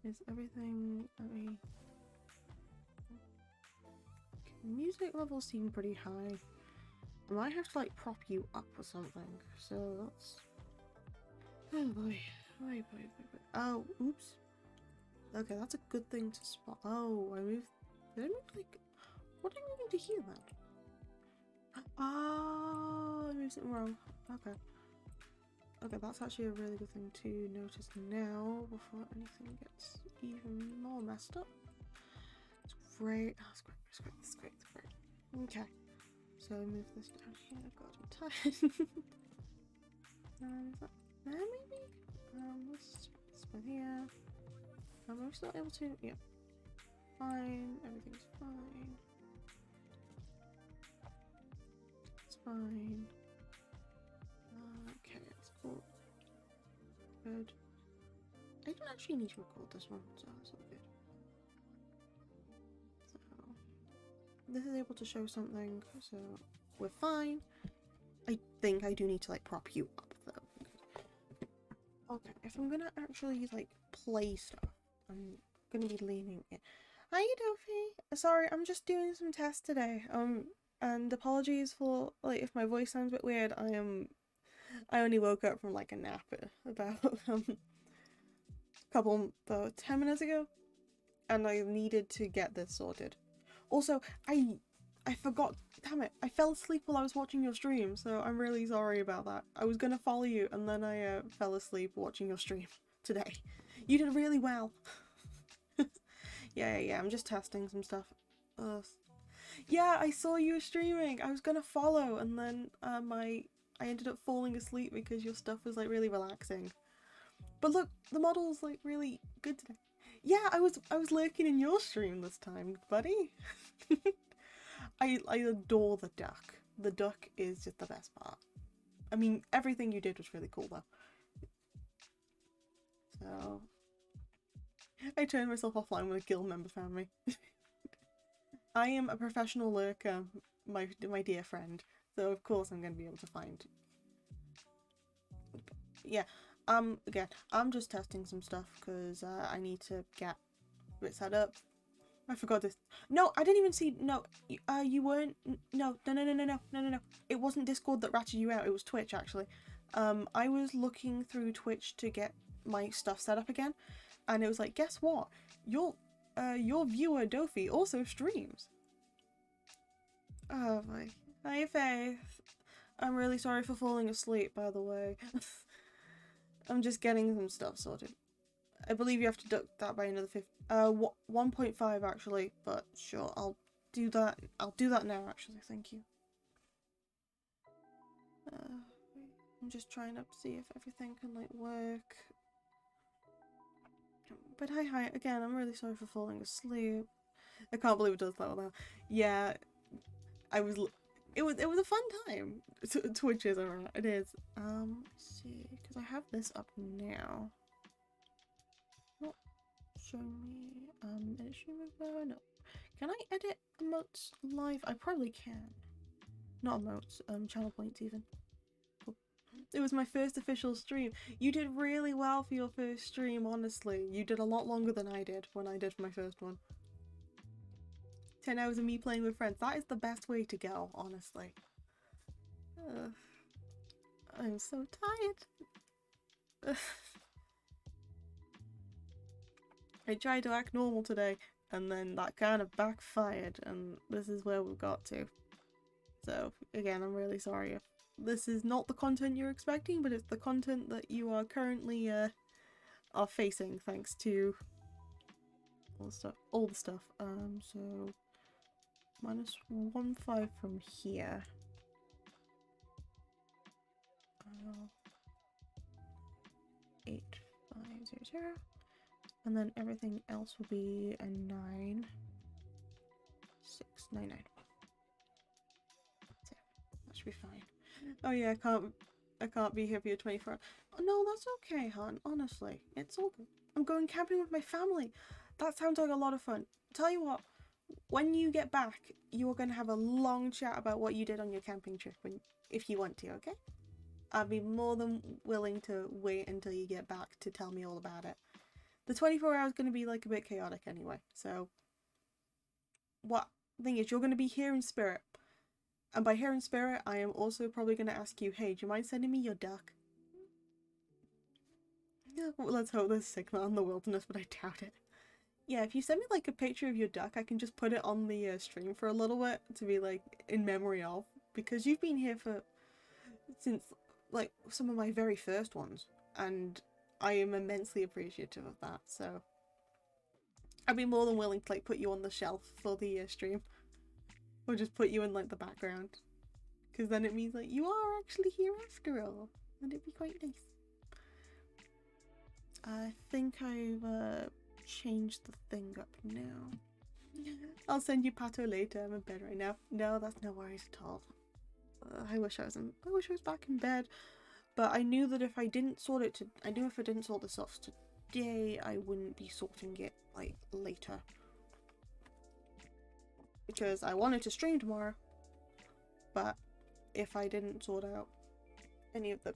Is everything... Music levels seem pretty high. I might have to like prop you up or something. So that's... Oh boy. Oh, oops. Okay, that's a good thing to spot. Oh, I moved... Did I move like... What did I move to here then? Oh, I moved something wrong. Okay. Okay, that's actually a really good thing to notice now before anything gets even more messed up. It's great. Oh, it's great. Okay. So move this down here. God, I'm tired. Is that there maybe? Let's spin here. Am I still able to? Yeah. Fine. Everything's fine. It's fine. Okay, that's cool. Good. I don't actually need to record this one, so that's all good. So this is able to show something, so we're fine. I think I do need to like prop you up though. Okay, if I'm gonna actually like play stuff, I'm gonna be leaning in. Hi, Dofi. Sorry, I'm just doing some tests today. And apologies for like if my voice sounds a bit weird. I only woke up from like a nap about about 10 minutes ago, and I needed to get this sorted. Also, I forgot, damn it, I fell asleep while I was watching your stream, so I'm really sorry about that. I was gonna follow you and then I fell asleep watching your stream today. You did really well. Yeah, I'm just testing some stuff. Yeah, I saw you streaming. I was gonna follow and then I ended up falling asleep because your stuff was like really relaxing. But look, the model's like really good today. Yeah, I was lurking in your stream this time, buddy. I adore the duck. The duck is just the best part. I mean, everything you did was really cool though. So I turned myself offline when a guild member found me. I am a professional lurker, my dear friend. So of course I'm going to be able to find. Yeah. Again, I'm just testing some stuff because I need to get it set up. I forgot this. No, I didn't even see. No, you weren't. No. It wasn't Discord that ratted you out. It was Twitch actually. I was looking through Twitch to get my stuff set up again, and it was like, guess what? Your viewer Dofi also streams. Oh my. Hi Faith. I'm really sorry for falling asleep, by the way. I'm just getting some stuff sorted. I believe you have to duck that by another 1.5 actually, but sure, I'll do that. I'll do that now actually, thank you. I'm just trying to see if everything can like work. But hi, again, I'm really sorry for falling asleep. I can't believe it does that now. Yeah, it was a fun time. Twitch is alright, it is. Let's see, because I have this up now. Not showing me, edit stream info, no. Can I edit emotes live? I probably can. Not emotes, channel points even. Cool. It was my first official stream. You did really well for your first stream, honestly. You did a lot longer than I did when I did my first one. 10 hours of me playing with friends. That is the best way to go, honestly. I'm so tired. I tried to act normal today, and then that kind of backfired, and this is where we've got to. So, again, I'm really sorry if this is not the content you're expecting, but it's the content that you are currently are facing, thanks to all the stuff. So -1.5 from here. 8,500. And then everything else will be a 9,699. So that should be fine. Oh yeah, I can't be here for your 24 hours. Oh, no, that's okay, hon. Honestly, it's all good. I'm going camping with my family. That sounds like a lot of fun. Tell you what, when you get back, you are going to have a long chat about what you did on your camping trip if you want to, okay? I'd be more than willing to wait until you get back to tell me all about it. The 24 hours is going to be like a bit chaotic anyway. So what thing is, you're going to be here in spirit. And by here in spirit, I am also probably going to ask you, hey, do you mind sending me your duck? Yeah, well, let's hope there's signal in the wilderness, but I doubt it. Yeah, if you send me like a picture of your duck, I can just put it on the stream for a little bit to be like in memory of, because you've been here since like some of my very first ones, and I am immensely appreciative of that. So I'd be more than willing to like put you on the shelf for the stream, or just put you in like the background, because then it means like you are actually here after all, and it'd be quite nice. I think I've changed the thing up now. I'll send you Pato later. I'm in bed right now. No, that's no worries at all. I wish I was back in bed, but I knew that if I didn't sort it I knew if I didn't sort this off today, I wouldn't be sorting it like later, because I wanted to stream tomorrow. But if I didn't sort out any of the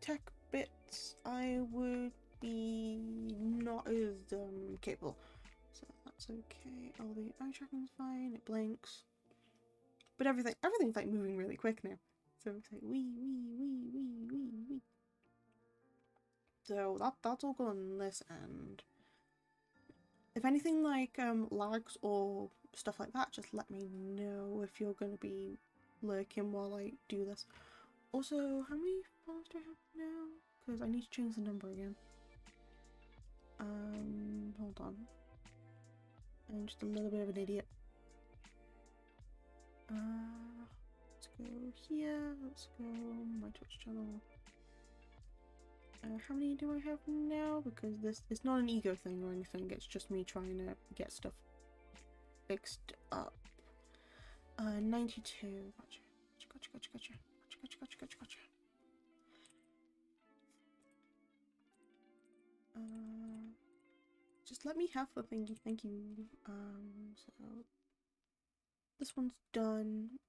tech bits, I would be not as capable. So that's okay. All the eye tracking's fine. It blinks, but everything's like moving really quick now. So it's like wee. So that's all good on this end. If anything like lags or stuff like that, just let me know if you're gonna be lurking while I do this. Also, how many followers do I have now? Because I need to change the number again. Hold on. I'm just a little bit of an idiot. Let's go here. Let's go my Twitch channel. How many do I have now? Because it's not an ego thing or anything. It's just me trying to get stuff fixed up. 92. Gotcha. Just let me have the thingy. Thank you. So this one's done.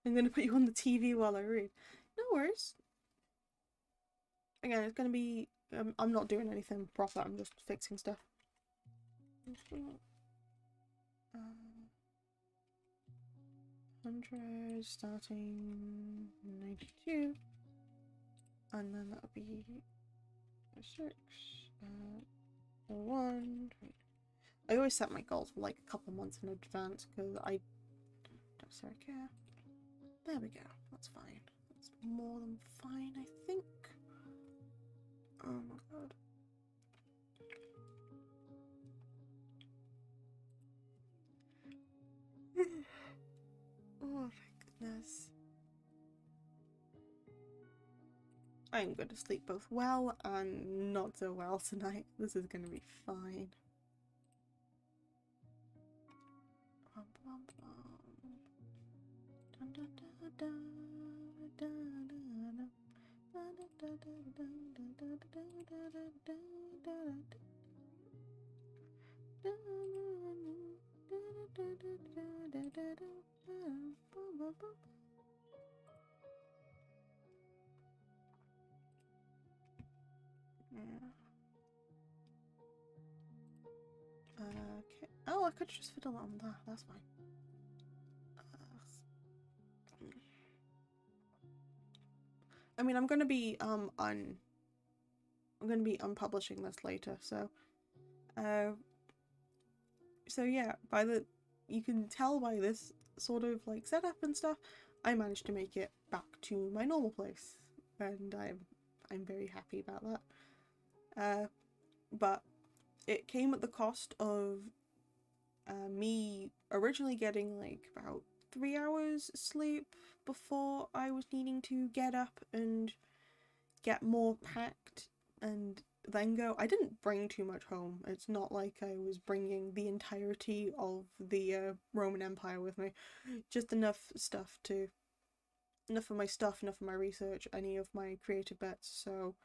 I'm gonna put you on the TV while I read. No worries. Again, it's gonna be. I'm not doing anything proper. I'm just fixing stuff. 100 starting 92, and then that'll be 6. 1. I always set my goals for like a couple months in advance because I don't so care. There we go. That's fine. That's more than fine, I think. Oh my god. Oh my goodness. I'm going to sleep both well and not so well tonight. This is going to be fine. Okay. Oh, I could just fiddle on that. That's fine. I mean, I'm gonna be unpublishing this later, so yeah, you can tell by this sort of like setup and stuff, I managed to make it back to my normal place, and I'm very happy about that. But it came at the cost of me originally getting like about 3 hours sleep before I was needing to get up and get more packed and then go. I didn't bring too much home. It's not like I was bringing the entirety of the Roman Empire with me. Just enough of my stuff, enough of my research, any of my creative bets. So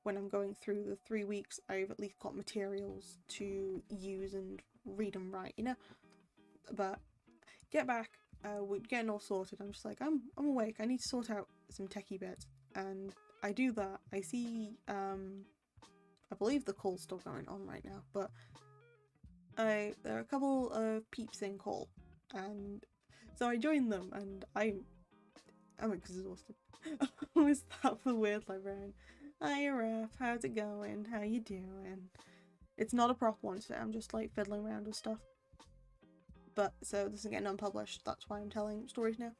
when I'm going through the 3 weeks, I've at least got materials to use and read and write, you know? But get back. we're getting all sorted. I'm just like, I'm awake. I need to sort out some techie bits, and I do that. I see, I believe the call's still going on right now, but there are a couple of peeps in call, and so I joined them, and I'm exhausted. Is that the weird librarian? Hiya, Ref. How's it going? How you doing? It's not a proper one, so I'm just like fiddling around with stuff. But so this is getting unpublished. That's why I'm telling stories now.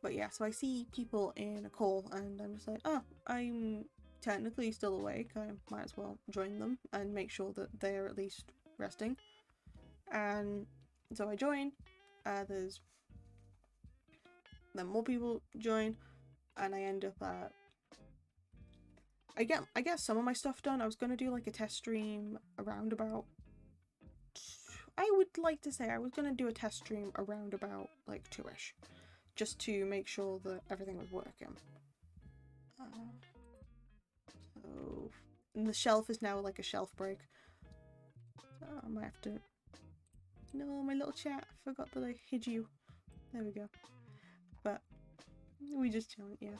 But yeah, so I see people in a call, and I'm just like, oh, I'm technically still awake. I might as well join them and make sure that they're at least resting. And so I join. There's then more people join, and I end up I get some of my stuff done. I was gonna do like a test stream around about, I would like to say I was gonna do a test stream around about like 2ish, just to make sure that everything was working. So and the shelf is now like a shelf break. So I might have to. No, my little chat. I forgot that I hid you. There we go. But we just chilling, yeah.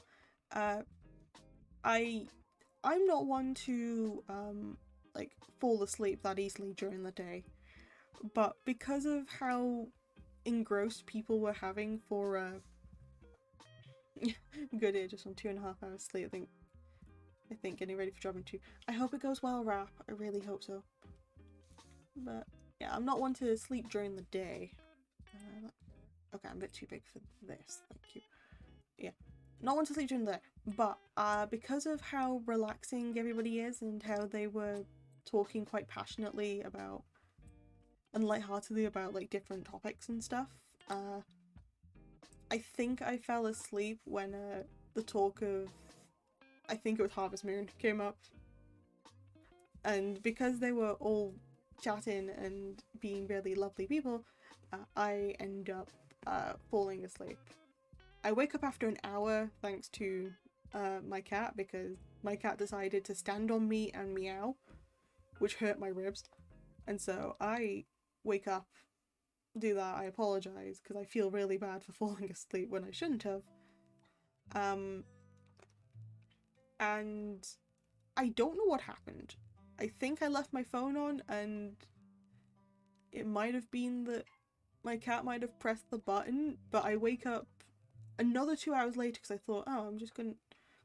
I'm not one to like fall asleep that easily during the day, but because of how engrossed people were having for good here, just on 2.5 hours sleep, I think getting ready for job in 2. I hope it goes well, Rap. I really hope so. But yeah, I'm not one to sleep during the day. Okay, I'm a bit too big for this. Thank you. Yeah, not one to sleep during the day. But because of how relaxing everybody is and how they were talking quite passionately about and lightheartedly about like different topics and stuff, I think I fell asleep when the talk of, I think it was Harvest Moon, came up. And because they were all chatting and being really lovely people, I end up falling asleep. I wake up after an hour thanks to my cat, because my cat decided to stand on me and meow, which hurt my ribs. And so I wake up, do that, I apologise, because I feel really bad for falling asleep when I shouldn't have. And I don't know what happened. I think I left my phone on, and it might have been that my cat might have pressed the button, but I wake up another 2 hours later because I thought, oh, I'm just gonna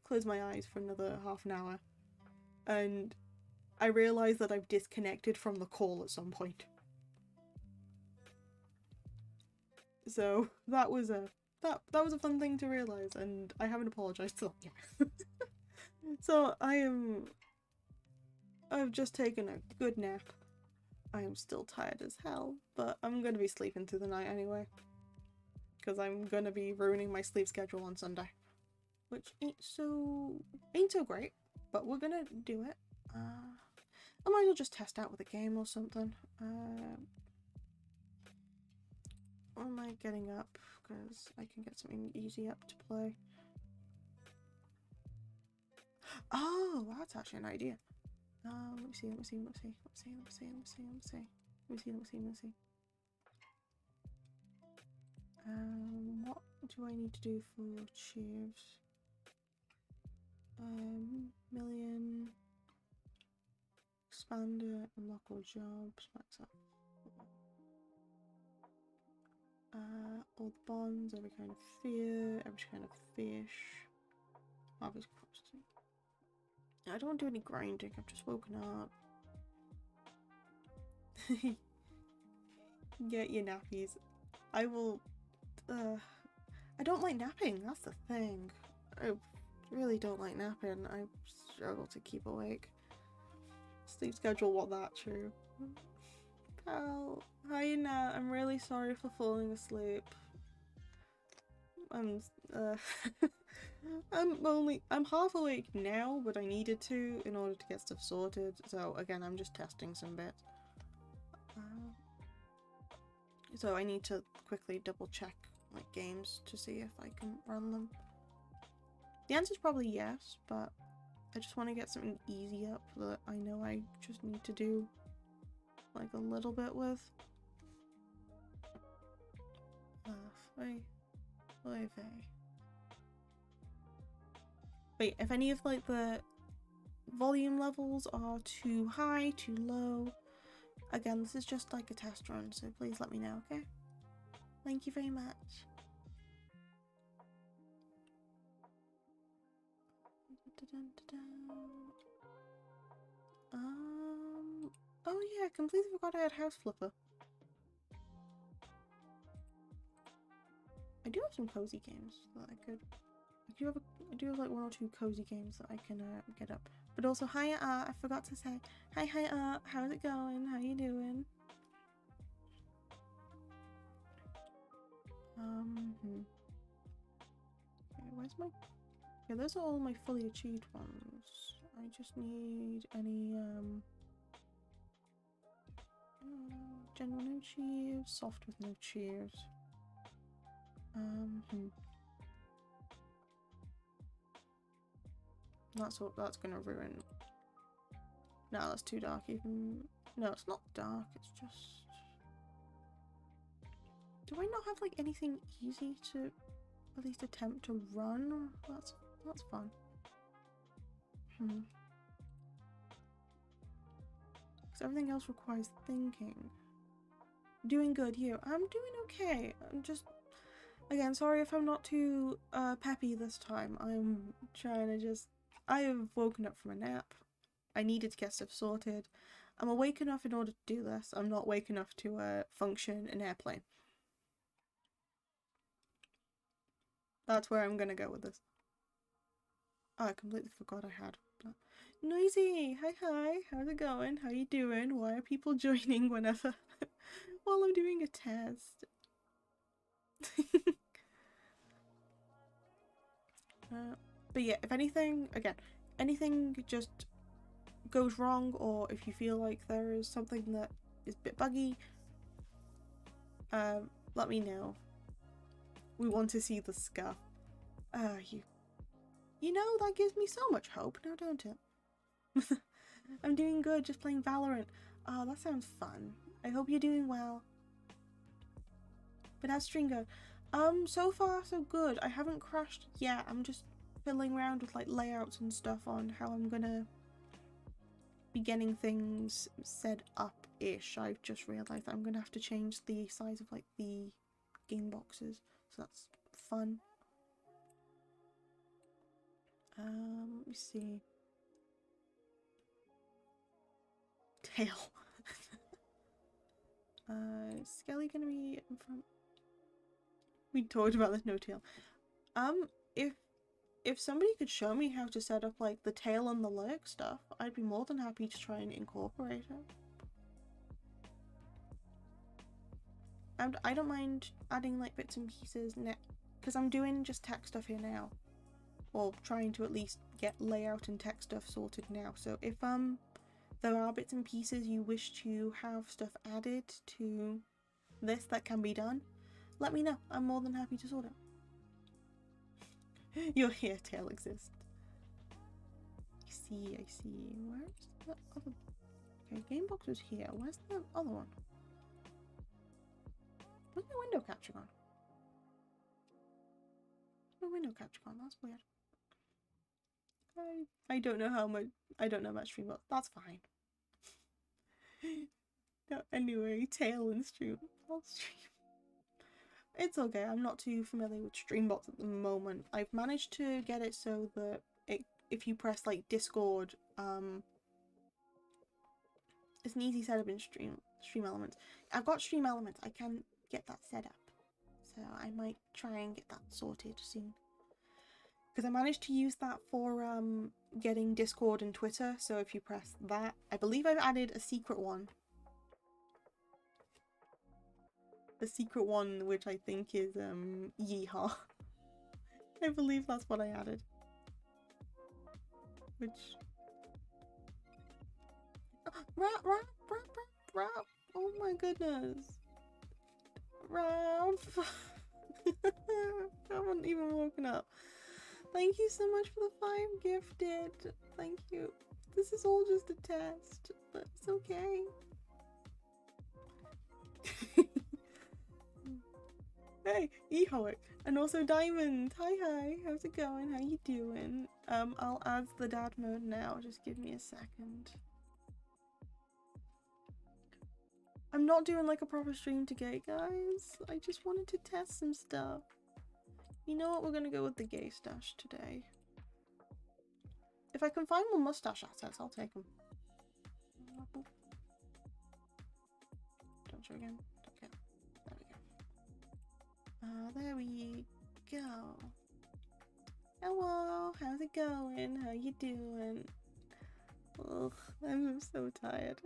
close my eyes for another half an hour. And I realised that I've disconnected from the call at some point. So that was a fun thing to realise, and I haven't apologised to them yet. So I've just taken a good nap. I am still tired as hell, but I'm gonna be sleeping through the night anyway, because I'm gonna be ruining my sleep schedule on Sunday, which ain't so great, but we're gonna do it. I might as well just test out with a game or something. Or am I getting up? Because I can get something easy up to play. Oh, that's actually an idea. Let me see. What do I need to do for cheers? Million. Expander, unlock all jobs, max up. All the bonds, every kind of fear, every kind of fish. Harvest processing. I don't want to do any grinding, I've just woken up. Get your nappies. I will. I don't like napping, that's the thing. I really don't like napping. I struggle to keep awake. Sleep schedule wasn't that true. Pal, hi Nat, I'm really sorry for falling asleep. I'm half awake now, but I needed to in order to get stuff sorted. So again, I'm just testing some bits. So I need to quickly double check like games to see if I can run them. The answer is probably yes, but I just want to get something easy up that I know I just need to do like a little bit with. Oy vey. Wait, if any of like the volume levels are too high, too low, again, this is just like a test run, so please let me know, okay? Thank you very much. Oh yeah, I completely forgot I had House Flipper. I do have some cozy games that I do have like 1 or 2 cozy games that I can get up. But also, hi I forgot to say. Hi how's it going? How you doing? Okay, where's my... Yeah, those are all my fully achieved ones. I just need any general no cheers, soft with no cheers. That's gonna ruin. No, that's too dark even. No, it's not dark, it's just... Do I not have like anything easy to at least attempt to run? That's fun. Because everything else requires thinking. Doing good, you. I'm doing okay. I'm just... Again, sorry if I'm not too peppy this time. I'm trying to just... I have woken up from a nap. I needed to get stuff sorted. I'm awake enough in order to do this. I'm not awake enough to function an airplane. That's where I'm gonna go with this. Oh, I completely forgot I had that. Noisy! Hi, how's it going? How you doing? Why are people joining whenever... while I'm doing a test? But yeah, if anything, again, anything just goes wrong, or if you feel like there is something that is a bit buggy, let me know. We want to see the scuff. You know, that gives me so much hope now, don't it? I'm doing good, just playing Valorant. Oh, that sounds fun. I hope you're doing well. But how's stream go? So far so good. I haven't crashed yet. I'm just fiddling around with like layouts and stuff on how I'm gonna be getting things set up-ish. I've just realised that I'm gonna have to change the size of like the game boxes. So that's fun. Let me see. Tail. Is Skelly gonna be in front? We talked about this, no tail. If somebody could show me how to set up like the tail and the leg stuff, I'd be more than happy to try and incorporate it. And I don't mind adding like bits and pieces because I'm doing just tech stuff here now. Or trying to at least get layout and tech stuff sorted now. So if there are bits and pieces you wish to have stuff added to this that can be done, let me know. I'm more than happy to sort it. Your hair tail exists. I see. Where's the other... Okay, game box is here. Where's the other one? Where's my window capture gone? My window capture gone? That's weird. I don't know how much... I don't know about stream, but that's fine. No, anyway, tail and stream. I'll stream. It's okay, I'm not too familiar with Streambots at the moment. I've managed to get it so that if you press like Discord, it's an easy setup in Stream Elements. I've got Stream Elements, I can get that set up. So I might try and get that sorted soon. Because I managed to use that for getting Discord and Twitter, so if you press that, I believe I've added a secret one. The secret one, which I think is Yeehaw. I believe that's what I added. Which... Rap. Oh my goodness. Rap. I haven't even woken up. Thank you so much for the 5 gifted. Thank you. This is all just a test, but it's okay. Hey, Ehoic, and also Diamond. Hi, how's it going? How you doing? I'll add the dad mode now. Just give me a second. I'm not doing like a proper stream today, guys. I just wanted to test some stuff. You know what? We're gonna go with the gay stash today. If I can find more mustache assets, I'll take them. Don't show again. Don't care. There we go. There we go. Hello, how's it going? How you doing? Ugh, I'm so tired.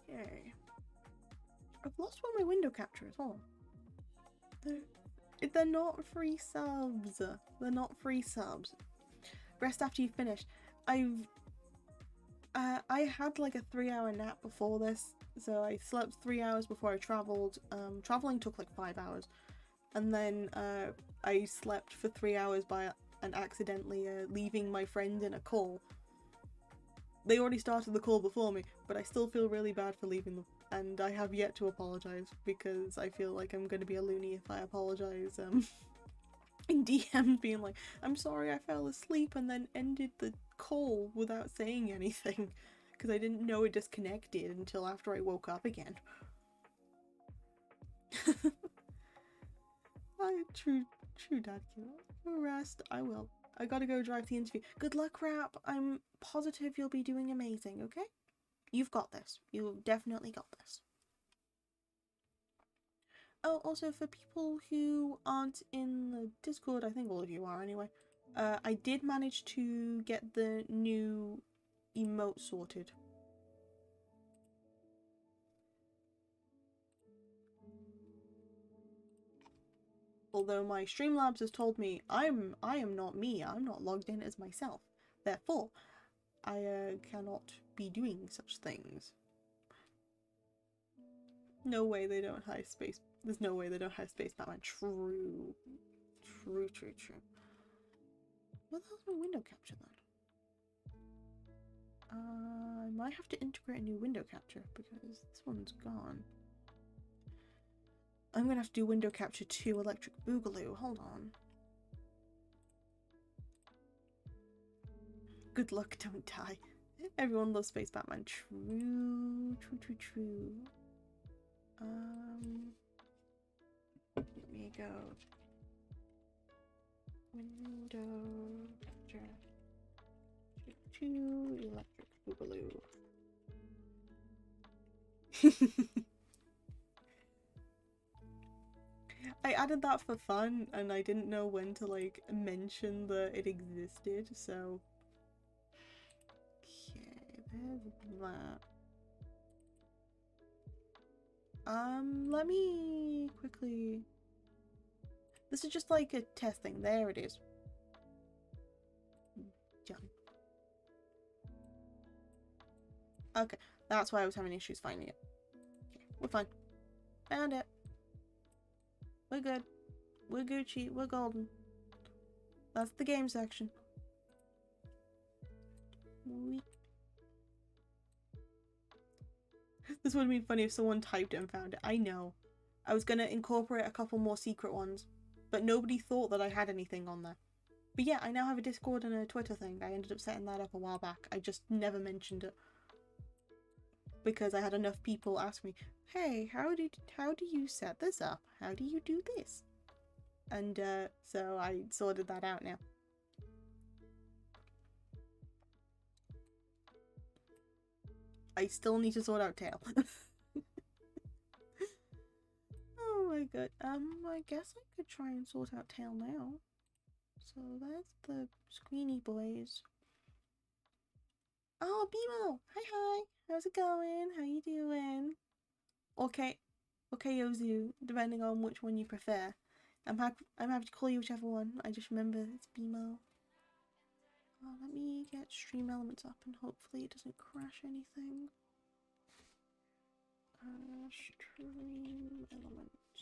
Okay. I've lost one of my window captures. Hold on. They're not free subs. They're not free subs. Rest after you finish. I had like a 3-hour nap before this, so I slept 3 hours before I travelled. Travelling took like 5 hours, and then I slept for 3 hours and accidentally leaving my friend in a call. They already started the call before me, but I still feel really bad for leaving them, and I have yet to apologise because I feel like I'm going to be a loony if I apologise in DM being like, I'm sorry I fell asleep, and then ended the call without saying anything because I didn't know it disconnected until after I woke up again. True dad killer. Rest, I will. I gotta go drive the interview. Good luck, Rap. I'm positive you'll be doing amazing, okay? You've got this. You've definitely got this. Oh, also for people who aren't in the Discord, I think all of you are anyway, I did manage to get the new emote sorted. Although my Streamlabs has told me I am not me, I'm not logged in as myself. Therefore, I cannot be doing such things. No way they don't hide space. There's no way they don't hide Space Batman. True. Where the hell's my window capture then? I might have to integrate a new window capture because this one's gone. I'm gonna have to do window capture 2 Electric Boogaloo. Hold on. Good luck, don't die. Everyone loves Space Batman. True. Let me go. Window capture 2 Electric Boogaloo. I added that for fun and I didn't know when to like mention that it existed, so okay, there's that. Let me quickly, this is just like a test thing. There it is. Done. Okay, that's why I was having issues finding it. Okay, we're fine. Found it. We're good. We're Gucci. We're golden. That's the game section. This would have been funny if someone typed it and found it. I know. I was gonna incorporate a couple more secret ones, but nobody thought that I had anything on there. But yeah, I now have a Discord and a Twitter thing. I ended up setting that up a while back. I just never mentioned it because I had enough people ask me, hey, how do you set this up? How do you do this? And so I sorted that out now. I still need to sort out Tail. Oh my god. I guess I could try and sort out Tail now. So that's the Squeenie boys. Oh, Bimo! Hi! How's it going? How you doing? Okay, Ozu, depending on which one you prefer. I'm happy to call you whichever one. I just remember it's Bimo. Let me get Stream Elements up and hopefully it doesn't crash anything. Stream Elements.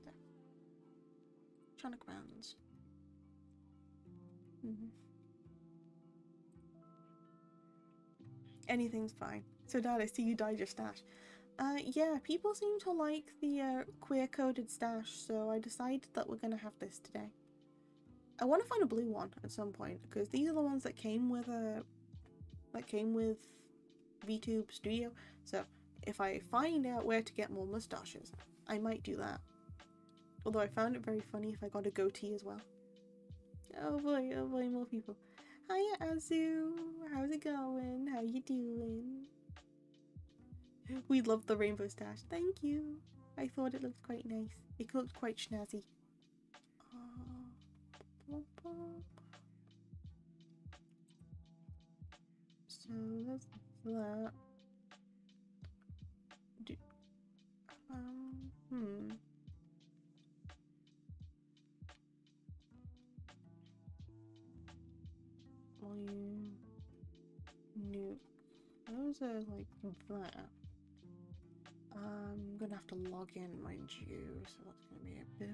There. Electronic bands. Mm-hmm. Anything's fine. So Dad, I see you dyed your stash. Yeah, people seem to like the queer-coded stash, so I decided that we're gonna have this today. I want to find a blue one at some point, because these are the ones that came with VTube Studio, so if I find out where to get more mustaches, I might do that. Although I found it very funny if I got a goatee as well. Oh boy, more people. Hiya Azu, how's it going? How you doing? We love the rainbow stash, thank you. I thought it looked quite nice. It looked quite snazzy. So that's that. Volume. Nuke. Those are like that. I'm gonna have to log in, mind you, so that's gonna be a bit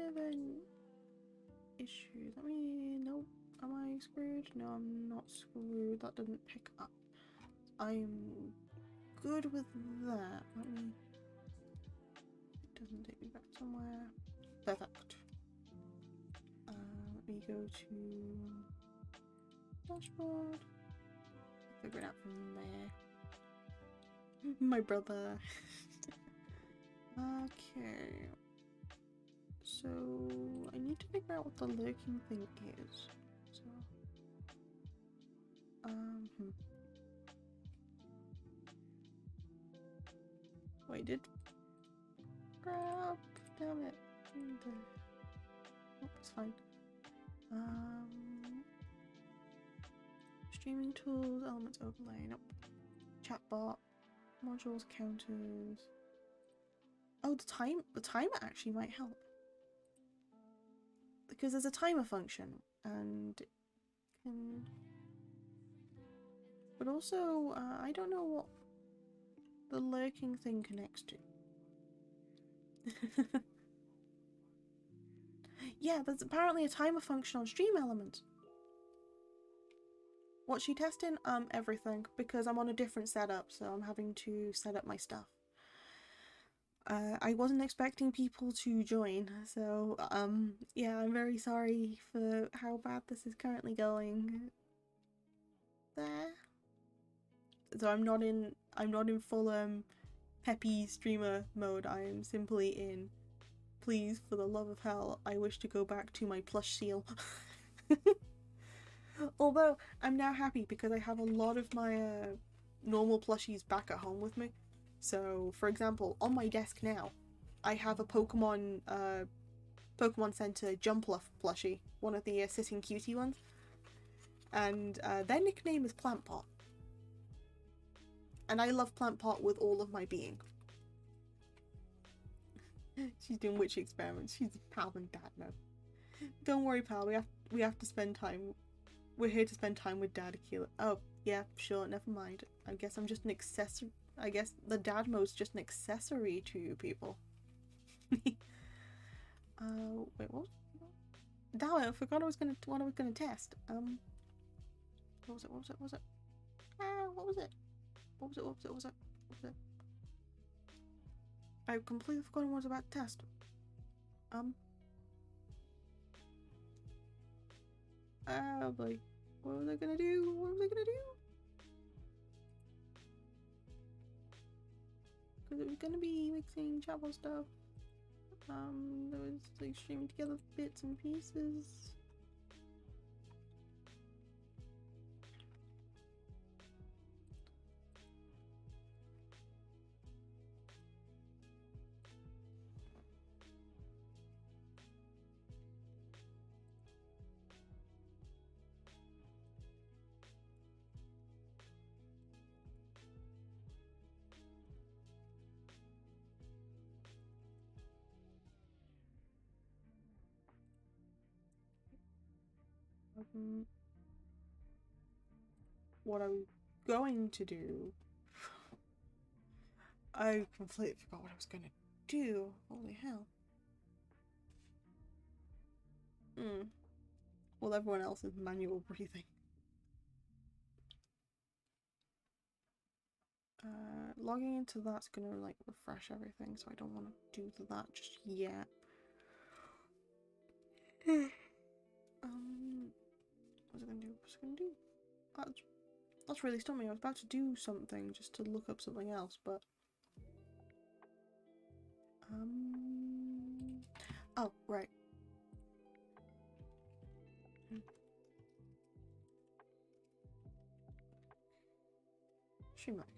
of an issue. Let me. Nope. Am I screwed? No, I'm not screwed. That didn't pick up. I'm good with that. Let me. It doesn't take me back somewhere. Perfect. Let me go to dashboard. Figure it out from there. My brother. Okay. So I need to figure out what the lurking thing is. So Wait, did crap, damn it. Oh, it's fine. Streaming tools, elements overlay, nope. Chatbot, modules, counters. Oh, the timer actually might help. Because there's a timer function and can, but also I don't know what the lurking thing connects to. Yeah, there's apparently a timer function on Stream Elements. What's she testing? Everything, because I'm on a different setup, so I'm having to set up my stuff. I wasn't expecting people to join, so yeah, I'm very sorry for how bad this is currently going. There. So I'm not in full peppy streamer mode. I am simply in, please, for the love of hell, I wish to go back to my plush seal. Although I'm now happy because I have a lot of my normal plushies back at home with me. So, for example, on my desk now, I have a Pokemon Center Jumpluff plushie, one of the sitting cutie ones, and their nickname is Plant Pot. And I love Plant Pot with all of my being. She's doing witch experiments. She's a pal and dad now. Don't worry, pal. We have to spend time. We're here to spend time with Dad Akila. Oh, yeah, sure. Never mind. I guess I'm just an accessory. I guess the dad mode's just an accessory to you people. Wait, what? Damn it! I forgot what I was gonna test. What was it? What was it? Ah, what was it? What was it? I completely forgot what I was about to test. Oh boy. What was I gonna do? Because it was gonna be mixing chapel stuff. There was like streaming together bits and pieces. What I'm going to do. I completely forgot what I was gonna do. Holy hell. Well, everyone else is manual breathing. Logging into that's gonna like refresh everything, so I don't want to do that just yet. What's it gonna do? What's it gonna do? That's really stumped me. I was about to do something just to look up something else, but oh right. Stream locking.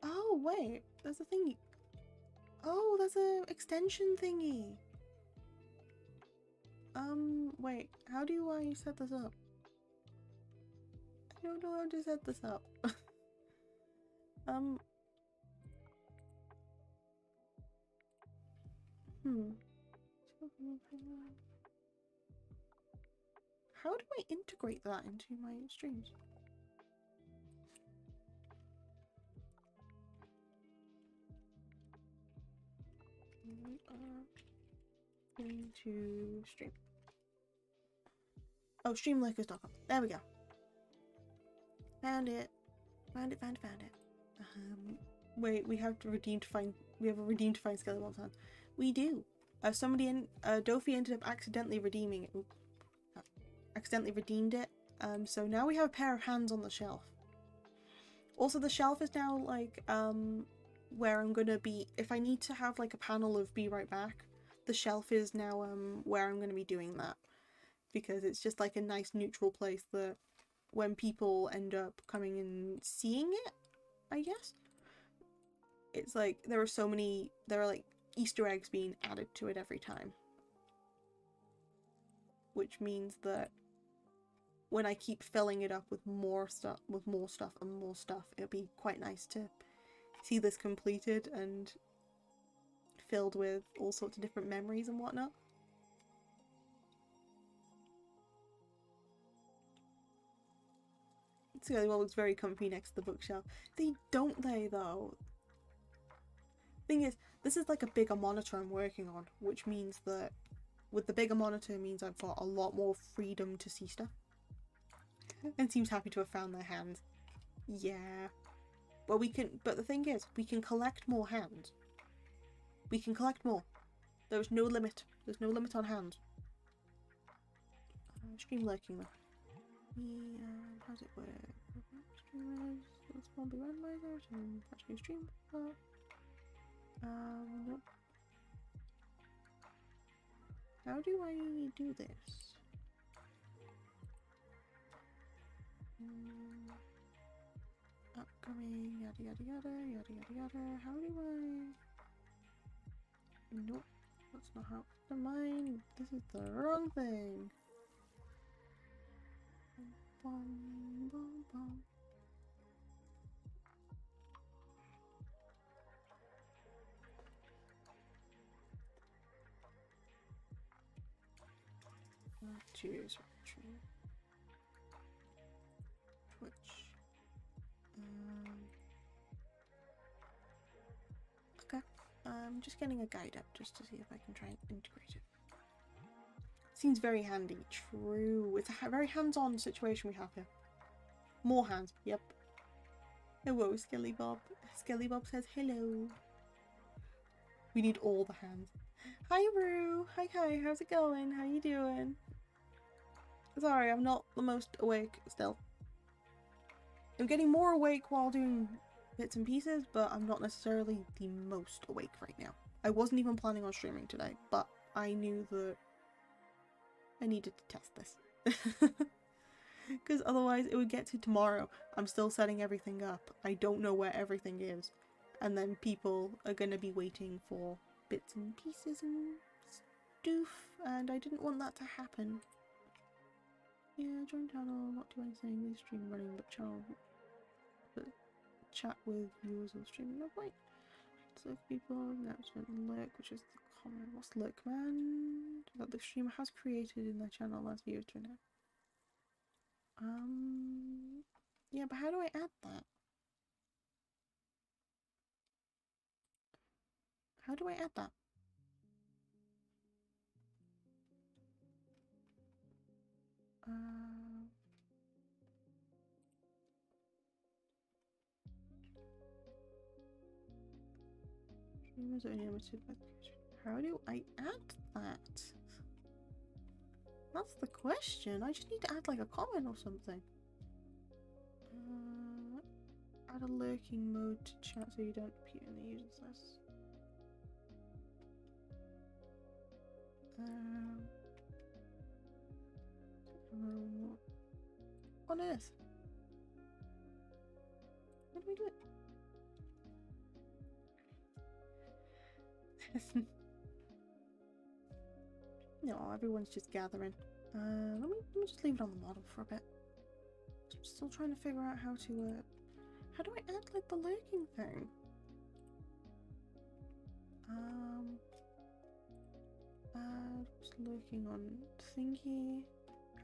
Oh wait, there's a thingy. Oh, there's a extension thingy. Wait, how do I set this up? I don't know how to set this up. How do I integrate that into my streams? We are going to stream. Oh, streamlokers.com. There we go. Found it. Found it. Wait, we have a redeem to find Skeleton Hands. We do. Dofi ended up accidentally redeeming it. Oops. Accidentally redeemed it. So now we have a pair of hands on the shelf. Also, the shelf is now like where I'm gonna be if I need to have like a panel of be right back. The shelf is now where I'm gonna be doing that, because it's just like a nice neutral place that when people end up coming and seeing it, I guess, it's like there are like Easter eggs being added to it every time, which means that when I keep filling it up with more stuff, it'll be quite nice to see this completed and filled with all sorts of different memories and whatnot. Well, it's very comfy next to the bookshelf. They though? Thing is, this is like a bigger monitor I'm working on, which means that with the bigger monitor means I've got a lot more freedom to see stuff. And seems happy to have found their hands. Yeah. But the thing is, we can collect more hands. We can collect more. There's no limit. There's no limit on hands. Stream lurking though. How's it work? Streamers, let's one be randomizers and actually stream. Nope. How do I do this? Upcoming, yada yada yada, yada yada yada. How do I? Nope, that's not how. Never mind. This is the wrong thing. Bum, bum, bum. Choose Twitch. Okay. I'm just getting a guide up just to see if I can try and integrate it. Seems very handy. True. It's a very hands-on situation we have here. More hands. Yep. Hello, Skelly Bob. Skelly Bob says hello. We need all the hands. Hi, Rue. Hi, Kai. How's it going? How you doing? Sorry, I'm not the most awake still. I'm getting more awake while doing bits and pieces, but I'm not necessarily the most awake right now. I wasn't even planning on streaming today, but I knew that I needed to test this. Because otherwise it would get to tomorrow. I'm still setting everything up. I don't know where everything is. And then people are going to be waiting for bits and pieces and stuff. And I didn't want that to happen. Yeah, join channel, not do anything, leave stream running, but chat with viewers on stream. No point. Select people, announcement, lurk, which is the common. What's lurk command? that the streamer has created in their channel last view to now. Yeah, but how do I add that? How do I add that? Streamers only limited by how do I add that? That's the question. I just need to add like a comment or something. Add a lurking mode to chat so you don't appear in the user's list. On earth? How do we do it? No, everyone's just gathering. Let me just leave it on the model for a bit. I'm still trying to figure out how to how do I add like the lurking thing? Just lurking on thingy.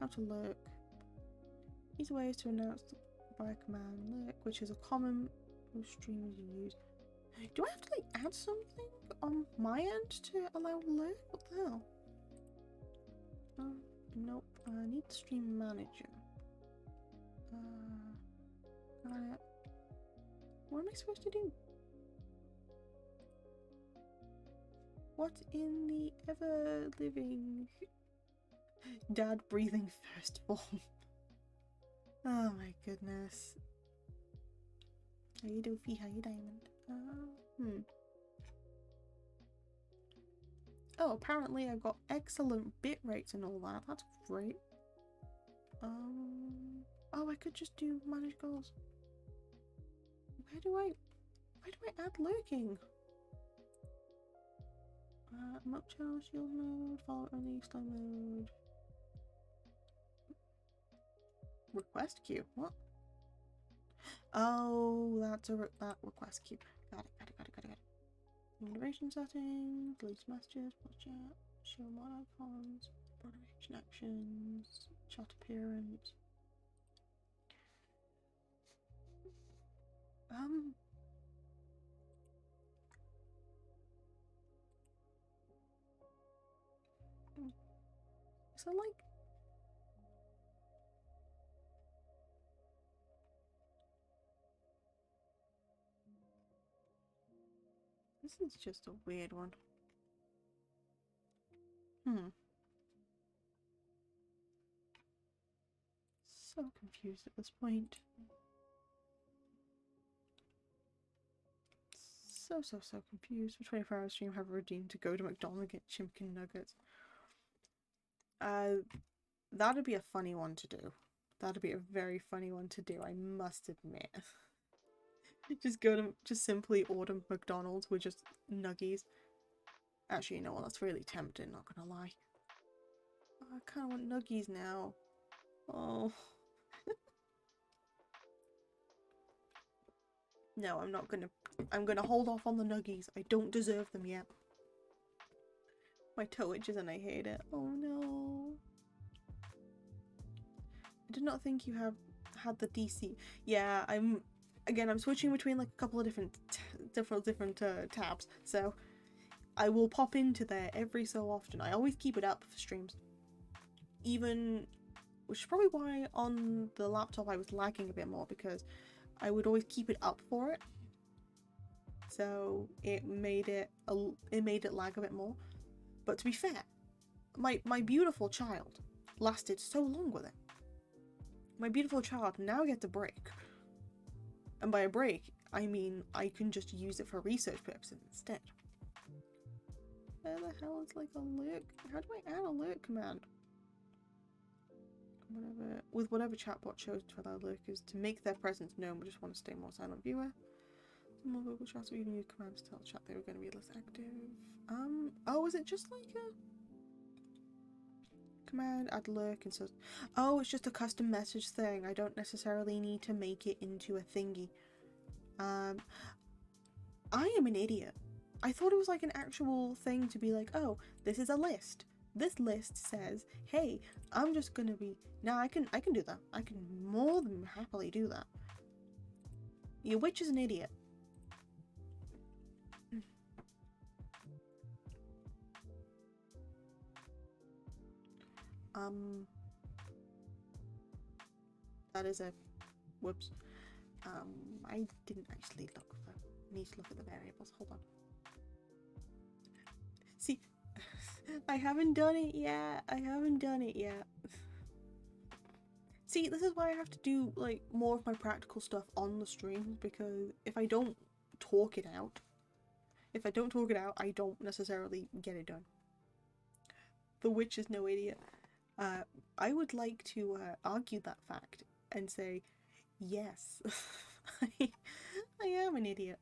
How to lurk. These ways to announce by a command lurk, which is a common most streamers use. Do I have to like add something on my end to allow lurk? What the hell? Nope. I need the stream manager. Got it. What am I supposed to do? What in the ever living dad breathing firstborn? Oh my goodness. How you doofy? How you diamond? Oh, apparently I've got excellent bit rates and all that. That's great. Oh, I could just do manage goals. Where do I add lurking? Map channel shield mode, follow only slow mode. Request queue. What? Oh, that's that request queue. Got it. Moderation settings, release messages, watch chat, show mod icons, moderation actions, chat appearance. So like this is just a weird one. So confused at this point. So confused. For 24-hour stream, have a routine to go to McDonald's and get chicken nuggets. That'd be a funny one to do. That'd be a very funny one to do, I must admit. just simply order McDonald's with just nuggies. Actually, you know what? That's really tempting, not gonna lie. Oh, I kind of want nuggies now. Oh. No, I'm not gonna. I'm gonna hold off on the nuggies. I don't deserve them yet. My toe itches and I hate it. Oh no. I did not think you had the DC. Yeah, I'm switching between like a couple of different tabs. So I will pop into there every so often. I always keep it up for streams. Which is probably why on the laptop I was lagging a bit more, because I would always keep it up for it. So it made it lag a bit more. But to be fair, my beautiful child lasted so long with it. My beautiful child now gets a break. And by a break, I mean I can just use it for research purposes instead. Where the hell is like a lurk? How do I add a lurk command? Whatever chatbot chose to allow lurkers to make their presence known but just want to stay more silent viewer. Some more vocal chats or even use commands to tell chat they were going to be less active. Oh, is it just like a command add lurk and so? Oh, it's just a custom message thing. I don't necessarily need to make it into a thingy. I am an idiot. I thought it was like an actual thing to be like, oh, this is a list. this list says, hey, I'm just gonna be, now I can do that. I can more than happily do that. Your witch is an idiot. That is a, whoops. I didn't actually look for, need to look at the variables, hold on. See, I haven't done it yet. See, this is why I have to do like more of my practical stuff on the streams, because if I don't talk it out, I don't necessarily get it done. The witch is no idiot. I would like to argue that fact and say, yes, I am an idiot.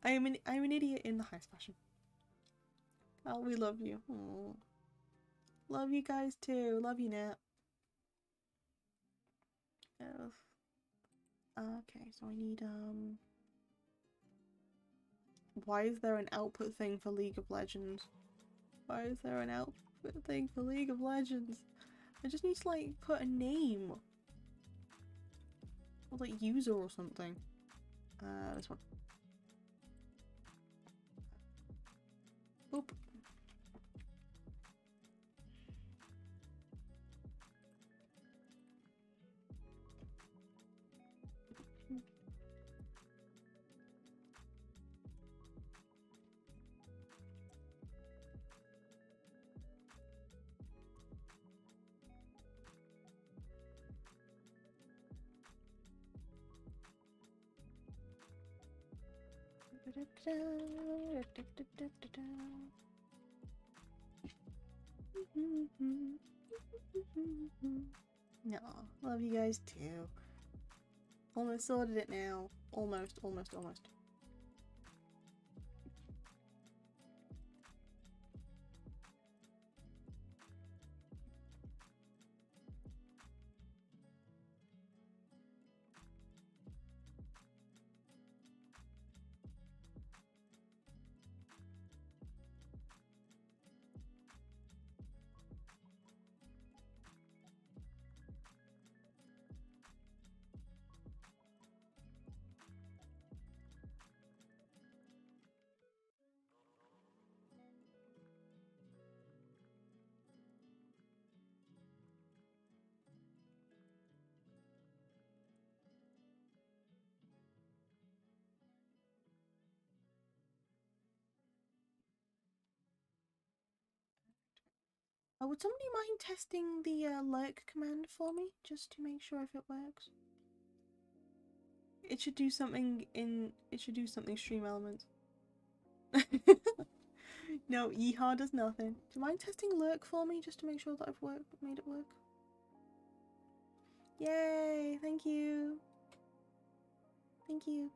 I'm an idiot in the highest fashion. Oh, we love you. Aww. Love you guys too. Love you, Nat. Okay, so I need why is there an output thing for League of Legends? Why is there an output thing for League of Legends? I just need to like put a name. Or like user or something. This one. Oop. No, love you guys too. Almost sorted it now. Almost. Would somebody mind testing the lurk command for me, just to make sure if it works? It should do something stream elements. No, Yeehaw does nothing. Do you mind testing lurk for me, just to make sure that I've made it work? Yay, thank you. Thank you.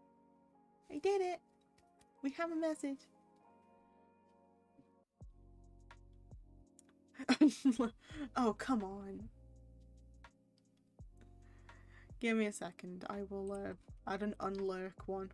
I did it. We have a message. Oh, come on. Give me a second. I will add an unlurk one.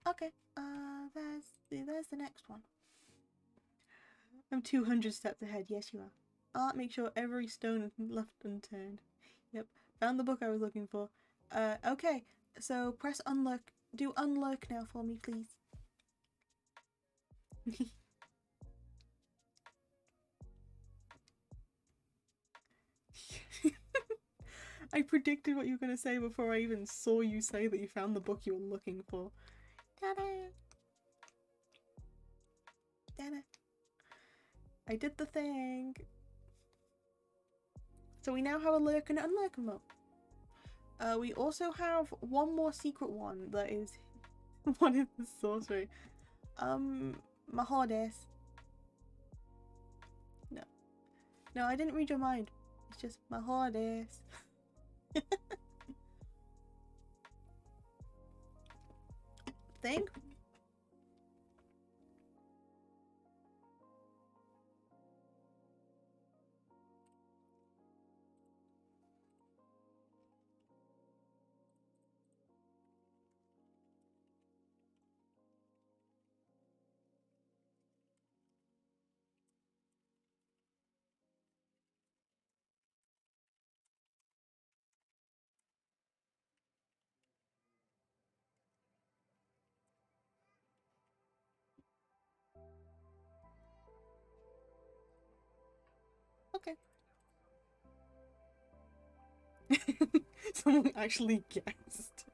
Okay, there's the next one. I'm 200 steps ahead, yes you are. I'll make sure every stone is left unturned. Yep, found the book I was looking for. Okay, so press unlurk. Do unlurk now for me, please. I predicted what you were going to say before I even saw you say that you found the book you were looking for. Ta-da! Ta-da! I did the thing! So we now have a lurk and unlurk emote. We also have one more secret one that is what is the sorcery? My holidays. No. No, I didn't read your mind. It's just my holidays. Thing? Okay. Someone actually guessed.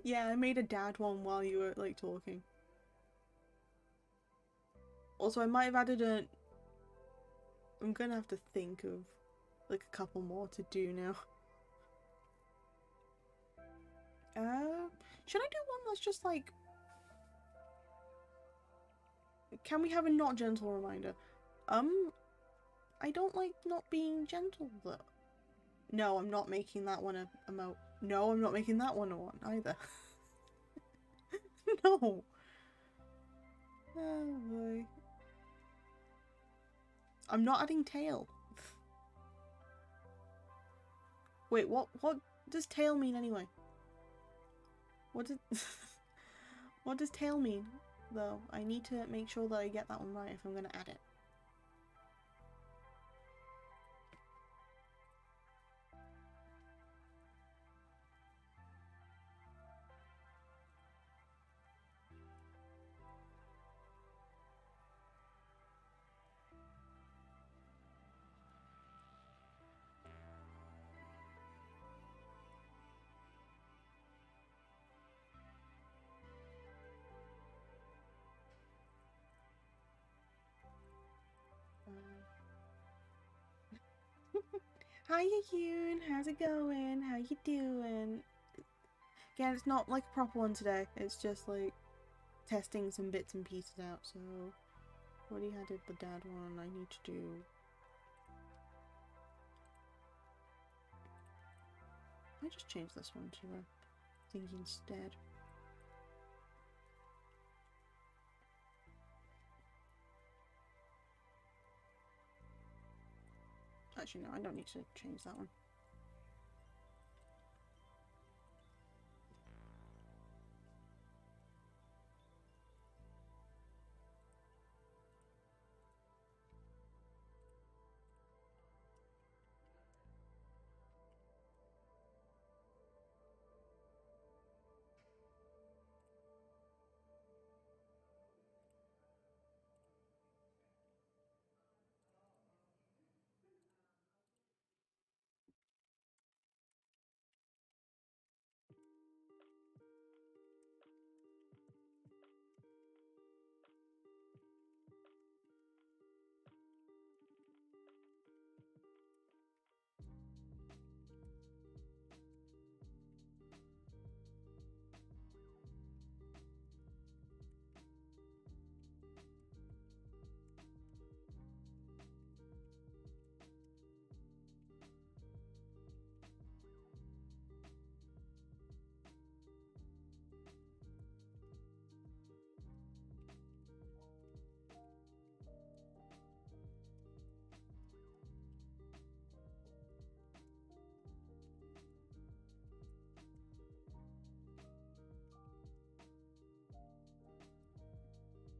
Yeah, I made a dad one while you were like talking. Also, I might have added a... I'm gonna have to think of like a couple more to do now. Should I do one that's just like... Can we have a not gentle reminder? I don't like not being gentle though. No, I'm not making that one a emote. No, I'm not making that one a one either. No. Oh boy. I'm not adding tail. Wait, what does tail mean anyway? What does what does tail mean though? I need to make sure that I get that one right if I'm gonna add it. Hiya Yoon, how's it going? How you doing? Yeah, it's not like a proper one today. It's just like testing some bits and pieces out. So, already had it, the dad one. I need to do. I just change this one to a thing instead. Actually, no, I don't need to change that one.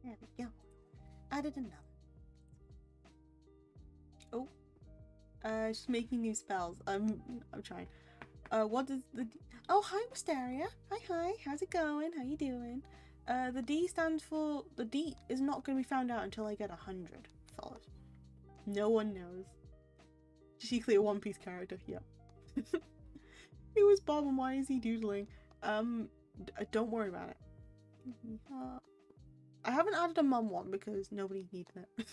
There we go. Added another. Oh. Just making new spells. I'm trying. What does the D... Oh, hi Wisteria. Hi, how's it going? How you doing? The D stands for... The D is not going to be found out until I get 100 followers. No one knows. Chiefly a One Piece character, yeah. Who is Bob and why is he doodling? Don't worry about it. I haven't added a mum one because nobody needed it.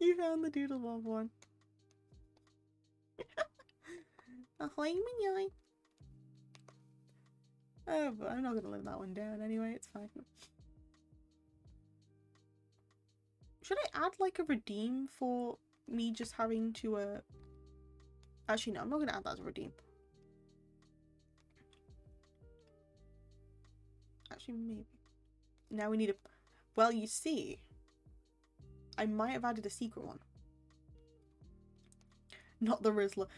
You found the Doodle Bob one. Ahoy, Mignoy. Oh, but I'm not gonna live that one down anyway, it's fine. Should I add like a redeem for me just having to actually no, I'm not gonna add that as a redeem. Actually maybe. Now we need a well, you see, I might have added a secret one. Not the Rizzler.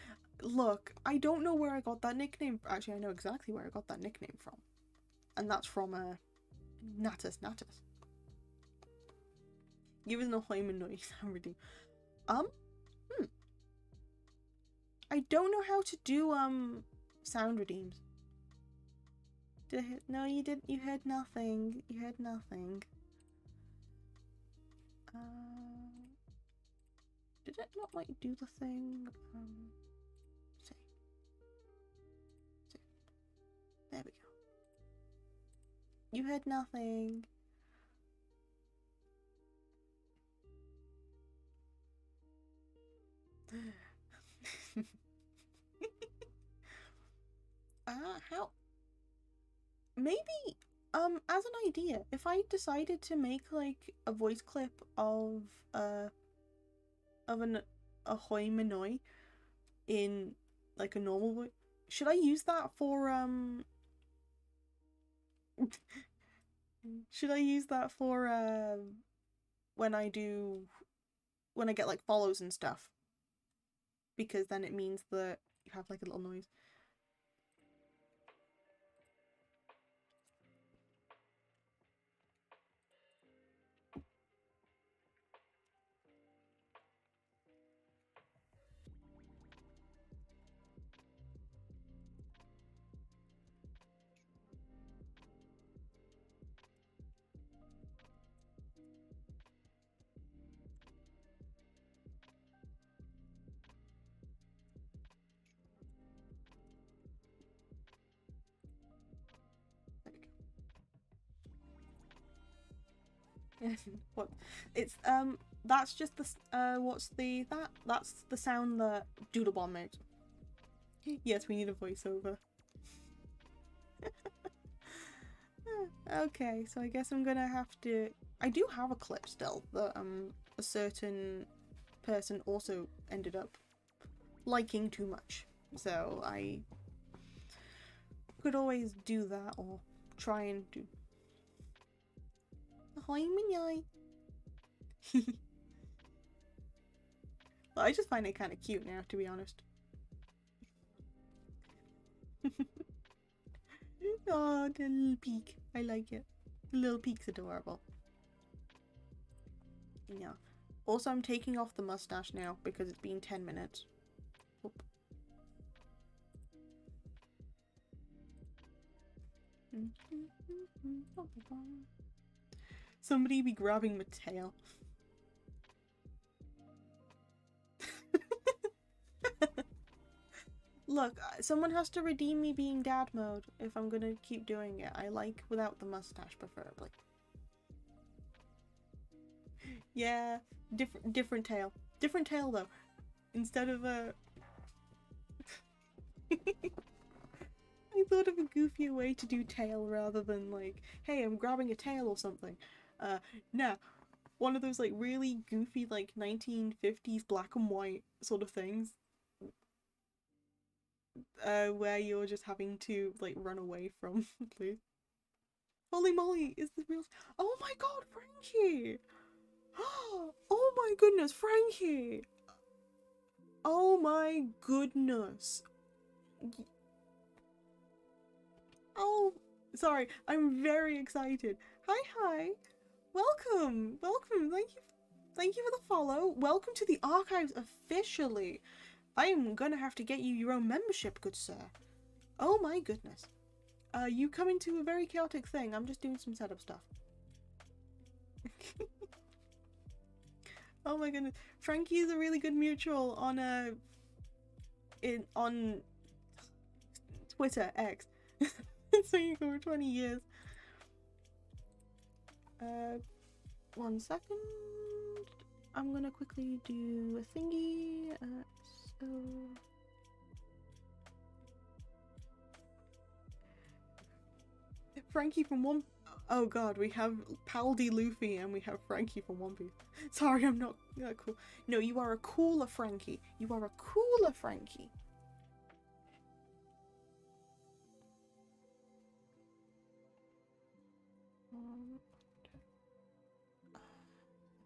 Look, I don't know where I got that nickname. Actually, I know exactly where I got that nickname from. And that's from Natus. Give us an ahoyman noise and redeem. I don't know how to do sound redeems. No, you didn't. You heard nothing. You heard nothing. Did it not like do the thing? See. There we go. You heard nothing. How? Maybe, as an idea, if I decided to make like a voice clip of an ahoy manoi in like a normal voice, should I use that for should I use that for when I get like follows and stuff? Because then it means that you have like a little noise. What? It's that's just the that's the sound that Doodlebomb makes. Yes, we need a voiceover. Okay, so I guess I'm gonna have to. I do have a clip still that a certain person also ended up liking too much, so I could always do that or try and do. Ahoy, Mignoi. Well, I just find it kind of cute now, to be honest. Oh, the little peak. I like it. The little peak's adorable. Yeah. Also, I'm taking off the mustache now because it's been 10 minutes. Oop. Somebody be grabbing my tail. Look, someone has to redeem me being dad mode if I'm gonna keep doing it. I like without the mustache, preferably. Yeah, different tail. Different tail, though. Instead of a... I thought of a goofier way to do tail rather than like, hey, I'm grabbing a tail or something. Nah. One of those like really goofy like 1950s black and white sort of things. Where you're just having to like run away from. Please. Holy moly, is this real? Oh my god, Frankie! Oh my goodness, Frankie! Oh my goodness. Oh, sorry, I'm very excited. Hi. Welcome. Thank you for the follow. Welcome to the archives officially. I am gonna have to get you your own membership, good sir. Oh my goodness. You come into a very chaotic thing. I'm just doing some setup stuff. Oh my goodness. Frankie is a really good mutual on on Twitter, X. It's been over 20 years. 1 second. I'm gonna quickly do a thingy. So Frankie from One. Oh god, we have Paldy Luffy and we have Frankie from One Piece. Sorry, I'm not that cool. No, you are a cooler Frankie. You are a cooler Frankie.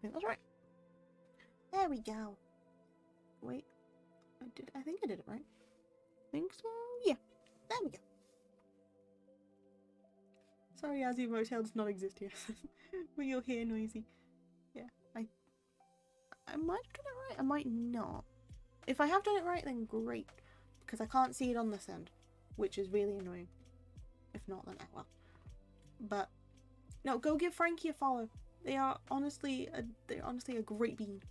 I think that's right. There we go. Wait, I think I did it right. Think so? Yeah. There we go. Sorry, Azzy Motel does not exist here. But you'll hear noisy. Yeah, I might have done it right. I might not. If I have done it right, then great. Because I can't see it on this end. Which is really annoying. If not, then oh well. But no, go give Frankie a follow. They are honestly a great bean.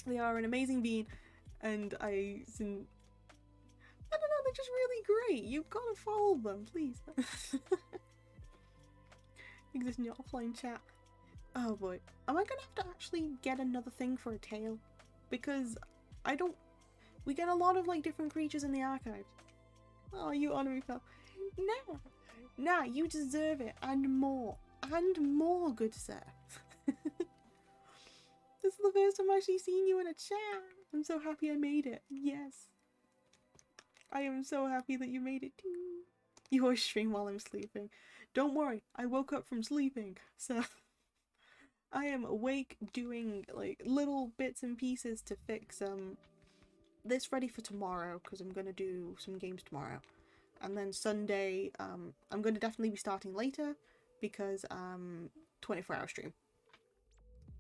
They are an amazing bean, and I don't know, they're just really great. You've got to follow them, please. Exist in your offline chat. Oh boy, am I gonna have to actually get another thing for a tail? Because we get a lot of like different creatures in the archives. Oh, you honor me, pal. Nah, you deserve it, and more, good sir. This is the first time I've actually seen you in a chat. I'm so happy I made it. Yes. I am so happy that you made it too. You always stream while I'm sleeping. Don't worry, I woke up from sleeping, so I am awake doing like little bits and pieces to fix this ready for tomorrow, because I'm gonna do some games tomorrow. And then Sunday, I'm gonna definitely be starting later because 24-hour stream.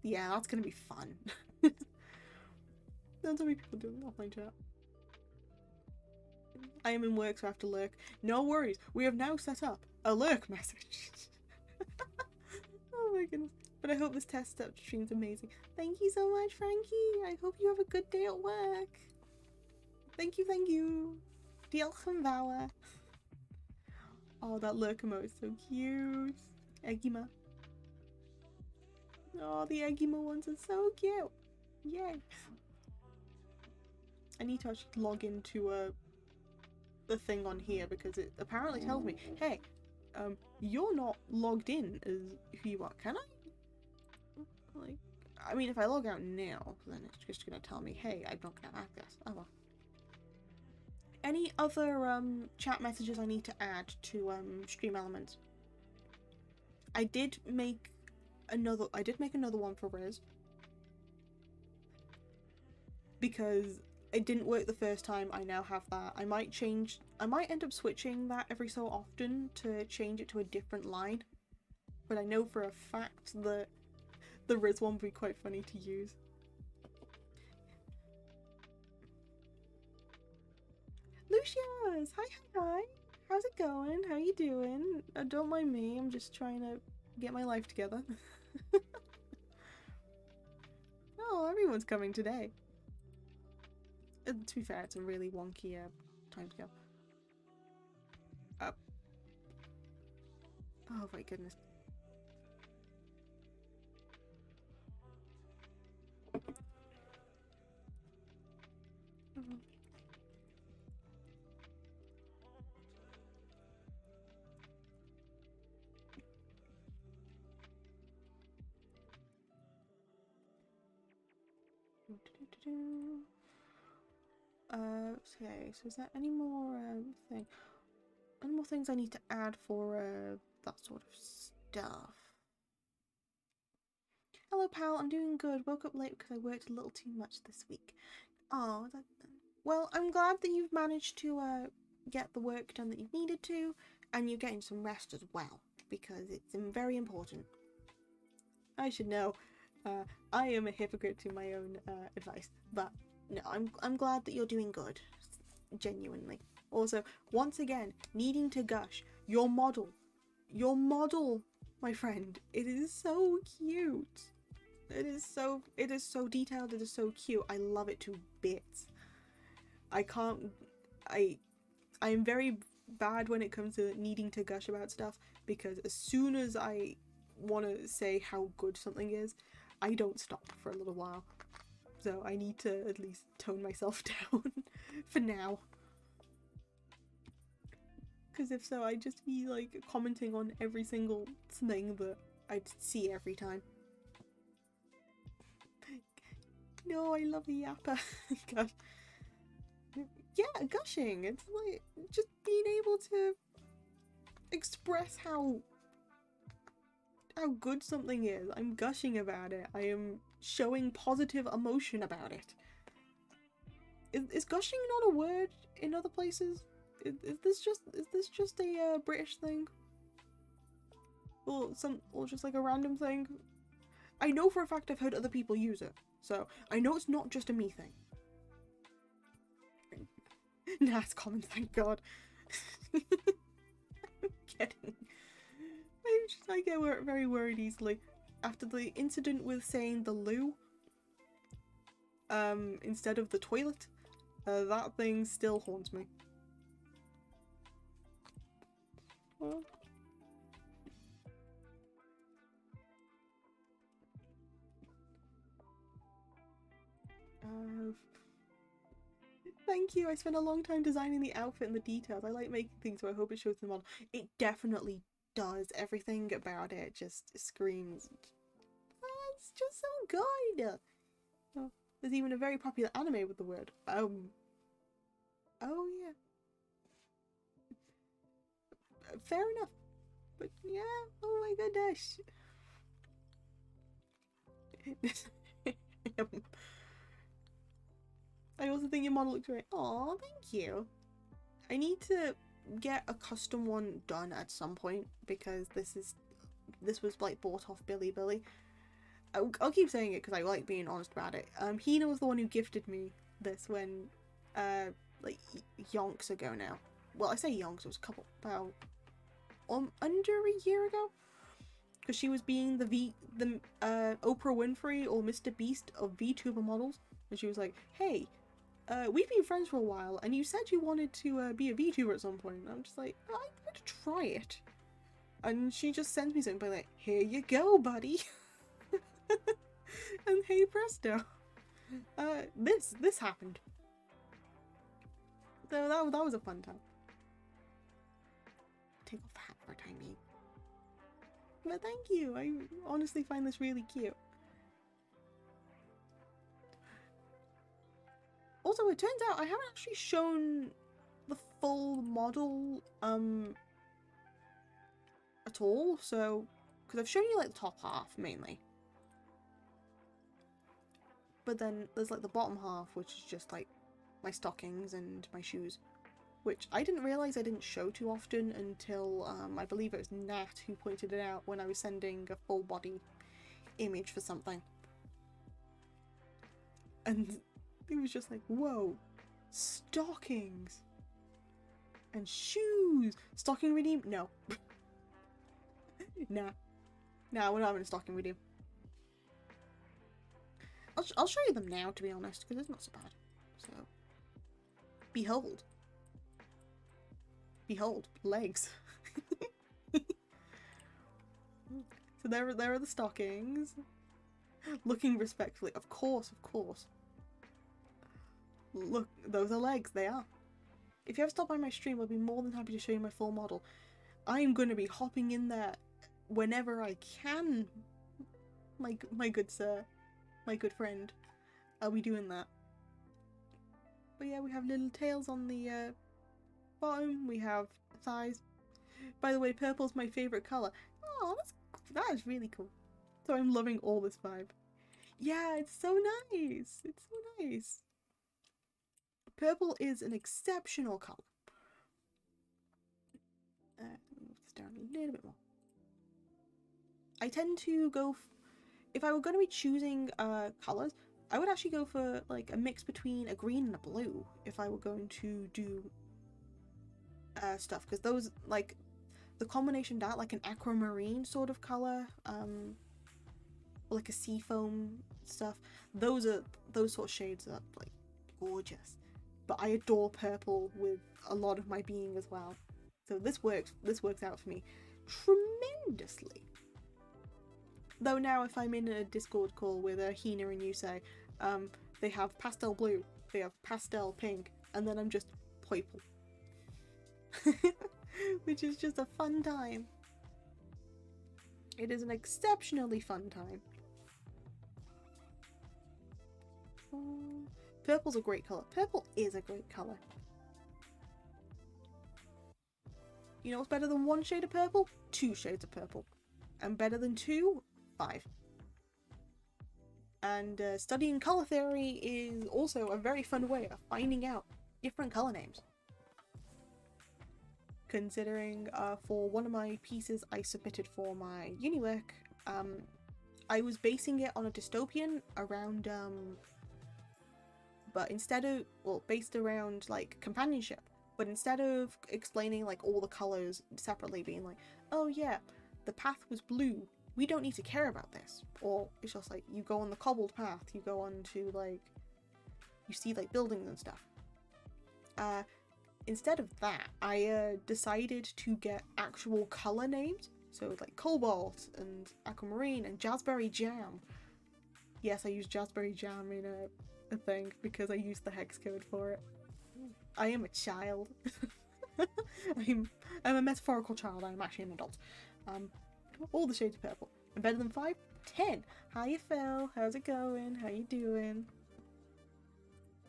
Yeah, that's gonna be fun. That's how many people do it offline chat. I am in work, so I have to lurk. No worries, we have now set up a lurk message. Oh my goodness. But I hope this test up stream's amazing. Thank you so much, Frankie. I hope you have a good day at work. Thank you. Diolch Vower. Oh, that lurk emote is so cute. Eggima. Oh, the Eggima ones are so cute. Yay. I need to actually log into the thing on here because it apparently tells me, hey, you're not logged in as who you are. Can I? Like, I mean, if I log out now, then it's just gonna tell me, hey, I'm not gonna have access. Oh well. Any other chat messages I need to add to Stream Elements? I did make another one for Riz because it didn't work the first time. I now have that. I might end up switching that every so often to change it to a different line, but I know for a fact that the Riz one would be quite funny to use. Lucius! Hi! How's it going? How you doing? Don't mind me, I'm just trying to get my life together. Oh, everyone's coming today. To be fair, it's a really wonky time to go. Oh my goodness. Okay, so is there any more things I need to add for that sort of stuff? Hello pal, I'm doing good. Woke up late because I worked a little too much this week. Oh, well, I'm glad that you've managed to get the work done that you needed to, and you're getting some rest as well, because it's very important. I should know. I am a hypocrite to my own advice, but no, I'm glad that you're doing good, genuinely. Also, once again, needing to gush, your model, my friend, it is so cute. It is so detailed. It is so cute. I love it to bits. I'm very bad when it comes to needing to gush about stuff because as soon as I want to say how good something is, I don't stop for a little while. So I need to at least tone myself down for now. Because if so, I'd just be like commenting on every single thing that I'd see every time. No, I love the yapper. God. Yeah, gushing. It's like just being able to express how good something is. I'm gushing about it. I am showing positive emotion about it. Is gushing not a word in other places? Is this just a British thing? Or just like a random thing? I know for a fact I've heard other people use it, so I know it's not just a me thing. Nah, it's common, thank God. I'm kidding. I get very worried easily. After the incident with saying the loo, instead of the toilet, that thing still haunts me. Oh. Thank you. I spent a long time designing the outfit and the details. I like making things, so I hope it shows the model. It definitely does. Everything about it just screams. Oh, it's just so good. Oh, there's even a very popular anime with the word. Oh yeah. Fair enough. But yeah. Oh my goodness. I also think your model looks great. Aw, thank you. I need to get a custom one done at some point because this was like bought off Billy. I'll keep saying it because I like being honest about it. Hina was the one who gifted me this when like yonks ago now. Well, I say yonks, it was a couple about under a year ago, because she was being the Oprah Winfrey or Mr. Beast of VTuber models, and she was like, hey, we've been friends for a while, and you said you wanted to be a VTuber at some point. And I'm just like, I'm going to try it. And she just sends me something like, here you go, buddy. And hey presto, this happened. So that was a fun time. Take off the hat for a time being. But thank you. I honestly find this really cute. Also, it turns out I haven't actually shown the full model at all, so because I've shown you like the top half mainly, but then there's like the bottom half, which is just like my stockings and my shoes, which I didn't realize I didn't show too often until I believe it was Nat who pointed it out when I was sending a full body image for something, and it was just like, whoa, stockings and shoes. Stocking redeem? No. Nah, we're not having a stocking redeem. I'll show you them now, to be honest, because it's not so bad. So, behold, legs. So there are the stockings. Looking respectfully, of course. Look, those are legs. They are. If you ever stop by my stream, I'll be more than happy to show you my full model. I'm going to be hopping in there whenever I can, my good sir, my good friend. I'll be doing that. But yeah, we have little tails on the bottom. We have thighs. By the way, purple's my favourite colour. Oh, that is really cool. So I'm loving all this vibe. Yeah, it's so nice. It's so nice. Purple is an exceptional colour. Move this down a little bit more. I tend to go, if I were going to be choosing colours, I would actually go for like a mix between a green and a blue if I were going to do stuff, because those, like the combination that, like an aquamarine sort of colour, or like a seafoam stuff, those sort of shades are like gorgeous. But I adore purple with a lot of my being as well. So this works out for me. tremendously. Though now if I'm in a Discord call with a Hina and you say, they have pastel blue, they have pastel pink, and then I'm just purple. Which is just a fun time. It is an exceptionally fun time. Purple's a great colour. Purple is a great colour. You know what's better than 1 shade of purple? 2 shades of purple. And better than 2? 5. And studying colour theory is also a very fun way of finding out different colour names. Considering for one of my pieces I submitted for my uni work, I was basing it on a dystopian around, but instead of, well, based around like companionship, but instead of explaining like all the colours separately, being like, oh yeah, the path was blue, we don't need to care about this. Or it's just like, you go on the cobbled path, you go on to like, you see like buildings and stuff. Instead of that, I decided to get actual colour names. So like Cobalt and Aquamarine and Jazzberry Jam. Yes, I used Jazzberry Jam in a thing because I used the hex code for it. I am a child. I'm a metaphorical child, I'm actually an adult. All the shades of purple. And better than 5? 10. Hiya Phil, how's it going? How you doing?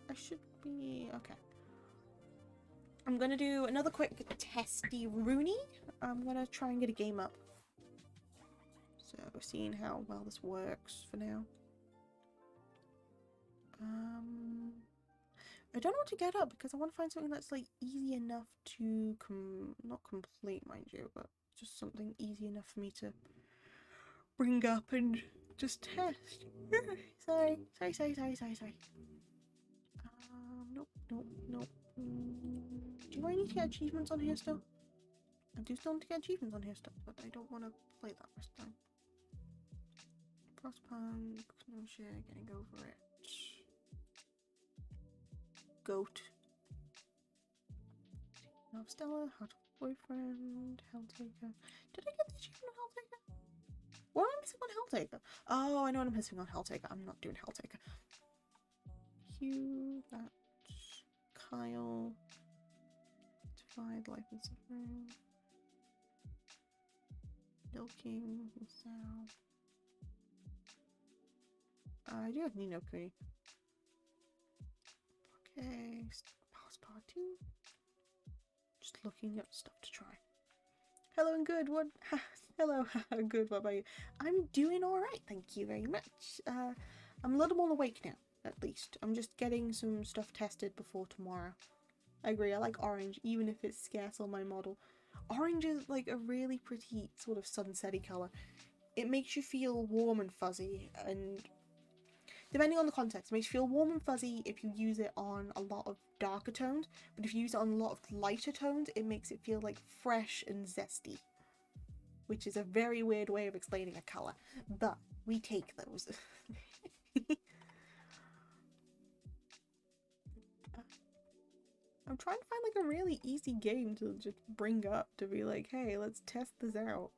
I should be... okay. I'm gonna do another quick testy Rooney. I'm gonna try and get a game up. So we're seeing how well this works for now. I don't know what to get up because I want to find something that's like easy enough to not complete, mind you, but just something easy enough for me to bring up and just test. Sorry. Nope. Do I need to get achievements on here still? I do still need to get achievements on here still, but I don't want to play that this time. Frostpunk, no shit, getting over it. Goat. Love Stella, How to Boyfriend, Helltaker. Did I get the achievement on Helltaker? What am I missing on Helltaker? Oh, I know what I'm missing on Helltaker. I'm not doing Helltaker. Hugh, that's Kyle. Divide Life and Suffering. Milking, Sal. I do have Nino Kuni. Okay, Pause Part 2. Just looking up stuff to try. Hello and good, what? Hello, good, what about you? I'm doing alright, thank you very much. I'm a little more awake now, at least. I'm just getting some stuff tested before tomorrow. I agree, I like orange, even if it's scarce on my model. Orange is like a really pretty sort of sunsetty colour. It makes you feel warm and fuzzy, and depending on the context, it makes you feel warm and fuzzy if you use it on a lot of darker tones, but if you use it on a lot of lighter tones, it makes it feel like fresh and zesty. Which is a very weird way of explaining a colour, but we take those. I'm trying to find like a really easy game to just bring up to be like, hey, let's test this out.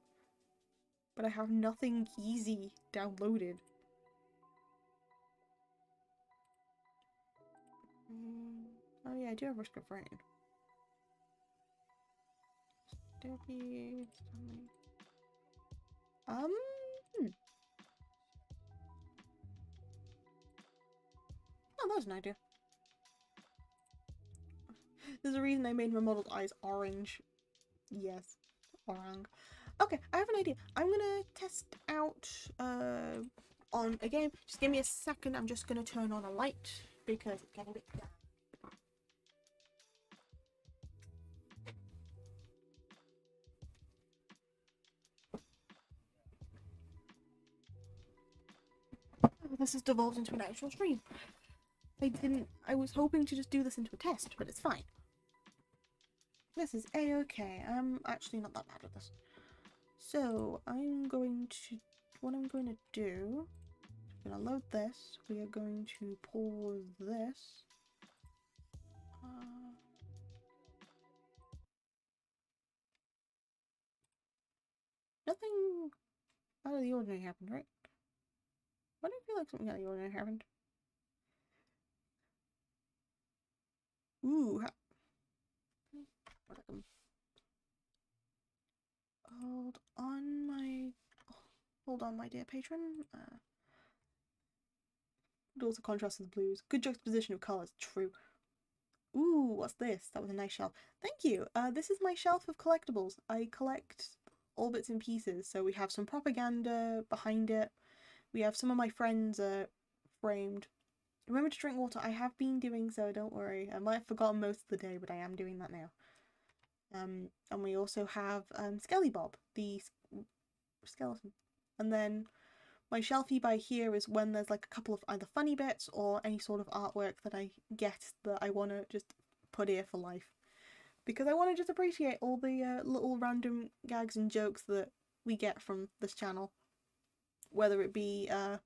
But I have nothing easy downloaded. Oh yeah, I do have Risk of Rain. Debbie, Oh, that was an idea. There's a reason I made my modeled eyes orange. Yes, orang. Okay, I have an idea. I'm gonna test out on a game. Just give me a second. I'm just gonna turn on a light because it's getting a bit dark. This has devolved into an actual stream. I was hoping to just do this into a test, but it's fine. This is a-okay. I'm actually not that bad at this. So, what I'm going to do, I'm going to load this. We are going to pause this. Nothing out of the ordinary happened, right? Why do I feel like something out of the ordinary happened? Ooh. Hold on, my dear patron. It also contrasts with the blues. Good juxtaposition of colours. True. Ooh, what's this? That was a nice shelf. Thank you. This is my shelf of collectibles. I collect all bits and pieces. So we have some propaganda behind it. We have some of my friends framed. Remember to drink water. I have been doing so, don't worry. I might have forgotten most of the day, but I am doing that now. And we also have Skelly Bob, the skeleton. And then my shelfie by here is when there's like a couple of either funny bits or any sort of artwork that I get that I want to just put here for life. Because I want to just appreciate all the little random gags and jokes that we get from this channel. Whether it be an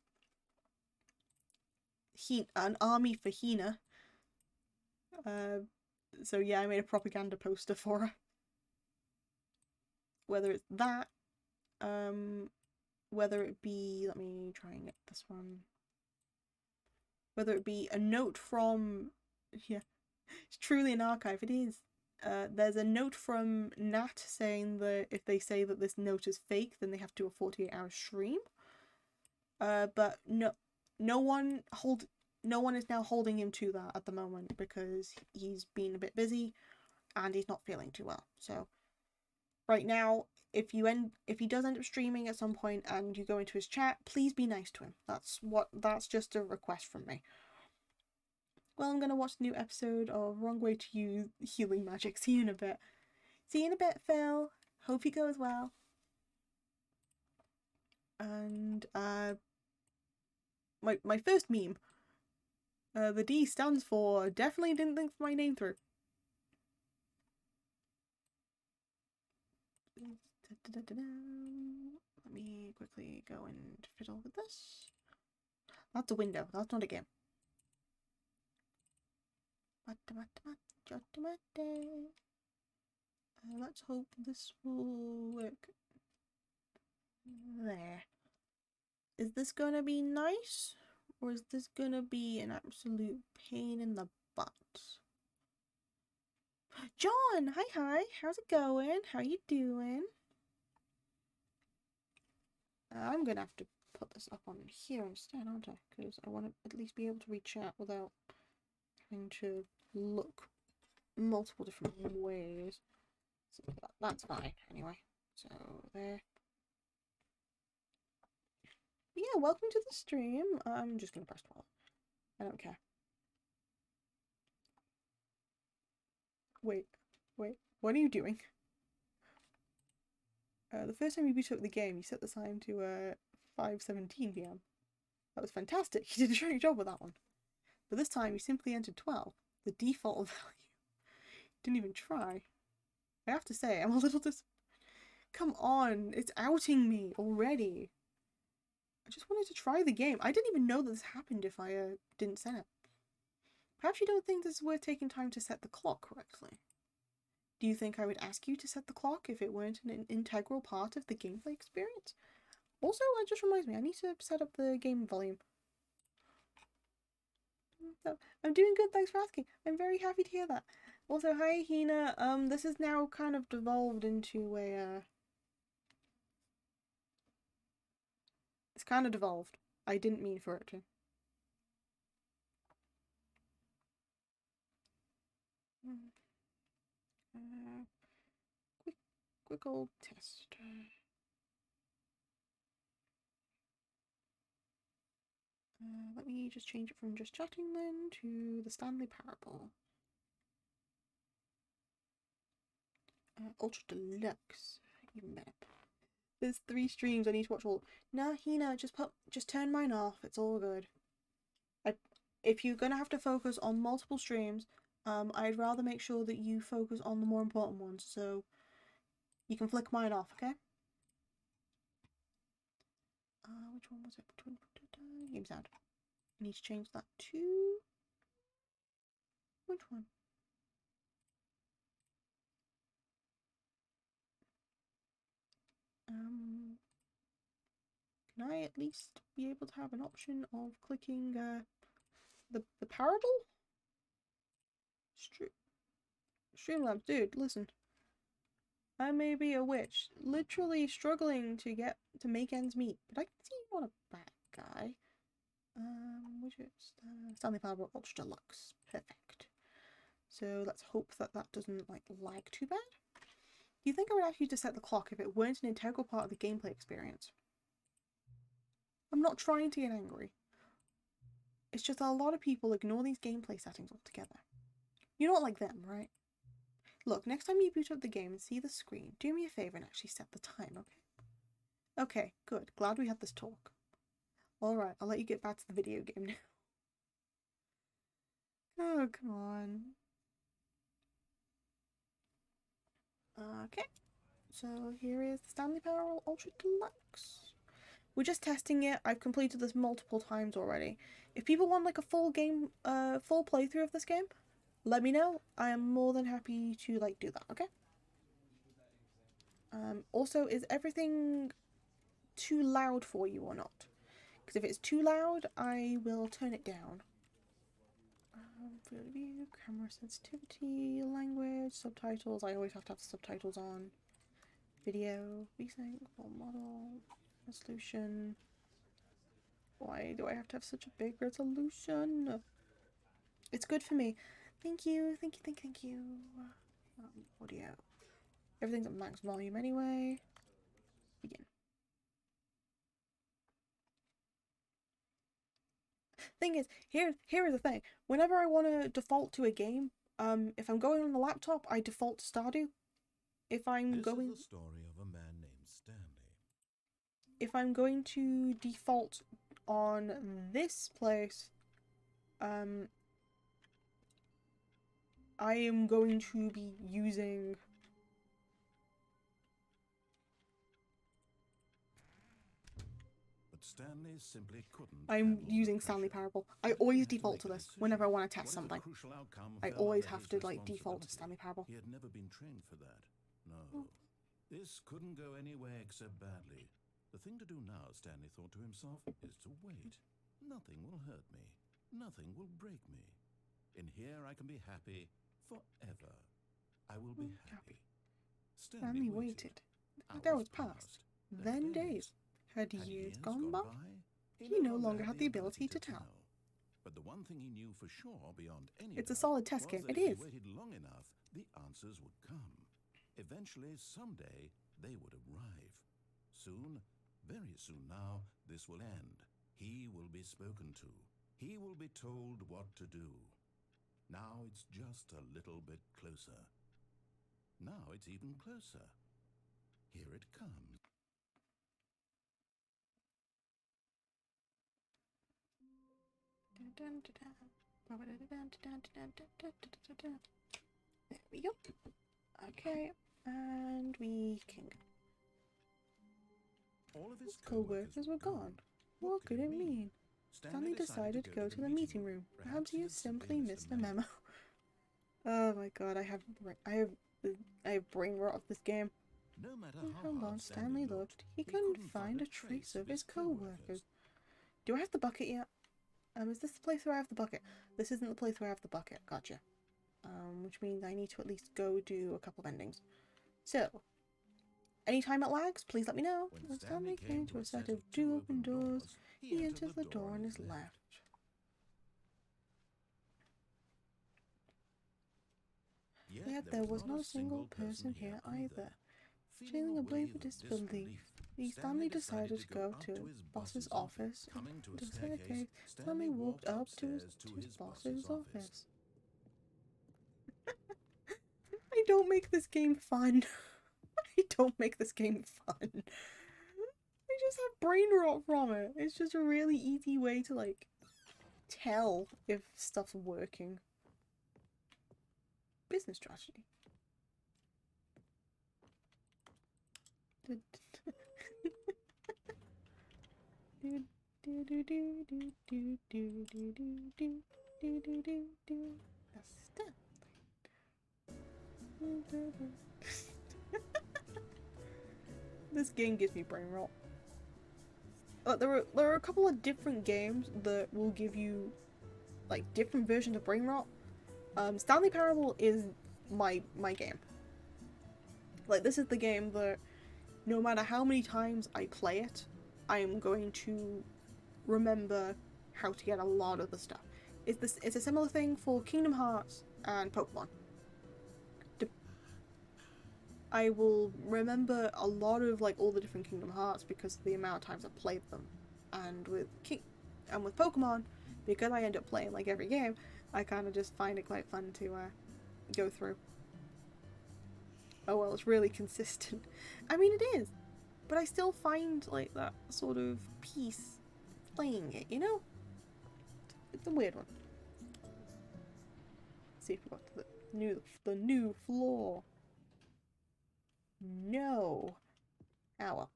army for Hina. So yeah, I made a propaganda poster for her. Whether it's that, whether it be, let me try and get this one. Whether it be a note from, yeah, it's truly an archive, it is. There's a note from Nat saying that if they say that this note is fake, then they have to do a 48-hour stream. But no one is now holding him to that at the moment because he's been a bit busy and he's not feeling too well. So right now, if he does end up streaming at some point and you go into his chat, please be nice to him. That's just a request from me. Well, I'm gonna watch the new episode of Wrong Way to Use Healing Magic. See you in a bit. See you in a bit, Phil. Hope you goes well. And my first meme. The D stands for definitely didn't think my name through. Let me quickly go and fiddle with this. That's a window. That's not a game. Let's hope this will work. There. Is this gonna be nice? Or is this gonna be an absolute pain in the butt? John! Hi! How's it going? How you doing? I'm gonna have to put this up on here instead, aren't I? Because I want to at least be able to read chat without having to look multiple different ways. So that's fine, anyway. So, there. Yeah, welcome to the stream. I'm just gonna press 12. I don't care. Wait. What are you doing? The first time you retook the game, you set the time to 5:17 PM. That was fantastic. You did a great job with that one. But this time you simply entered 12, the default value. Didn't even try. I have to say, I'm a little Come on, it's outing me already. I just wanted to try the game. I didn't even know that this happened if I didn't set it. Perhaps you don't think this is worth taking time to set the clock correctly. Do you think I would ask you to set the clock if it weren't an integral part of the gameplay experience? Also, it just reminds me, I need to set up the game volume. So, I'm doing good, thanks for asking. I'm very happy to hear that. Also, hi Hina, this is now kind of devolved into a, it's kind of devolved. I didn't mean for it to. Quick old test. Let me just change it from just chatting then to the Stanley Parable. Ultra Deluxe. Even better. There's 3 streams. I need to watch all. Nah, Hina, just turn mine off. It's all good. If you're gonna have to focus on multiple streams, I'd rather make sure that you focus on the more important ones. So you can flick mine off, okay? Which one was it? Game sound. I need to change that to which one? Can I at least be able to have an option of clicking the parable? Streamlabs, dude, listen. I may be a witch, literally struggling to make ends meet, but I can see you want a bad guy. Widgets, Stanley Parable Ultra Deluxe, perfect. So let's hope that that doesn't like lag too bad. Do you think I would ask you to set the clock if it weren't an integral part of the gameplay experience? I'm not trying to get angry. It's just that a lot of people ignore these gameplay settings altogether. You're not like them, right? Look, next time you boot up the game and see the screen, do me a favour and actually set the time, okay? Okay, good. Glad we had this talk. Alright, I'll let you get back to the video game now. Oh, come on. Okay, so here is the Stanley Parable Ultra Deluxe. We're just testing it. I've completed this multiple times already. If people want like a full playthrough of this game, let me know. I am more than happy to like do that, okay? Also, is everything too loud for you or not? Because if it's too loud, I will turn it down. Field of view, camera sensitivity, language, subtitles. I always have to have subtitles on. Video, VSync, full model, resolution. Why do I have to have such a big resolution? It's good for me. Thank you, thank you, thank you, thank you. Audio. Everything's at max volume anyway. Begin. Thing is, here is the thing. Whenever I want to default to a game, if I'm going on the laptop, I default to Stardew. If I'm going... This is the story of a man named Stanley. If I'm going to default on this place, I am going to be using... But Stanley simply couldn't. I'm using Stanley Parable. I always default to this whenever I want to test something. I always have to like default to Stanley Parable. He had never been trained for that. No. This couldn't go anywhere except badly. The thing to do now, Stanley thought to himself, is to wait. Nothing will hurt me. Nothing will break me. In here I can be happy forever. I will be happy. Stanley waited. That was past. Then days. Had years gone by? He no longer had the ability to tell. But the one thing he knew for sure beyond any It's a solid test game. It is. If he waited long enough, the answers would come. Eventually, someday, they would arrive. Soon, very soon now, this will end. He will be spoken to. He will be told what to do. Now it's just a little bit closer. Now it's even closer. Here it comes. There we go. Okay, and we can go. All of his co-workers were gone. What could it mean? Stanley decided to go to the meeting room. Perhaps you simply missed a memo. Oh my god, I have brain rot of this game. No matter how long Stanley looked, he couldn't find a trace of his co-workers. Do I have the bucket yet? Is this the place where I have the bucket? This isn't the place where I have the bucket. Gotcha. Which means I need to at least go do a couple of endings. So, anytime it lags, please let me know. When Stanley came to a set of two open doors, he enters the door on his left. Yet there was not a single person here either. Feeling a wave of disbelief, Stanley decided to go to his boss's office. Just in case, Stanley walked up to his boss's office. I don't make this game fun. I don't make this game fun. I just have brain rot from it. It's just a really easy way to like tell if stuff's working. Business strategy. That's that. This game gives me brain rot. There are a couple of different games that will give you like different versions of brain rot. Stanley Parable is my game. Like, this is the game that no matter how many times I play it, I am going to remember how to get a lot of the stuff. It's a similar thing for Kingdom Hearts and Pokemon. I will remember a lot of like all the different Kingdom Hearts because of the amount of times I've played them, and with Pokemon, because I end up playing like every game, I kind of just find it quite fun to go through. Oh well, it's really consistent. I mean, it is, but I still find like that sort of peace playing it, you know? It's a weird one. Let's see if we got to the new floor. No. Ah well.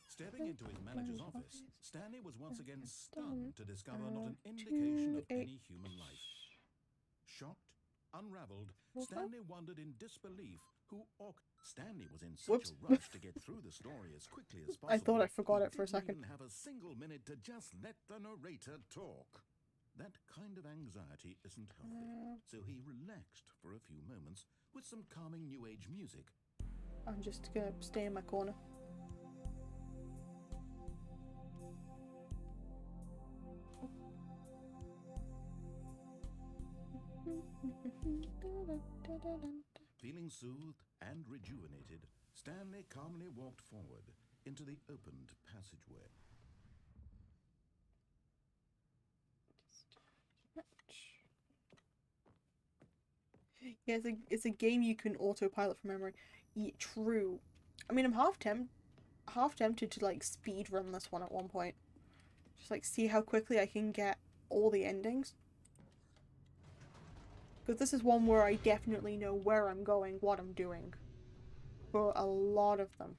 Stepping into his manager's office, Stanley was once again stunned to discover not an indication of any human life. Shocked, unraveled, Stanley wondered in disbelief who Stanley was in such a rush to get through the story as quickly as possible. I thought I forgot it for a second. He didn't have a single minute to just let the narrator talk. That kind of anxiety isn't healthy, so he relaxed for a few moments with some calming new age music. I'm just gonna stay in my corner. Feeling soothed and rejuvenated, Stanley calmly walked forward into the opened passageway. Yeah, it's a game you can autopilot from memory. Yeah, true. I mean, I'm half tempted to like speed run this one at one point. Just like see how quickly I can get all the endings. Because this is one where I definitely know where I'm going, what I'm doing. For a lot of them.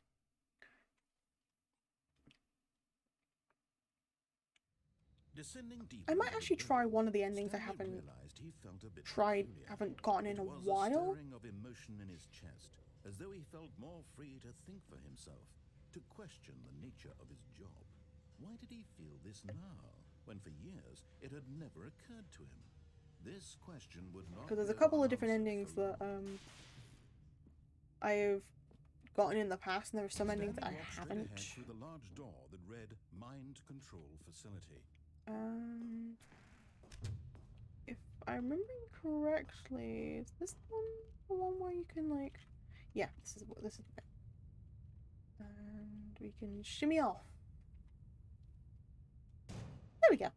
I might actually try one of the endings I haven't gotten in a while. There was a stirring of emotion in his chest, as though he felt more free to think for himself, to question the nature of his job. Why did he feel this now, when for years it had never occurred to him? This question would not. Because there's a couple of different endings that I have gotten in the past, and there are some endings that I haven't. Through the large door that read "Mind Control Facility." If I'm remembering correctly, is this the one where you can like, yeah, this is the bit, and we can shimmy off. There we go.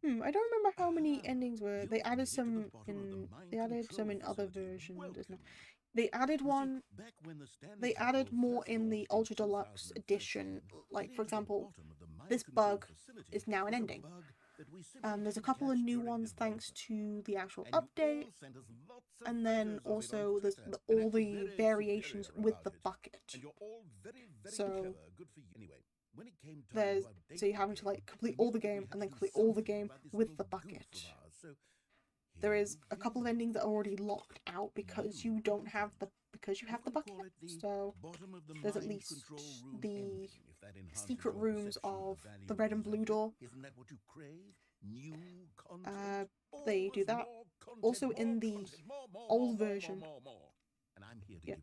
I don't remember how many endings were. They added some in. They added some in other versions. They added one. They added more in the Ultra Deluxe edition. Like, for example, this bug is now an ending. There's a couple of new ones thanks to the actual update, and then also there's all the variations with the bucket. So so you're having to like complete all the game and then complete all the game with the bucket. There is a couple of endings that are already locked out because you have the bucket. So there's at least the secret rooms of the red and blue door. They do that. Also in the old version. Yeah.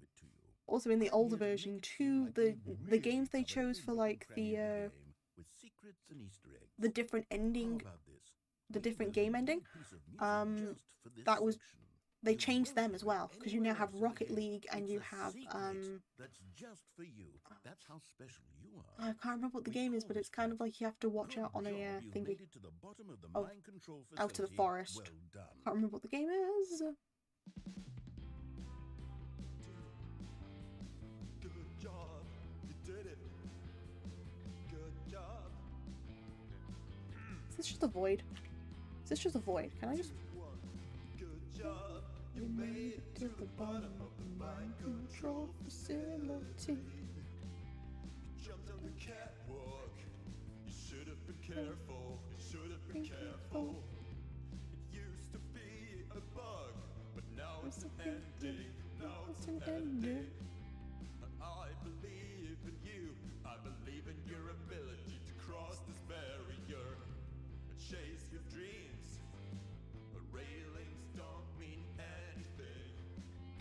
Also in the older version too, the games they chose for like the different ending, the different game ending, they changed them as well, because you now have Rocket League and you have I can't remember what the game is, but it's kind of like you have to watch out on a thingy out to the forest. Can't remember what the game is. Is this just a void? Is this just a void? Can I just... Good job. You made it to the bottom of the mind control facility. You jumped on the catwalk. You should have been careful. You should have been careful. It used to be a bug, but now It's an ending. I believe in you. I believe in your ability to cross this barrier and chase your dreams. Railings don't mean anything.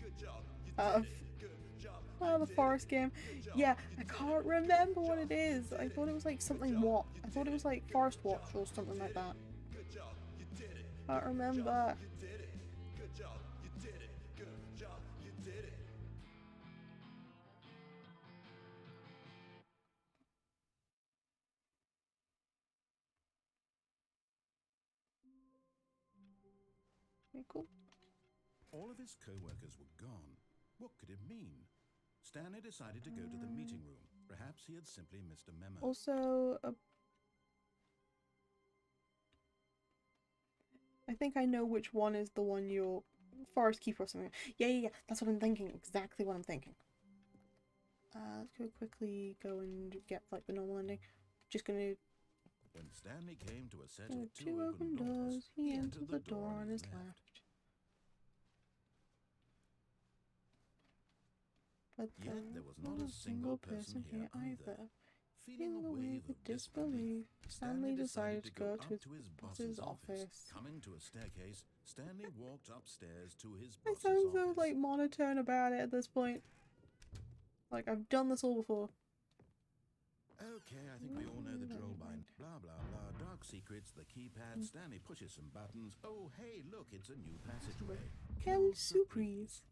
Good job, you did it. Good job. Oh, the forest game. Yeah, I can't remember what it is. I thought it was like something what? I thought it was like Forest Watch or something like that. Good job, you did it. Can't remember. You did it. Good job, you did it. Good job, you did it. Okay, cool. All of his co-workers were gone. What could it mean? Stanley decided to go to the meeting room. Perhaps he had simply missed a memo. Also, I think I know which one is the one you're Forest Keeper or something. Yeah. That's what I'm thinking. Exactly what I'm thinking. Let's go quickly go and get like the normal ending. Just gonna. When Stanley came to a set There of are two open doors, he entered the door on his left. But Yet there was not a single person here either. Feeling a wave of disbelief, Stanley decided to go up to his boss's office. Coming to a staircase, Stanley walked upstairs to his I boss's sound so office. like monotone about it at this point. Like I've done this all before. Okay, I think we all know the drill by blah blah blah. Dark secrets, the keypad. Stanley pushes some buttons. Oh hey, look, it's a new passageway. Quelle surprise!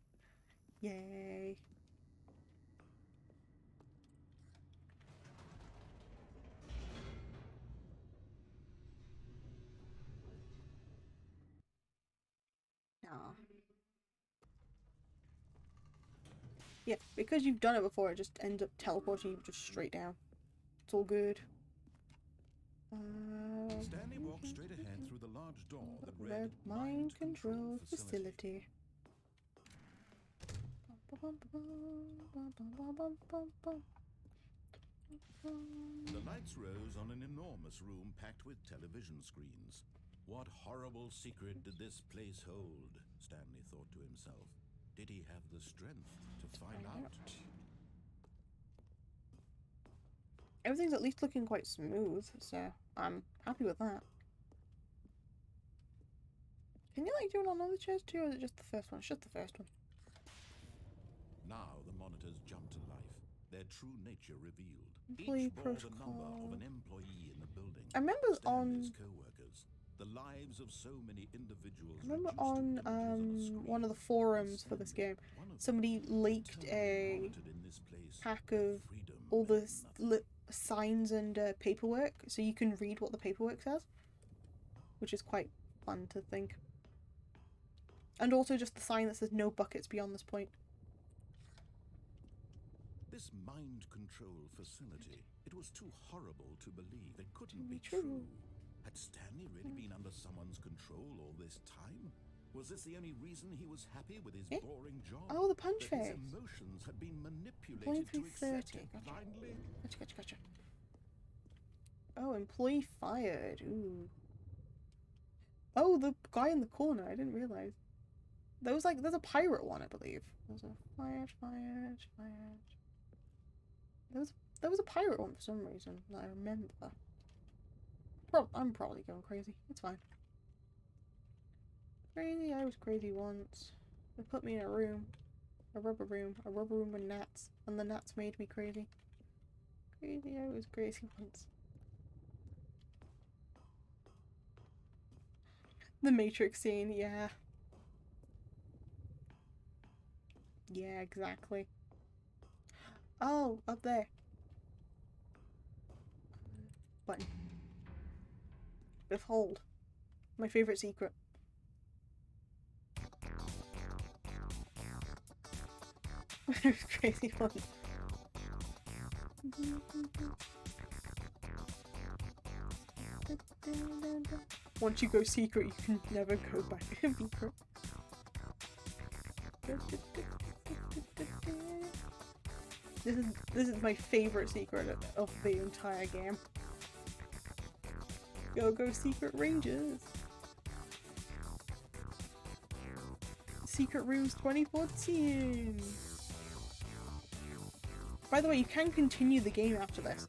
Yay! Nah. Yeah, because you've done it before, it just ends up teleporting you just straight down. It's all good. Stanley walked straight ahead through the large door that Red read Mind Control Facility. The lights rose on an enormous room packed with television screens. What horrible secret did this place hold? Stanley thought to himself. Did he have the strength to find out? Everything's at least looking quite smooth, so I'm happy with that. Can you like do it on other chairs too, or is it just the first one? It's just the first one. Now the monitors jumped to life, their true nature revealed. Employee Each bore the protocol. number of an employee in the building. I remember Stanley's co-workers, the lives of so many individuals. I remember reduced to on images on a screen. one of the forums for this game, One of somebody them leaked a wanted in this place pack of freedom all the and nothing. signs and paperwork, so you can read what the paperwork says, which is quite fun to think. And also just the sign that says no buckets beyond this point. This mind control facility, it was too horrible to believe. It couldn't be be true. true. Had Stanley really been under someone's control all this time? Was this the only reason he was happy with his Eh? boring job? Oh, the punch That his face. emotions had been manipulated to Employee accept 330. it Gotcha. blindly? Gotcha. Oh, employee fired. Ooh. Oh, the guy in the corner. I didn't realize. There was like, there's a pirate one, I believe. There's a fired. There was a pirate one for some reason that I remember. I'm probably going crazy. It's fine. Crazy. I was crazy once. They put me in a room, a rubber room with gnats, and the gnats made me crazy. Crazy. I was crazy once. The Matrix scene, yeah. Yeah, exactly. Oh, up there. Button. Withhold. My favorite secret. Crazy one. Once you go secret, you can never go back secret. This is my favorite secret of the entire game. Go Secret Rangers. Secret Rooms 2014. By the way, you can continue the game after this.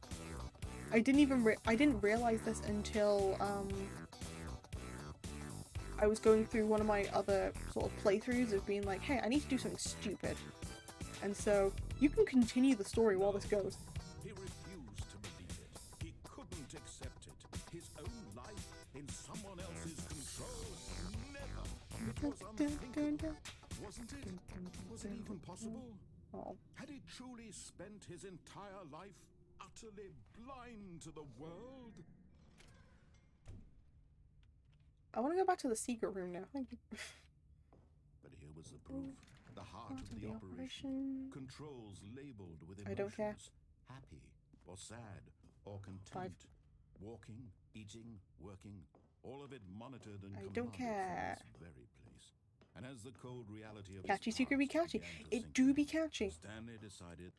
I didn't realize this until I was going through one of my other sort of playthroughs of being like, hey, I need to do something stupid. And so you can continue the story while this goes. He refused to believe it. He couldn't accept it. His own life in someone else's control. Never. It was unthinkable. Wasn't it? Was it even possible? Oh. Had he truly spent his entire life utterly blind to the world? I want to go back to the secret room now. Thank you. But here was the proof. The heart of the operation. Controls labeled with emotions. I don't care. Happy or sad or content. 5. Walking, eating, working. All of it monitored and I commanded don't care. from this very place. And as the cold reality of Catchy his secret be past catchy. began to It sink do in, be catchy. Stanley decided.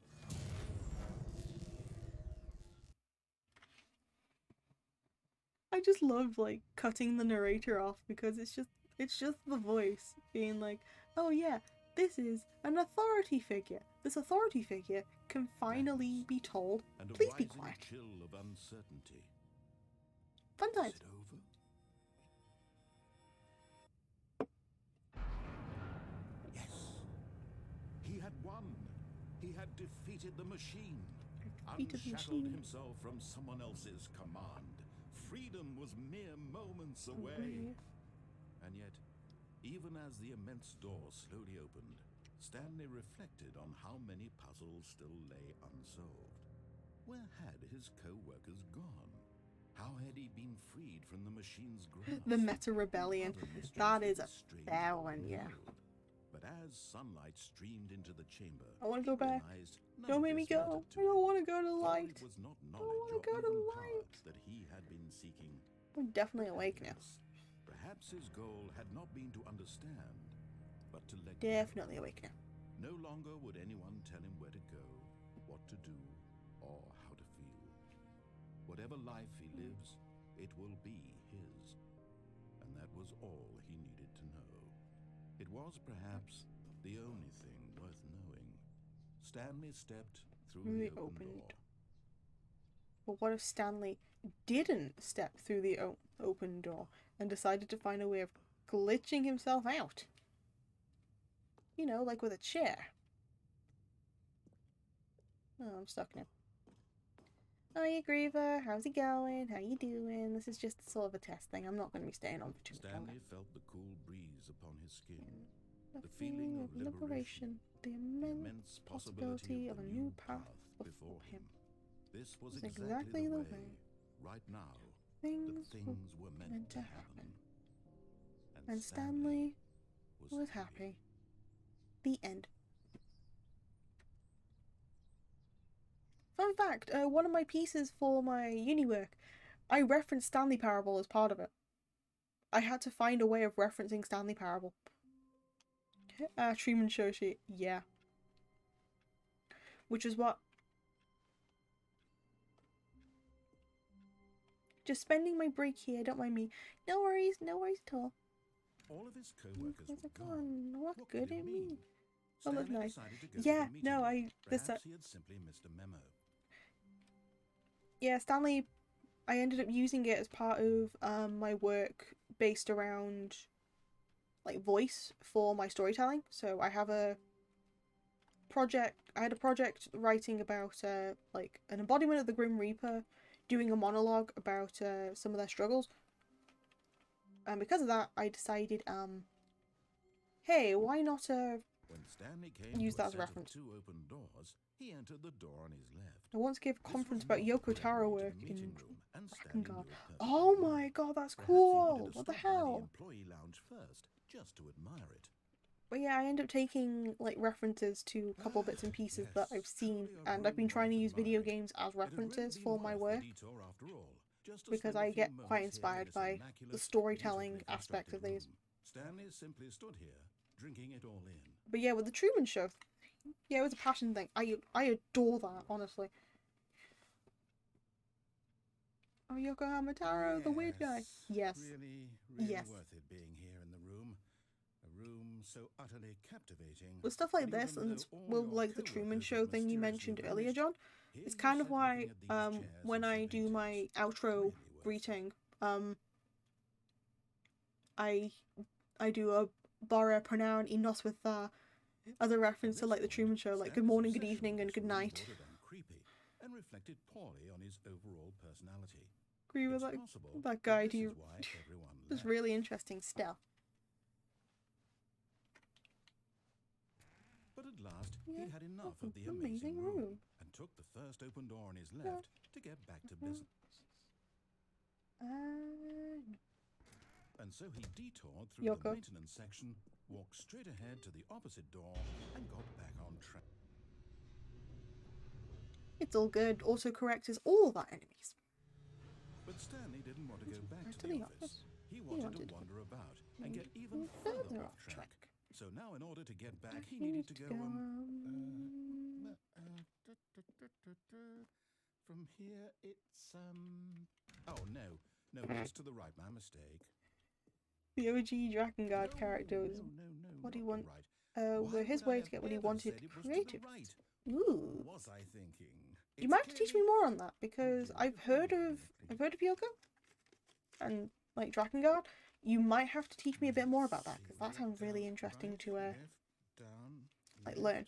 I just love like cutting the narrator off because it's just the voice being like, oh yeah, this is an authority figure. This authority figure can finally be told, And a please be rising quiet. chill of uncertainty. Fun times. Is it over? Yes. He had won. He had defeated the machine. Defeated the Unshackled machine. himself from someone else's command. Freedom was mere moments away. And yet, even as the immense door slowly opened, Stanley reflected on how many puzzles still lay unsolved. Where had his co-workers gone? How had he been freed from the machine's grasp? The Meta Rebellion. Other mysteries That of is a this strange fair world one, yeah. held. But as sunlight streamed into the chamber, I want to go he back. realized none Don't of make me this go. mattered to I don't him. want to go to For light. it was not I knowledge want or to go to even power light. that he had been seeking. I'm definitely awake now. Perhaps his goal had not been to understand, but to let Definitely go. awake now. No longer would anyone tell him where to go, what to do, or how to feel. Whatever life he lives, it will be his. And that was all he needed to know. It was perhaps the only thing worth knowing. Stanley stepped through the open door. But what if Stanley didn't step through the open door and decided to find a way of glitching himself out? You know, like with a chair. Oh, I'm stuck now. Oh, yeah, Griever, how's it going? How you doing? This is just sort of a test thing. I'm not going to be staying on for too long. Stanley felt the cool breeze upon his skin. The feeling of liberation, the immense possibility of a new path before him. This was It's exactly the way, right now, Things that things were meant to happen. And Stanley was happy. The end. Fun fact, one of my pieces for my uni work, I referenced Stanley Parable as part of it. I had to find a way of referencing Stanley Parable. Truman Show sheet, yeah. Which is what... Just spending my break here, don't mind me. No worries at all. All of his co-workers were Where's it gone. gone? What could good it mean? Oh, Stanley look nice. decided to go Yeah, to the no, meeting. this Perhaps he had simply missed a memo. yeah, Stanley, I ended up using it as part of my work based around like voice for my storytelling. So I have a project, I had a project writing about like an embodiment of the Grim Reaper doing a monologue about some of their struggles. And because of that, I decided, hey, why not When Stanley came use to that a as a set of reference. 2 open doors, he entered the door on his left. I once gave a This conference was about not the Yoko correct Taro way to work the in meeting room, and fucking Stanley God. knew it perfectly Oh well. my God, that's Perhaps he wanted cool! to What the stop by hell? the employee lounge first, just to admire it. But yeah, I end up taking like references to a couple bits and pieces that Yes, I've seen, truly a and I've been room trying to worth use video admiring. games as It had really references been for my worth work the detour after all, just to because spend a I few get quite moments here in inspired this by the immaculate, storytelling beautifully aspect of constructed these. room. Stanley simply stood here, drinking it all in. But yeah, with the Truman Show, yeah, it was a passion thing. I adore that, honestly. Oh, Yokohama Taro, the weird guy. Yes. Really Yes. worth it being here in the room. A room so utterly captivating. With stuff like that this, even and though all well, your like the Truman co-workers Show have thing you mysteriously mentioned earlier, vanished, John, here it's you kind of sit why looking at these chairs when and I do civilians. my outro Really worth it. greeting, I do a bara pronoun y nos with tha as a reference to like the Truman Show, like good Stanley's morning, good obsession evening, with and this good really night. bordered on creepy and reflected poorly on his overall personality. Agree with It's that possible that guy. this Do you? is why everyone It's left. really interesting stuff. But at last, Yeah, he'd had enough oh, of the amazing amazing room room. and took the first open door on his left to get back to business. And so he detoured through the Yoko. maintenance section, walked straight ahead to the opposite door, and got back on track. It's all good. Autocorrect is all of our enemies. But Stanley didn't want to go back Back to the office. He wanted to wander about and get even further off track. So now, in order to get back, he needed to go, from here, it's, oh, no, just to the right, my mistake. The OG Drakengard character was what he want. Were his way to get what he wanted creative. Ooh. Was I thinking? You might have to teach me more on that, because I've heard of Yoko and like Drakengard. You might have to teach me a bit more about that, because that sounds really interesting to like learn.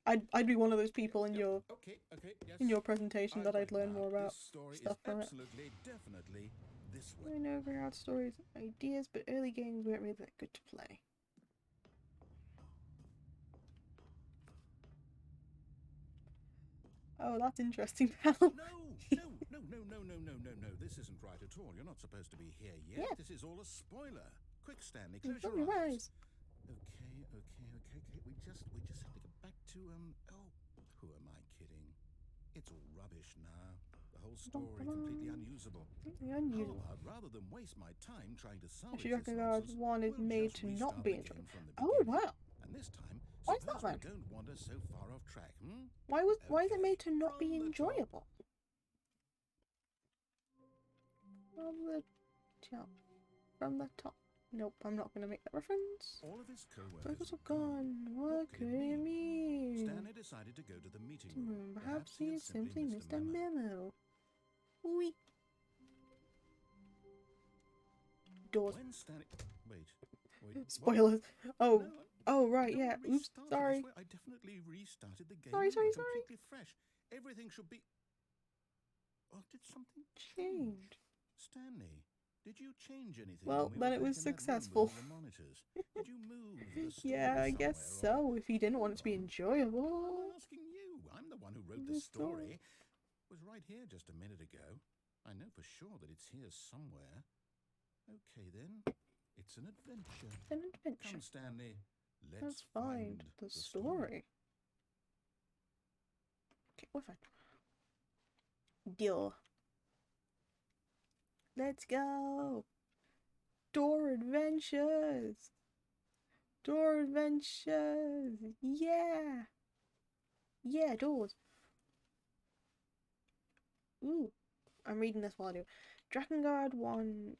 I'd be one of those people in your presentation that I'd learn more about stuff from it. Definitely this I know Greyhound stories, ideas, but early games weren't really that good to play. Oh, that's interesting, pal. No. This isn't right at all. You're not supposed to be here yet. Yeah. This is all a spoiler. Quick, Stanley, close Close your your eyes. eyes. Okay. We just have to get back to, who am I kidding? It's all rubbish now. The whole story completely unusable. Unusual. How about, rather than waste my time trying to salvage Actually, this Drakengard nonsense, 1 is we'll made just to not restart be the game enjoyable. from the Oh, beginning. wow. And this time, Why is that suppose we then? don't wander so far off track, Why is it Okay, made to not be from the top. enjoyable? From the top. Nope, I'm not gonna make that reference. All of his Focus co-workers have gone. What could it mean? Stanley decided to go to the meeting room. Perhaps he had has simply missed a memo. Oui. Doors. When Stanley... Wait. What? Spoilers. Oh. No, Oh, right, I yeah. don't Oops, restart it, I sorry. swear. I definitely restarted the game. Sorry. Completely fresh. Everything should be... Oh, did something Change. Stanley, did you change anything? Well, when we then were it was back in that room with successful. all the monitors? Did you move the story Yeah, I guess somewhere, or- so, if he didn't want it to be enjoyable. I'm asking you. I'm the one who wrote the story. It was right here just a minute ago. I know for sure that it's here somewhere. Okay, then. It's an adventure. An adventure. Come, Stanley. Let's Let's find the story. Okay, we're fine. Deal. Let's go. Door adventures. Door adventures. Yeah. Yeah, doors. Ooh. I'm reading this while I do. Drakengard 1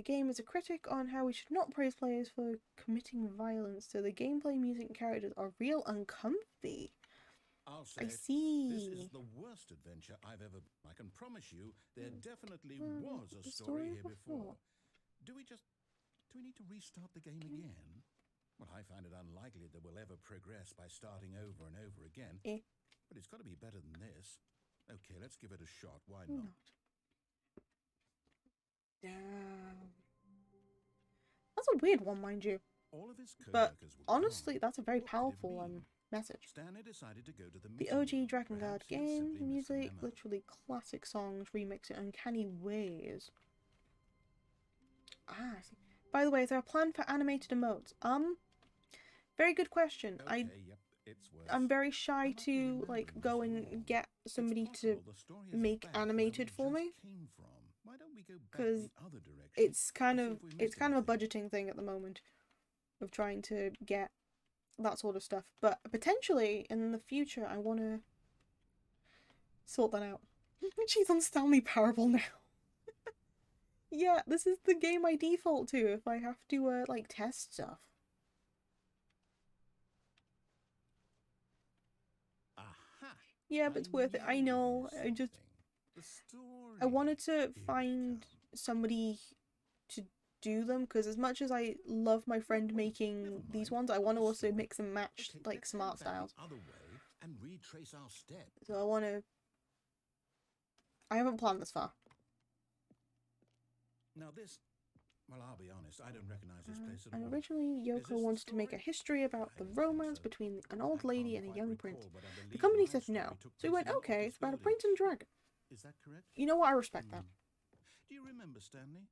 game is a critic on how we should not praise players for committing violence, so the gameplay, music, and characters are real uncomfy. I'll say I it. see. This is the worst adventure I've ever... I can promise you, there definitely was a story here before. Do we need to restart the game again? Well, I find it unlikely that we'll ever progress by starting over and over again. But it's got to be better than this. Okay, let's give it a shot. Why not? Damn. That's a weird one, mind you. All of his But co-workers were honestly, gone. that's a very What could it powerful mean? message. Stanley decided to go to the The meeting OG room. Drakengard Perhaps he had game, simply missed a music, memo. literally classic songs, remixed in uncanny ways. Ah, I see. By the way, is there a plan for animated emotes? Very good question. Okay, yep, it's worse. I'm very shy I might be to remembering like this go and wrong. get somebody It's to possible the story is make back where animated we for just me. came from. Why don't we go back 'Cause the other direction it's kind and of see if we missed a anything? budgeting thing at the moment of trying to get that sort of stuff. But potentially in the future I want to sort that out. She's on Stanley Parable now. Yeah, this is the game I default to if I have to like test stuff. Yeah, but it's worth it. I know. knew I just the story. I wanted to Here we find come. somebody to do them because as much as I love my friend making Never these mind. ones, I want to The also story. mix and match Okay, like let's some head art back styles. the other way and retrace our steps. So I want to. I haven't planned this far. Now this, well, I'll be honest, I don't recognize this place at And all. originally, Is Yoko this the wanted to make a story? history about I the don't think romance so. between an old I lady can't and a quite young recall, prince. but I The believe company my said story no, took so we place went, in an okay, office it's about a building. prince and dragon. Is that correct? You know what? I respect that. Do you remember, Stanley?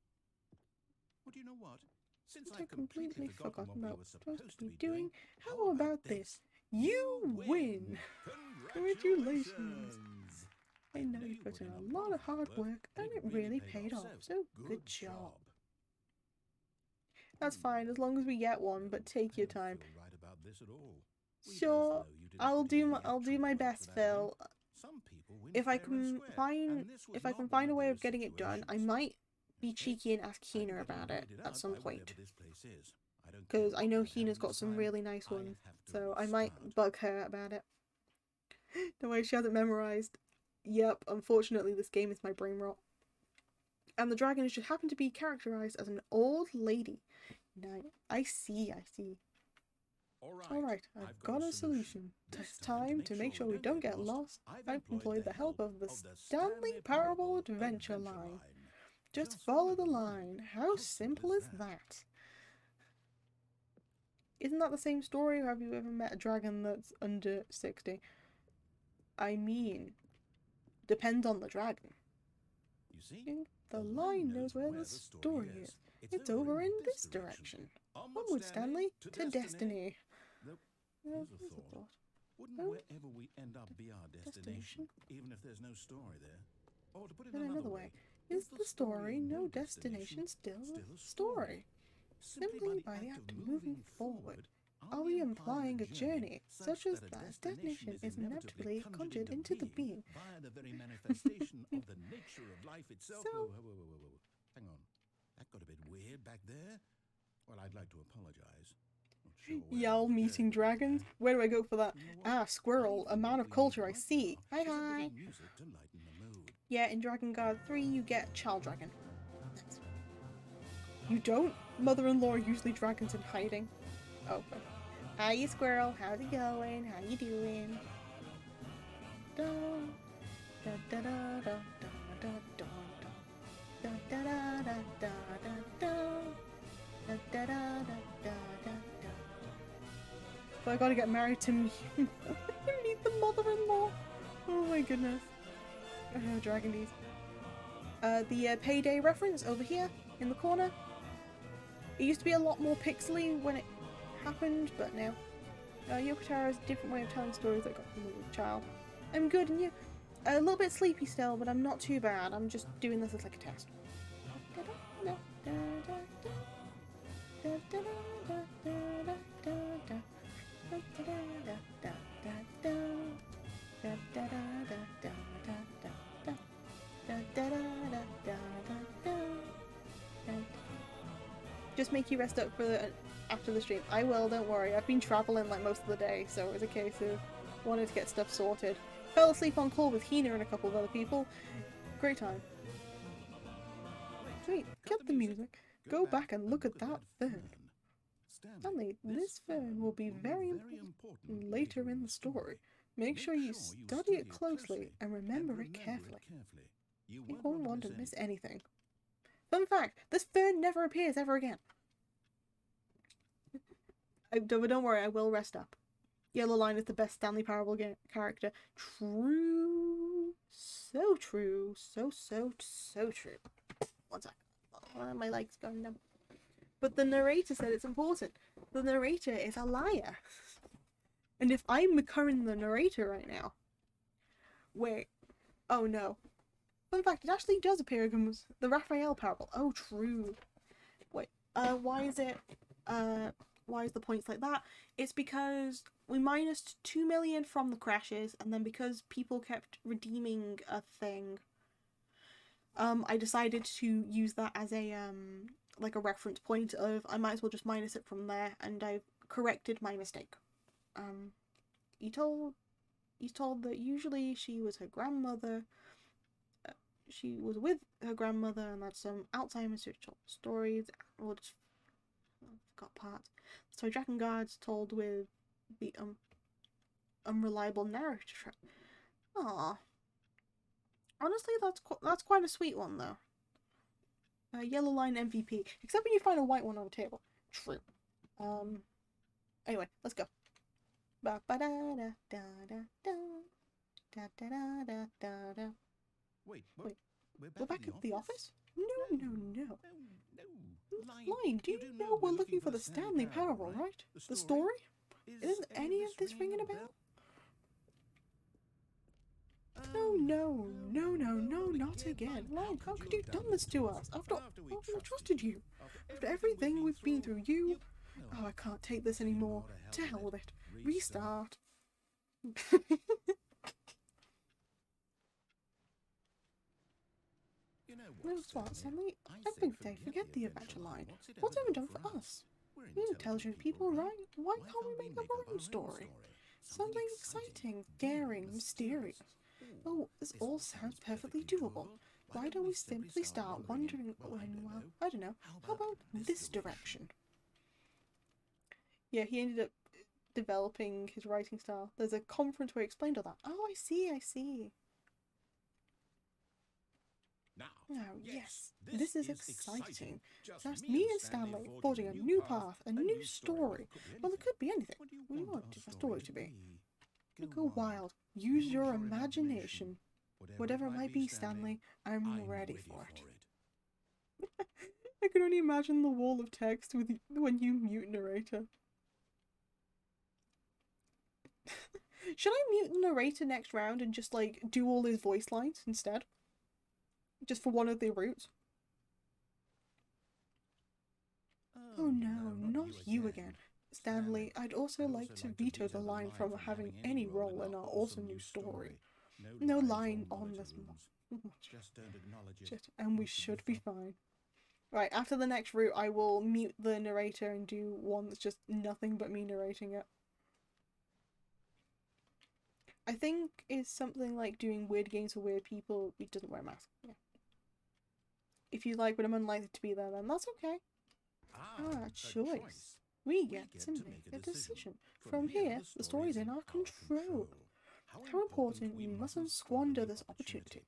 Well, do you know what? Since Since I've completely forgotten what we were supposed to be doing, how about this? You win! Congratulations! I know you put in a lot of hard work and it really paid off, so good job. That's fine, as long as we get one, but take your time. Right about this at all. Sure, I'll do my best, Phil. Some people win If I fair and can square, find and this was not one find a way of those getting it done, I situations. might be cheeky and ask I'm Hina getting about it weirded at out some by point. whatever this place is. I don't Because care I what know might happen Hina's got this some time. really nice I ones, have to so I might restart. bug her about it. The way she has it memorized. Yep, unfortunately this game is my brain rot. And the dragon should happen to be characterized as an old lady. Now, I see. Alright, I've got a solution. It's time to make sure we don't get lost. I've employed the help of the Stanley Parable Adventure line. Just follow the line. How simple is that? Isn't that the same story, or have you ever met a dragon that's under 60? I mean, depends on the dragon. You see? The line knows where the story is. It's over in this direction. Onward, Stanley, to destiny. Here's a thought. Wouldn't wherever we end up be our destination, even if there's no story there? Or to put it another way, is the story no destination still a story? Simply by the act of moving forward, are we implying a journey such as that destination is inevitably conjured into the being? Via the very manifestation of the nature of life itself. So, Whoa. Hang on. That got a bit weird back there. Well, I'd like to apologize. Y'all meeting dragons? Where do I go for that? Ah, squirrel, a man of culture, I see. Hi. Yeah, in Dragon Guard 3 you get Child Dragon. Nice. You don't? Mother-in-law are usually dragons in hiding. Oh, but hi, squirrel. How's it going? How you doing? Da da da da da da da da da da da da da da da da da da. But I gotta get married to meet the mother-in-law. Oh my goodness. Dragon D's. The Payday reference over here in the corner. It used to be a lot more pixely when it happened, but now. Yoko Taro's a different way of telling stories that got from a child. I'm good, and you? A little bit sleepy still, but I'm not too bad. I'm just doing this as like a test. Just make you rest up for after the stream. I will, don't worry. I've been traveling like most of the day, so it was a case of wanting to get stuff sorted. Fell asleep on call with Hina and a couple of other people. Great time. Sweet, cut the music. Go back and look at that fern. Stanley, this fern will be very important later in the story. Make sure you study it closely and remember it carefully. You won't want to miss anything. Fun fact, this fern never appears ever again. Don't worry, I will rest up. Yellow Line is the best Stanley Parable character. True. So true. So true. One sec. My leg's going numb. But the narrator said it's important. The narrator is a liar. And if I'm becoming the narrator right now... Wait. Oh no. Fun fact, it actually does appear in the Raphael Parable. Oh, true. Wait. Why is the points like that? It's because we minused 2 million from the crashes, and then because people kept redeeming a thing, I decided to use that as a like a reference point of I might as well just minus it from there, and I've corrected my mistake. You told he's told that usually she was her grandmother. She was with her grandmother, and that's some Alzheimer's stories, or just forgot parts. So Drakengard's told with the unreliable narrator. Ah, honestly, that's quite a sweet one though. Yellow line MVP, except when you find a white one on a table. True. Anyway, let's go. Ba ba da da da da da da da da da da. Wait. We're back at the office? No. No. Line, do you know we're looking for the Stanley Parable, right? The story? Isn't any of this ringing a bell? No, not again. Line, how could you have done this to us? After we trusted you. After everything we've been through, you... Oh, I can't take this anymore. To hell with it. Restart. No, what, Stanley? I think they forget the adventure line. What's it ever done for us? We're intelligent people, right? Why can't we make up our own story? Something exciting, daring, mysterious. Oh, this all sounds perfectly doable. Why don't we simply start wondering when, well, I don't know, how about this direction? Yeah, he ended up developing his writing style. There's a conference where he explained all that. Oh, I see. Now, yes, this is exciting. Just me and Stanley forging a new path, a new story. Well, it could be anything. What do you want a story to be? Go wild. Use your imagination. Whatever it might be, Stanley, I'm ready for it. I can only imagine the wall of text with when you mute narrator. Should I mute the narrator next round and just, like, do all his voice lines instead? Just for one of the routes? Oh no, not you again. Stanley, I'd also like to veto the line from having any role in our awesome new story. No line on this. Just don't acknowledge it. And we should be fine. Right, after the next route, I will mute the narrator and do one that's just nothing but me narrating it. I think it's something like doing weird games for weird people. He doesn't wear a mask. Yeah. If you like, but I'm unlikely to be there, then that's okay. Choice. We get to make a decision. From here, the story's in our control. How important we mustn't squander this opportunity.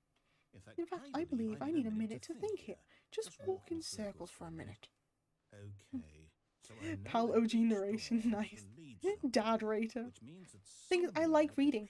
In fact, I believe I need a minute to think here. Just walk in circles for a minute. Okay. Pal OG narration, nice. Dad rater. Thing is, I like reading.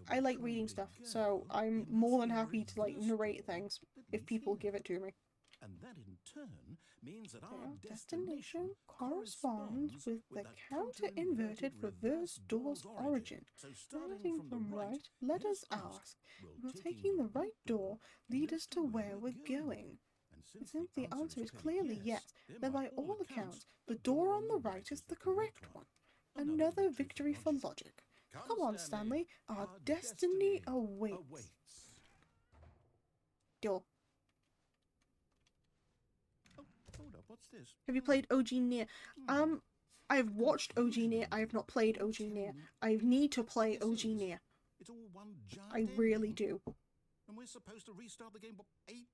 I like reading stuff, so I'm more than happy to, like, narrate things if people give it to me. And that in turn means that our destination corresponds with the counter-inverted reverse door's origin. Starting from right, let us ask, will taking the right door lead us to where we're going? And since the answer is clearly yes, then by all accounts, the door on the right is the correct one. Another victory for logic. Come on, Stanley, our destiny awaits. Yo. Hold up, what's this? Have you played OG Nier? I've watched OG Nier. I have not played OG Nier. I need to play OG Nier. It's all one giant I really do. And we're supposed to restart the game eight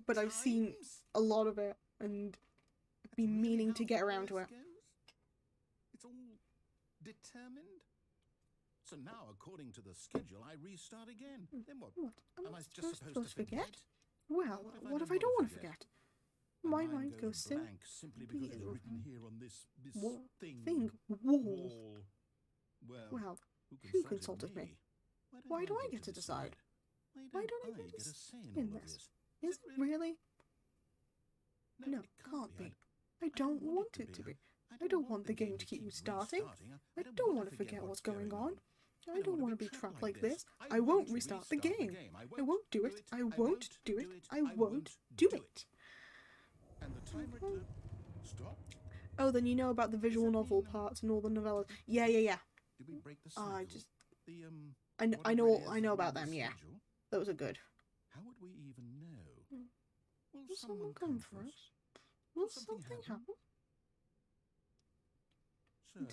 but I've seen a lot of it, and I've been meaning to get around to it. It's all determined. So now, according to the schedule, I restart again. Then what? Am I just supposed to forget? Well, what if I don't want to forget? My mind goes simply because it's written here on this thing. Wall. Well, who consulted me? Why do I get to decide? Why don't I get a say in this? Is it really? No, it can't be. I don't want it to be. I don't want the game to keep restarting. I don't want to forget what's going on. I don't want to be trapped like this. I won't restart the game. I won't do it. I won't do it. I won't do it. And the timer stopped. Oh, then you know about the visual novel parts and all the novellas. Yeah. Did we break the cycle? I know about them. Yeah, those are good. How would we even know? Will someone come for us? Will something happen?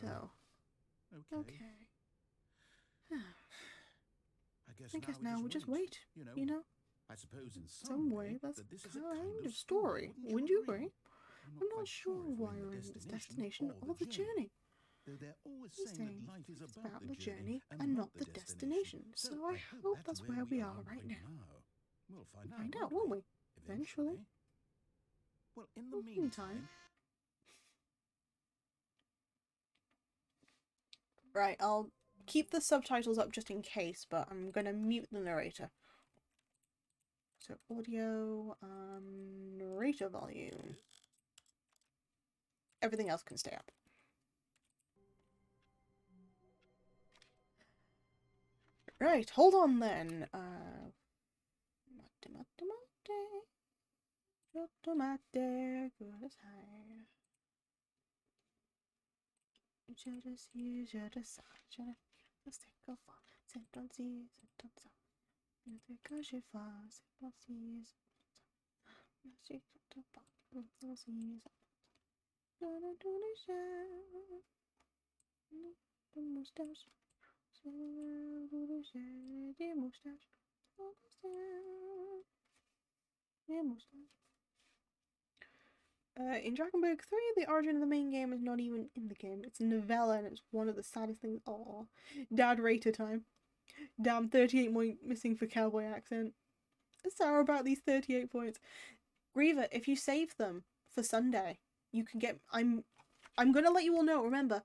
So, Okay. I guess now we'll just wait, you know? I suppose in Some way, that's that this is kind of story. Wouldn't you agree? I'm not quite sure if why we're in this destination or the journey. Though they're always He's saying saying that life is it's about the journey and not the destination. So I hope that's where we are right now. We'll Find out, won't we? Eventually. Well, in the Meantime. Right, I'll keep the subtitles up just in case, but I'm gonna mute the narrator. So audio, narrator volume. Everything else can stay up. Right, hold on then. In Dragon Ball 3, the origin of the main game is not even in the game. It's a novella and it's one of the saddest things. Oh, Dad rater time. Damn, 38 point missing for cowboy accent. Sorry about these 38 points. Griever, if you save them for Sunday, you can get... I'm gonna let you all know, remember,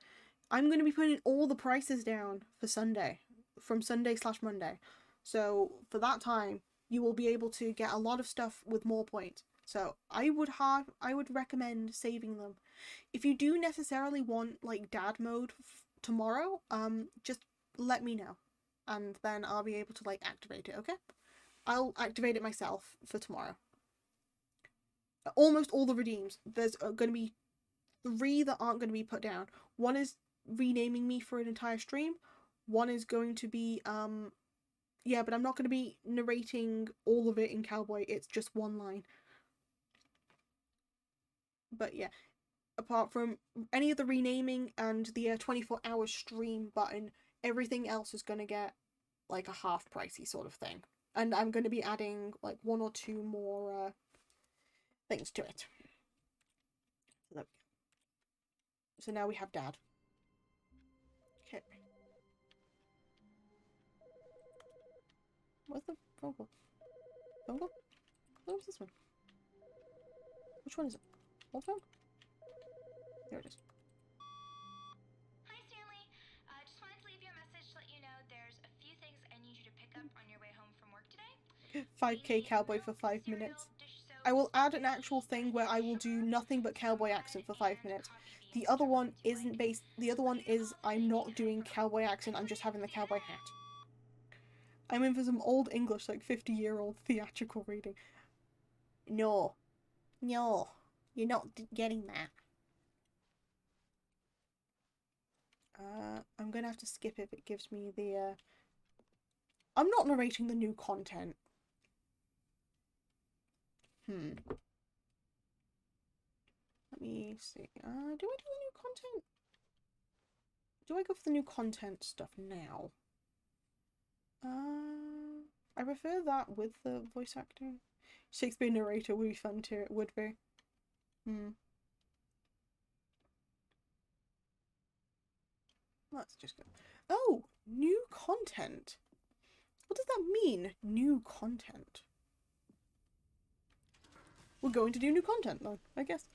I'm gonna be putting all the prices down for Sunday. From Sunday/Monday. So, for that time, you will be able to get a lot of stuff with more points. So I would recommend saving them. If you do necessarily want like dad mode tomorrow, just let me know, and then I'll be able to like activate it. Okay, I'll activate it myself for tomorrow. Almost all the redeems. There's going to be 3 that aren't going to be put down. One is renaming me for an entire stream. One is going to be yeah, but I'm not going to be narrating all of it in Cowboy. It's just one line. But yeah, apart from any of the renaming and the 24-hour stream button, everything else is going to get like a half pricey sort of thing. And I'm going to be adding like 1 or 2 more things to it. So now we have Dad. Okay. What's the phone call? Phone call? What was this one? Which one is it? Old phone? There it is. Hi, Stanley. Just wanted to leave you a message to let you know there's a few things I need you to pick up on your way home from work today. 5k cowboy for 5 minutes. I will add an actual thing where I will do nothing but cowboy accent for 5 minutes. The other one isn't based. The other one is I'm not doing cowboy accent. I'm just having the cowboy hat. I'm in for some old English, like 50-year-old theatrical reading. No, you're not getting that. I'm gonna have to skip if it gives me the. I'm not narrating the new content. Let me see. Do I do the new content? Do I go for the new content stuff now? I prefer that with the voice actor. Shakespeare narrator would be fun too. It would be. Let's just go. Oh, new content. What does that mean? New content. We're going to do new content though, I guess.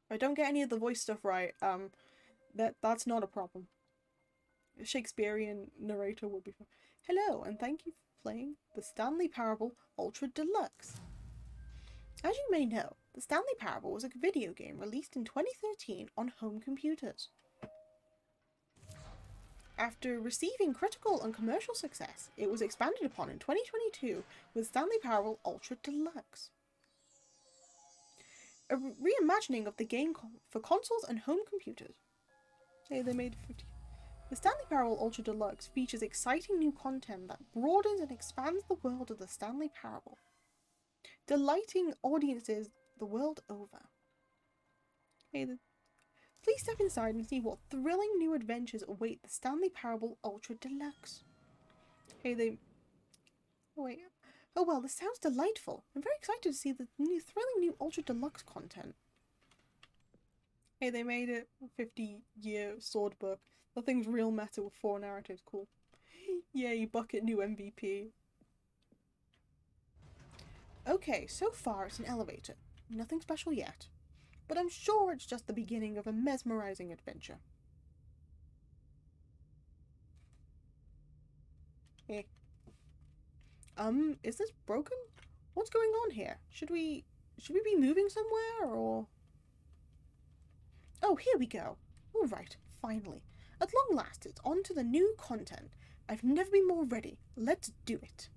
If I don't get any of the voice stuff right, that's not a problem. A Shakespearean narrator would be fun. Hello, and thank you for playing the Stanley Parable Ultra Deluxe. As you may know, the Stanley Parable was a video game released in 2013 on home computers. After receiving critical and commercial success, it was expanded upon in 2022 with Stanley Parable Ultra Deluxe. A reimagining of the game for consoles and home computers. Hey, they made 50. The Stanley Parable Ultra Deluxe features exciting new content that broadens and expands the world of the Stanley Parable, delighting audiences the world over. Hey, please step inside and see what thrilling new adventures await the Stanley Parable Ultra Deluxe. Hey, they... Oh, wait. Oh, well, this sounds delightful. I'm very excited to see the thrilling new Ultra Deluxe content. Hey, they made it a 50-year sword book. The thing's real meta with 4 narratives. Cool. Yay, Bucket new MVP. Okay, so far it's an elevator. Nothing special yet. But I'm sure it's just the beginning of a mesmerizing adventure. Hey. Is this broken? What's going on here? Should we be moving somewhere, or... Oh, here we go. Alright, finally. At long last, it's on to the new content. I've never been more ready. Let's do it.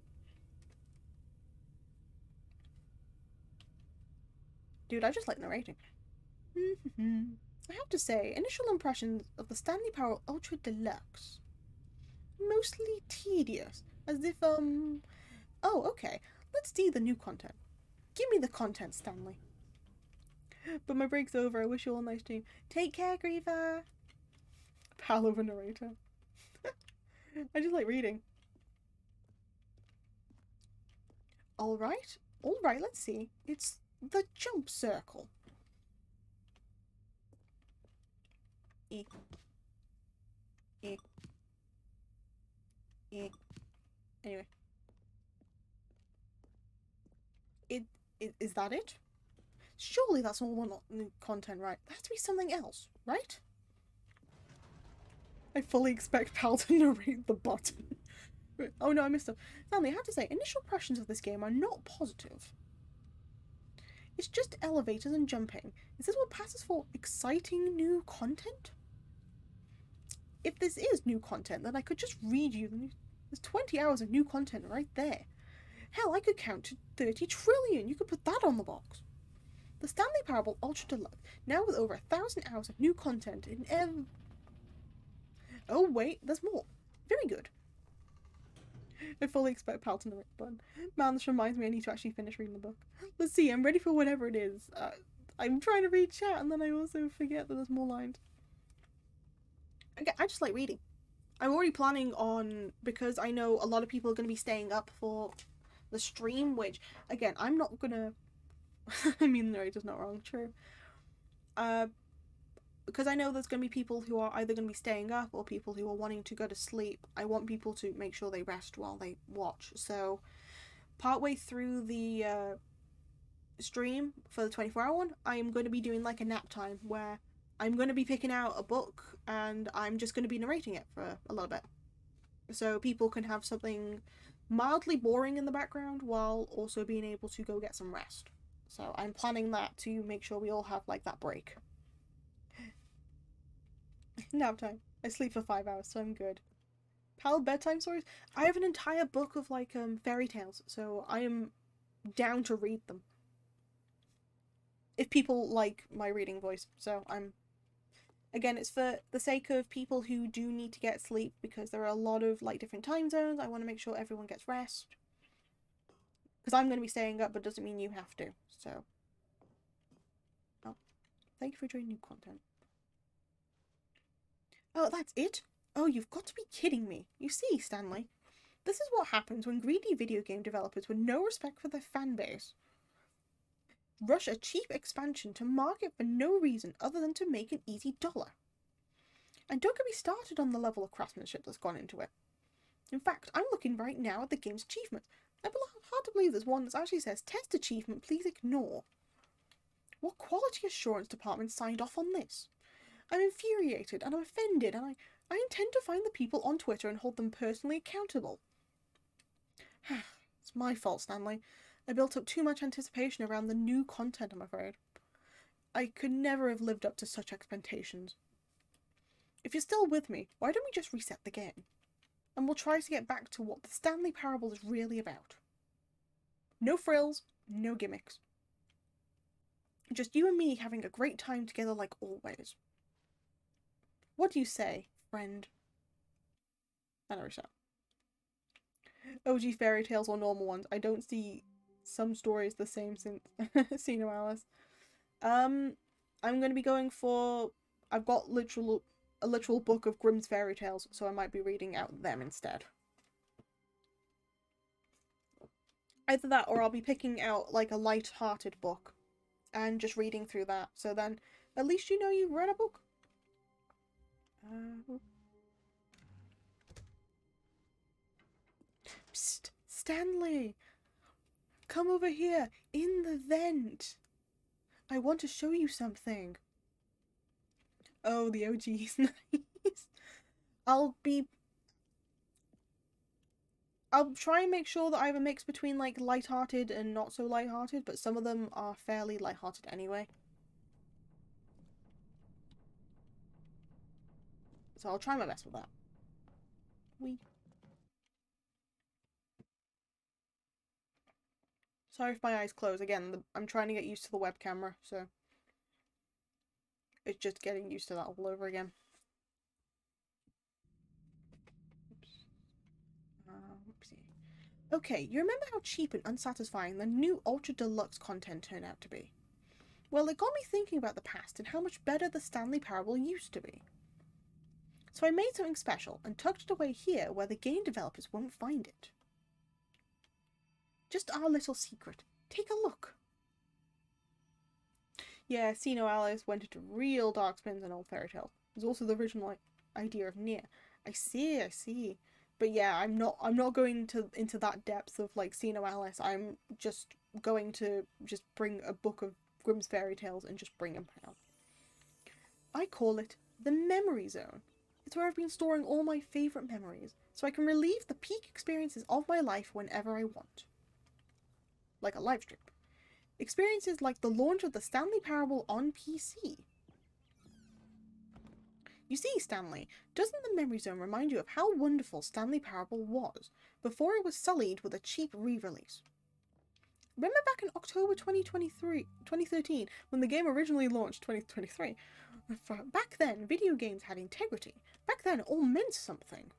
Dude, I just like narrating. I have to say, initial impressions of the Stanley Parable Ultra Deluxe. Mostly tedious. As if, Oh, okay. Let's see the new content. Give me the content, Stanley. But my break's over. I wish you all a nice dream. Take care, Griever. Pal over narrator. I just like reading. Alright, let's see. It's the jump circle. E. Anyway. Is that it? Surely that's all one content, right? There has to be something else, right? I fully expect Pal to narrate the button. Oh no, I missed it. Stanley, I have to say, initial impressions of this game are not positive. It's just elevators and jumping. Is this what passes for exciting new content? If this is new content, then I could just read you. There's 20 hours of new content right there. Hell, I could count to 30 trillion. You could put that on the box. The Stanley Parable Ultra Deluxe, now with over 1,000 hours of new content in Oh wait, there's more. Very good. I fully expect Pal to narrate the button. Man, this reminds me I need to actually finish reading the book. Let's see, I'm ready for whatever it is. I'm trying to read chat and then I also forget that there's more lines. Okay, I just like reading. I'm already planning on, because I know a lot of people are going to be staying up for the stream, which, again, I'm not gonna... I mean, the narrator's not wrong, true. Because I know there's going to be people who are either going to be staying up or people who are wanting to go to sleep. I want people to make sure they rest while they watch. So, partway through the stream for the 24-hour one, I'm going to be doing like a nap time where I'm going to be picking out a book and I'm just going to be narrating it for a little bit. So people can have something mildly boring in the background while also being able to go get some rest. So I'm planning that to make sure we all have like that break. Nap time. I sleep for 5 hours, so I'm good. Pal bedtime stories? I have an entire book of like fairy tales, so I am down to read them. If people like my reading voice, so I'm... Again, it's for the sake of people who do need to get sleep because there are a lot of like different time zones. I want to make sure everyone gets rest. Because I'm going to be staying up, but doesn't mean you have to, so... Oh, thank you for joining new content. Oh, that's it? Oh, you've got to be kidding me. You see, Stanley, this is what happens when greedy video game developers with no respect for their fan base rush a cheap expansion to market for no reason other than to make an easy dollar. And don't get me started on the level of craftsmanship that's gone into it. In fact, I'm looking right now at the game's achievements. It's hard to believe there's one that actually says, test achievement, please ignore. What quality assurance department signed off on this? I'm infuriated and I'm offended, and I intend to find the people on Twitter and hold them personally accountable. It's my fault, Stanley. I built up too much anticipation around the new content, I'm afraid. I could never have lived up to such expectations. If you're still with me, why don't we just reset the game? And we'll try to get back to what the Stanley Parable is really about. No frills, no gimmicks. Just you and me having a great time together like always. What do you say, friend? And I reset. OG fairy tales or normal ones. I don't see some stories the same since See No Alice. I'm going to be going for... I've got a literal book of Grimm's fairy tales, so I might be reading out them instead. Either that, or I'll be picking out like a light-hearted book and just reading through that. So then, at least you know you've read a book. Psst, Stanley! Come over here, in the vent! I want to show you something. Oh, the OG is nice. I'll try and make sure that I have a mix between like light-hearted and not so light-hearted, but some of them are fairly light-hearted anyway. So I'll try my best with that. Sorry if my eyes close. Again, I'm trying to get used to the web camera, so it's just getting used to that all over again. Oops. Whoopsie. Okay, you remember how cheap and unsatisfying the new Ultra Deluxe content turned out to be? Well, it got me thinking about the past and how much better the Stanley Parable used to be. So I made something special and tucked it away here where the game developers won't find it. Just our little secret. Take a look. Yeah, See No Allies went into real dark spins in old fairy tales. It was also the original idea of Nier. I see. But yeah, I'm not going into that depth of like See No Alice. I'm just going to just bring a book of Grimm's fairy tales and just bring them out. I call it the Memory Zone. It's where I've been storing all my favourite memories, so I can relive the peak experiences of my life whenever I want. Like a live stream. Experiences like the launch of the Stanley Parable on PC. You see, Stanley, doesn't the Memory Zone remind you of how wonderful Stanley Parable was before it was sullied with a cheap re-release? Remember back in October 2013, when the game originally launched 2023? Back then, video games had integrity. Back then, it all meant something.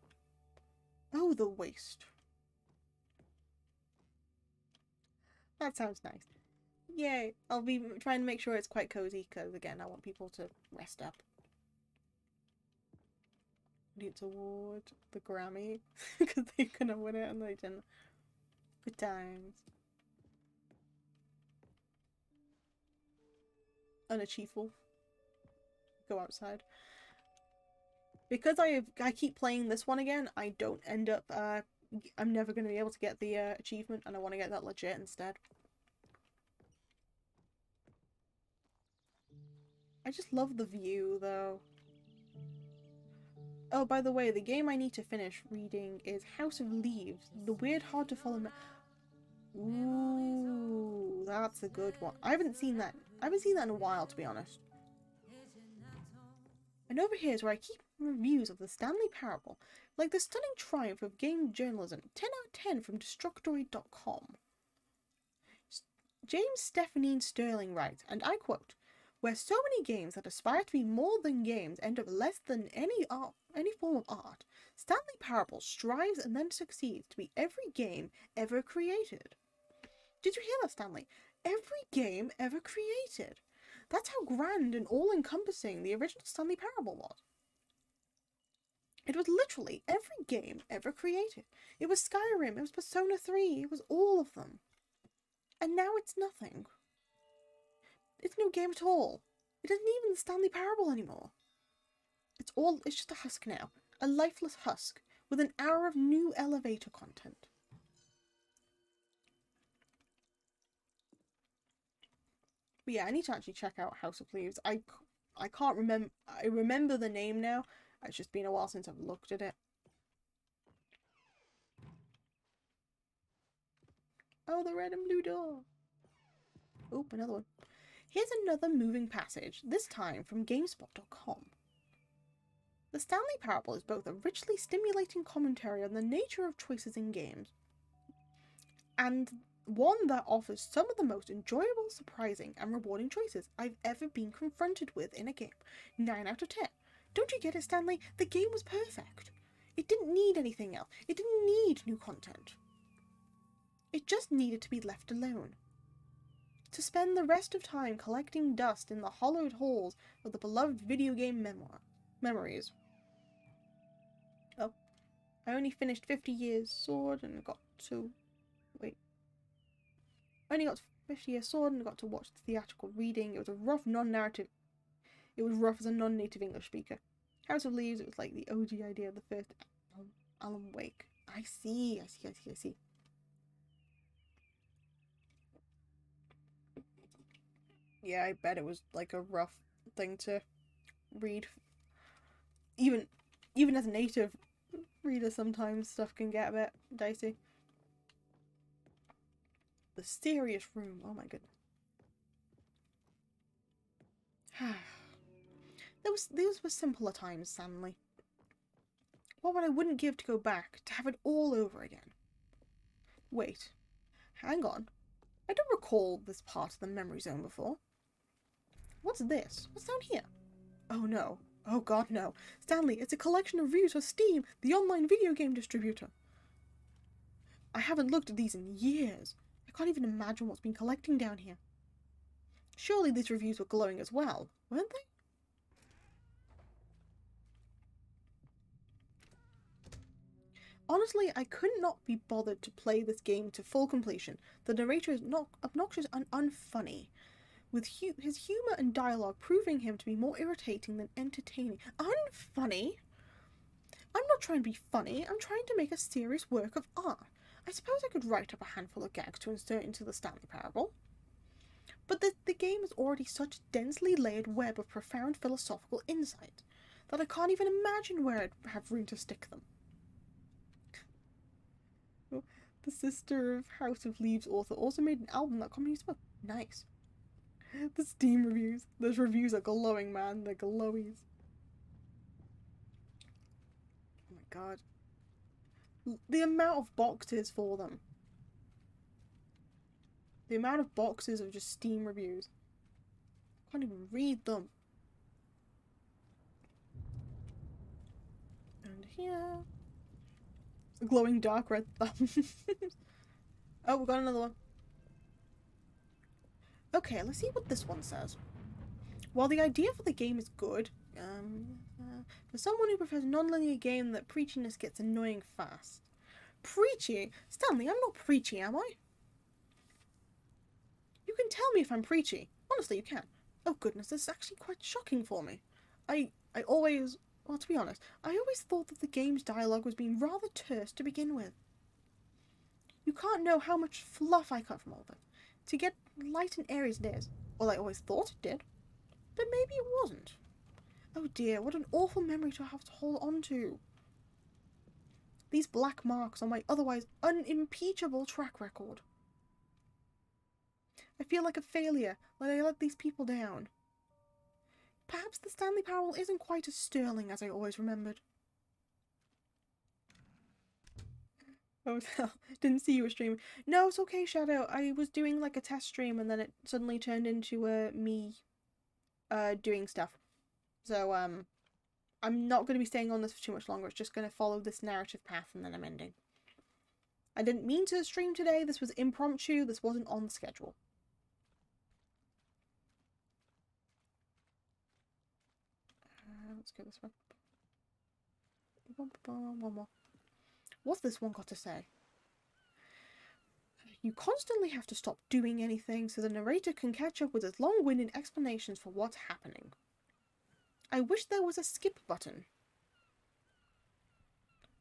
Oh, the waste. That sounds nice. Yay, I'll be trying to make sure it's quite cozy, because again, I want people to rest up. It's award, the Grammy, because they're gonna win it and they didn't. Good times. Unachievable. Go outside. Because I keep playing this one again, I don't end up, I'm never going to be able to get the achievement, and I want to get that legit instead. I just love the view, though. Oh, by the way, the game I need to finish reading is House of Leaves, the weird, hard-to-follow... Ooh, that's a good one. I haven't seen that in a while, to be honest. And over here is where I keep reviews of the Stanley Parable, like the stunning triumph of game journalism, 10 out of 10 from Destructoid.com. James Stephenine Sterling writes, and I quote, "Where so many games that aspire to be more than games end up less than any form of art, Stanley Parable strives and then succeeds to be every game ever created." Did you hear that, Stanley? Every game ever created. That's how grand and all-encompassing the original Stanley Parable was. It was literally every game ever created. It was Skyrim, it was Persona 3, it was all of them. And now it's nothing. It's no game at all. It isn't even the Stanley Parable anymore. It's just a husk now. A lifeless husk with an hour of new elevator content. But yeah, I need to actually check out House of Leaves. I can't remember. I remember the name now. It's just been a while since I've looked at it. Oh, the red and blue door. Oh, another one. Here's another moving passage, this time from GameSpot.com. The Stanley Parable is both a richly stimulating commentary on the nature of choices in games, and one that offers some of the most enjoyable, surprising, and rewarding choices I've ever been confronted with in a game. 9 out of 10. Don't you get it, Stanley? The game was perfect. It didn't need anything else. It didn't need new content. It just needed to be left alone. to spend the rest of time collecting dust in the hollowed halls of the beloved video game memories. Oh, I only finished 50 Years Sword and got to... wait. I only got 50 Years Sword and got to watch the theatrical reading. It was a rough non-narrative... It was rough as a non-native English speaker. House of Leaves, it was like the OG idea of the first Alan Wake. I see. Yeah, I bet it was like a rough thing to read. Even as a native reader, sometimes stuff can get a bit dicey. The serious room. Oh my goodness. Those were simpler times, Stanley. What would I wouldn't give to go back, to have it all over again? Wait. Hang on. I don't recall this part of the memory zone before. What's this? What's down here? Oh no. Oh god, no. Stanley, it's a collection of reviews for Steam, the online video game distributor. I haven't looked at these in years. I can't even imagine what's been collecting down here. Surely these reviews were glowing as well, weren't they? Honestly, I could not be bothered to play this game to full completion. The narrator is not obnoxious and unfunny, with his humour and dialogue proving him to be more irritating than entertaining. Unfunny? I'm not trying to be funny, I'm trying to make a serious work of art. I suppose I could write up a handful of gags to insert into the Stanley Parable. But the game is already such a densely layered web of profound philosophical insight that I can't even imagine where I'd have room to stick them. The sister of House of Leaves author also made an album that comedy spoke. Nice. The Steam reviews. Those reviews are glowing, man. They're glowies. Oh my god. The amount of boxes for them. The amount of boxes of just Steam reviews. I can't even read them. And here... glowing dark red thumbs. Oh, we got another one. Okay, let's see what this one says. While the idea for the game is good, for someone who prefers a non-linear game, that preachiness gets annoying fast. Preachy? Stanley, I'm not preachy, am I? You can tell me if I'm preachy. Honestly, you can. Oh goodness, this is actually quite shocking for me. I always... Well, to be honest, I always thought that the game's dialogue was being rather terse to begin with. You can't know how much fluff I cut from all of it. To get light and airy as it is. Well, I always thought it did. But maybe it wasn't. Oh dear, what an awful memory to have to hold on to. These black marks on my otherwise unimpeachable track record. I feel like a failure, like I let these people down. Perhaps the Stanley Parable isn't quite as sterling as I always remembered. Oh, didn't see you were streaming. No, it's okay, Shadow. I was doing like a test stream and then it suddenly turned into me doing stuff. So, I'm not going to be staying on this for too much longer. It's just going to follow this narrative path and then I'm ending. I didn't mean to stream today. This was impromptu. This wasn't on the schedule. Let's go this way. One more. What's this one got to say? You constantly have to stop doing anything so the narrator can catch up with his long-winded explanations for what's happening. I wish there was a skip button.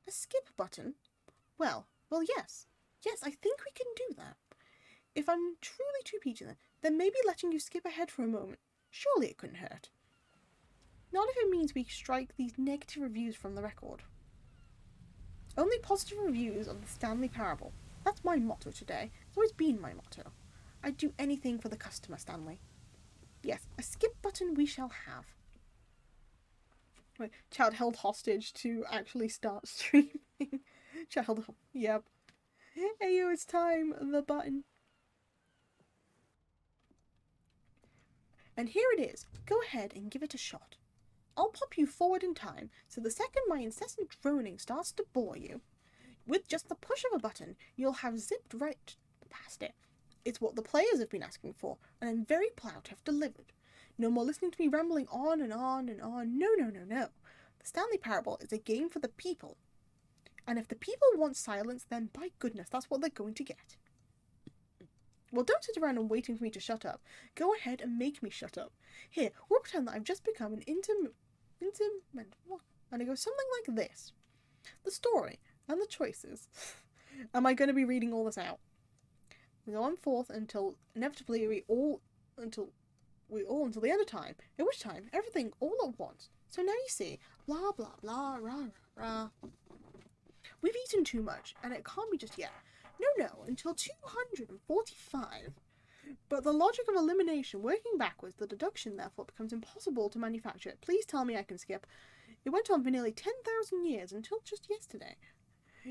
A skip button? Well, yes. Yes, I think we can do that. If I'm truly too peachy then maybe letting you skip ahead for a moment. Surely it couldn't hurt. Not if it means we strike these negative reviews from the record. Only positive reviews of the Stanley Parable. That's my motto today. It's always been my motto. I'd do anything for the customer, Stanley. Yes, a skip button we shall have. Wait, chat held hostage to actually start streaming. Chat held... Yep. Hey, yo, it's time. The button. And here it is. Go ahead and give it a shot. I'll pop you forward in time, so the second my incessant droning starts to bore you, with just the push of a button, you'll have zipped right past it. It's what the players have been asking for, and I'm very proud to have delivered. No more listening to me rambling on and on and on. No, no, no, no. The Stanley Parable is a game for the people. And if the people want silence, then by goodness, that's what they're going to get. Well, don't sit around and waiting for me to shut up. Go ahead and make me shut up. Here, we'll pretend that I've just become an what? And it goes something like this. The story and the choices. Am I going to be reading all this out? We go on forth until inevitably until the end of time, at which time everything all at once. So now you see, blah blah blah rah rah rah. We've eaten too much, and it can't be just yet. No, until 245. But the logic of elimination, working backwards, the deduction therefore becomes impossible to manufacture. Please tell me I can skip. It went on for nearly 10,000 years until just yesterday.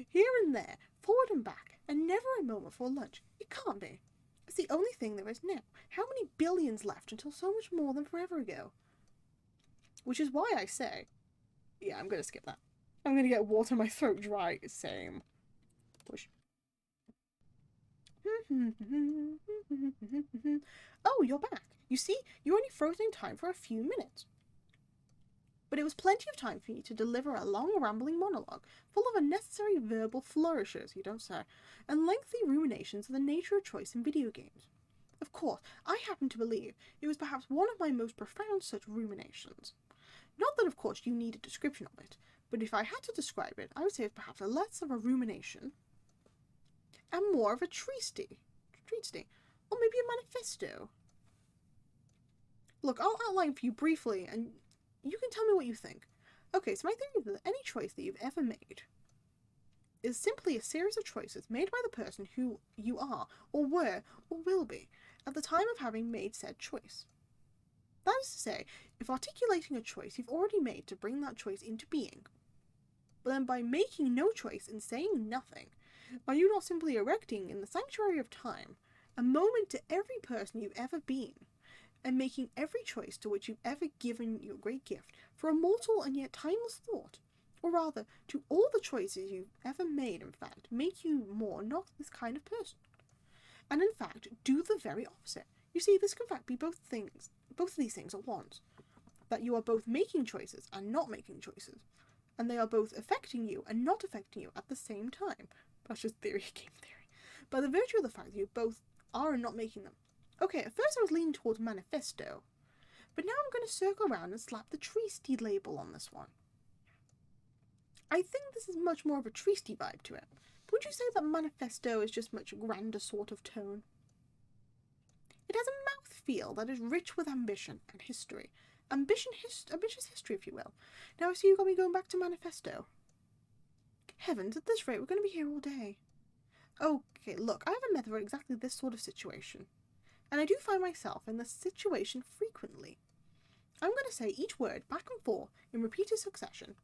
Here and there, forward and back, and never a moment for lunch. It can't be. It's the only thing there is now. How many billions left until so much more than forever ago? Which is why I say, yeah, I'm going to skip that. I'm going to get water in my throat dry. Same. Push. Oh, you're back. You see, you only frozen in time for a few minutes. But it was plenty of time for you to deliver a long rambling monologue, full of unnecessary verbal flourishes, you don't say, and lengthy ruminations of the nature of choice in video games. Of course, I happen to believe it was perhaps one of my most profound such ruminations. Not that, of course, you need a description of it, but if I had to describe it, I would say it's perhaps less of a rumination and more of a treatise, or maybe a manifesto. Look, I'll outline for you briefly, and you can tell me what you think. Okay, so my theory is that any choice that you've ever made is simply a series of choices made by the person who you are, or were, or will be, at the time of having made said choice. That is to say, if articulating a choice you've already made to bring that choice into being, but then by making no choice and saying nothing, are you not simply erecting in the sanctuary of time a moment to every person you've ever been, and making every choice to which you've ever given your great gift for a mortal and yet timeless thought, or rather, to all the choices you've ever made, in fact, make you more not this kind of person, and in fact do the very opposite. You see, this can in fact be both of these things at once, that you are both making choices and not making choices, and they are both affecting you and not affecting you at the same time. That's just theory, game theory. By the virtue of the fact that you both are and not making them. Okay, at first I was leaning towards manifesto, but now I'm going to circle around and slap the treatise label on this one. I think this is much more of a treatise vibe to it. Would you say that manifesto is just much grander sort of tone? It has a mouthfeel that is rich with ambition and history. Ambitious history, if you will. Now I see you got me going back to manifesto. Heavens, at this rate, we're going to be here all day. Okay, look, I have a method for exactly this sort of situation. And I do find myself in this situation frequently. I'm going to say each word back and forth in repeated succession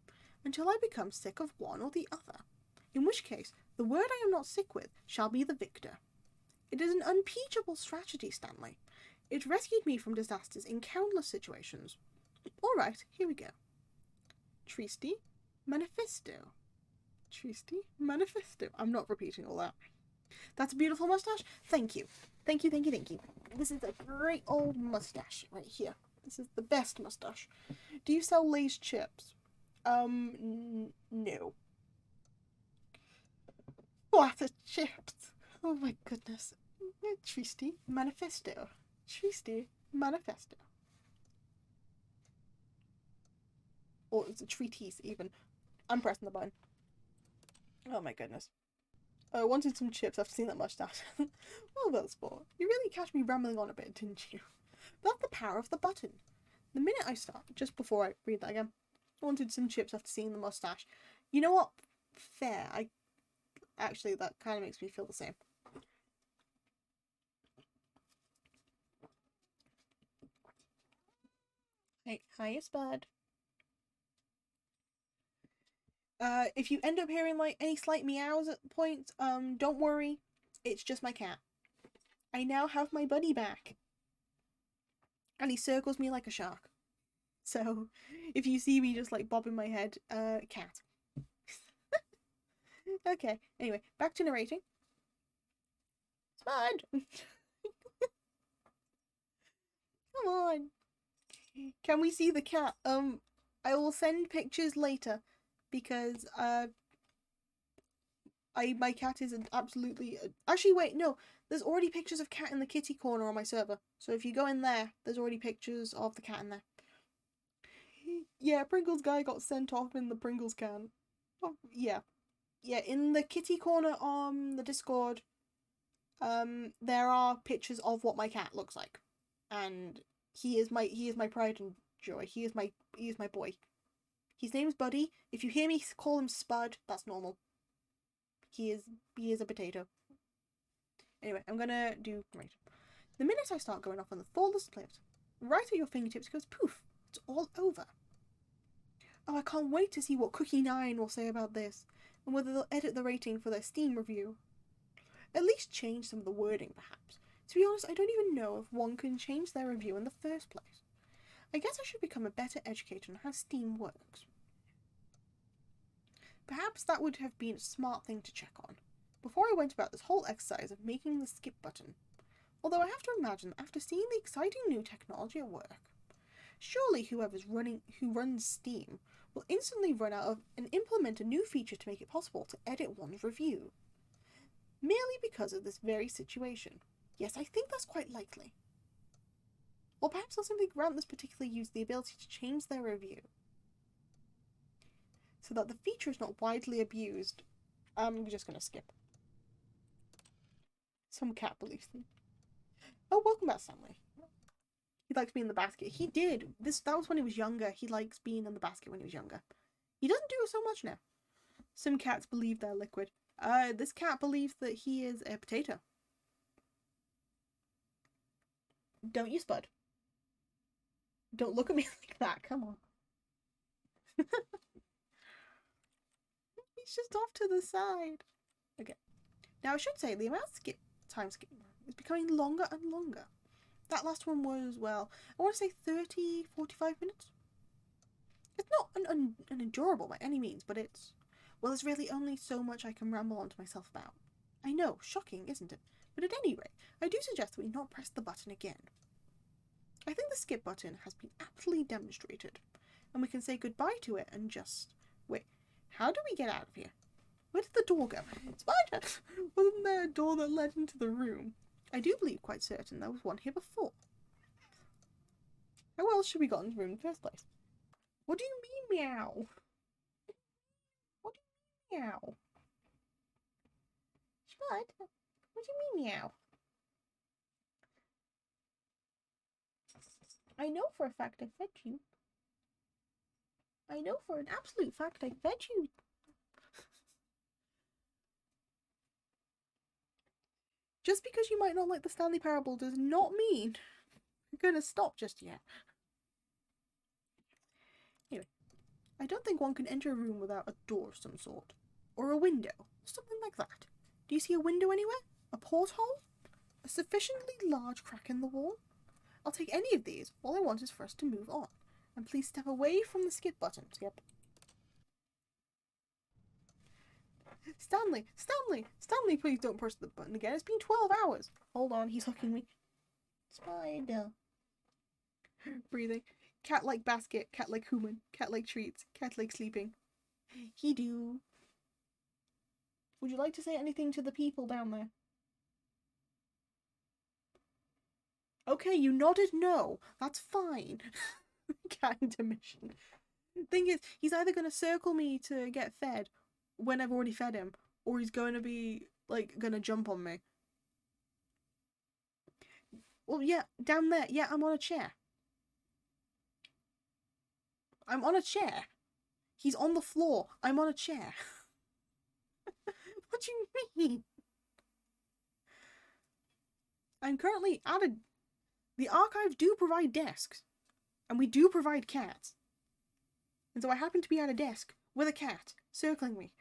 until I become sick of one or the other. In which case, the word I am not sick with shall be the victor. It is an unimpeachable strategy, Stanley. It rescued me from disasters in countless situations. Alright, here we go. Treatise, manifesto. Treatise, manifesto. I'm not repeating all that. That's a beautiful mustache. Thank you. Thank you. This is a great old mustache right here. This is the best mustache. Do you sell Lay's chips? No. What a chips. Oh my goodness. Treatise, manifesto. Treatise, manifesto. Or it's a treatise even. I'm pressing the button. Oh my goodness. I wanted some chips after seeing that mustache. Well, sport. You really catch me rambling on a bit, didn't you? That's the power of the button. The minute I start, just before I read that again, I wanted some chips after seeing the mustache. You know what? Fair. Actually, that kind of makes me feel the same. Hey, hiya, Spud. If you end up hearing like any slight meows at points, don't worry, it's just my cat. I now have my buddy back, and he circles me like a shark. So, if you see me just like bobbing my head, cat. Okay. Anyway, back to narrating. Spud. Come on. Can we see the cat? I will send pictures later because my cat is an absolutely actually wait, no. There's already pictures of cat in the kitty corner on my server. So if you go in there, there's already pictures of the cat in there. Yeah, Pringles guy got sent off in the Pringles can. Oh, yeah. Yeah, in the kitty corner on the Discord, there are pictures of what my cat looks like. And he is my pride and joy. He is my boy. His name's Buddy. If you hear me call him Spud, that's normal. He is a potato. Anyway, I'm gonna do right. The minute I start going off on the thoughtless planet, right at your fingertips goes poof. It's all over. Oh, I can't wait to see what Cookie9 will say about this, and whether they'll edit the rating for their Steam review. At least change some of the wording, perhaps. To be honest, I don't even know if one can change their review in the first place. I guess I should become a better educator on how Steam works. Perhaps that would have been a smart thing to check on, before I went about this whole exercise of making the skip button. Although I have to imagine that after seeing the exciting new technology at work, surely who runs Steam will instantly run out of and implement a new feature to make it possible to edit one's review. Merely because of this very situation. Yes, I think that's quite likely. Or perhaps they'll simply grant this particular user the ability to change their review, so that the feature is not widely abused. I'm just gonna skip. Some cat believes them. Oh, welcome back, Stanley. He likes being in the basket. He did. That was when he was younger. He likes being in the basket when he was younger. He doesn't do it so much now. Some cats believe they're liquid. This cat believes that he is a potato. Don't you, Spud? Don't look at me like that. Come on. He's just off to the side. Okay. Now I should say the amount of time skip is becoming longer and longer. That last one was, well, I want to say 30, 45 minutes. It's not unendurable by any means, but there's really only so much I can ramble on to myself about. I know, shocking, isn't it? But at any rate, I do suggest that we not press the button again. I think the skip button has been aptly demonstrated, and we can say goodbye to it and just... Wait, how do we get out of here? Where did the door go? Spider! Wasn't there a door that led into the room? I do believe quite certain there was one here before. How else should we got into the room in the first place? What do you mean, meow? What do you mean, meow? Spud, what do you mean, meow? I know for a fact I fed you. I know for an absolute fact I fed you. Just because you might not like the Stanley Parable does not mean you're going to stop just yet. Anyway, I don't think one can enter a room without a door of some sort. Or a window. Something like that. Do you see a window anywhere? A porthole? A sufficiently large crack in the wall? I'll take any of these. All I want is for us to move on. And please step away from the skip button. Skip. Stanley! Stanley! Stanley, please don't press the button again. It's been 12 hours. Hold on, he's hooking me. Spider. Breathing. Cat like basket. Cat like human. Cat like treats. Cat like sleeping. He do. Would you like to say anything to the people down there? Okay, you nodded no. That's fine. Cat intermission. Thing is, he's either going to circle me to get fed when I've already fed him, or he's going to be, like, going to jump on me. Well, yeah, down there. Yeah, I'm on a chair. I'm on a chair. He's on the floor. I'm on a chair. What do you mean? I'm currently at a... The archive do provide desks. And we do provide cats. And so I happen to be at a desk with a cat circling me.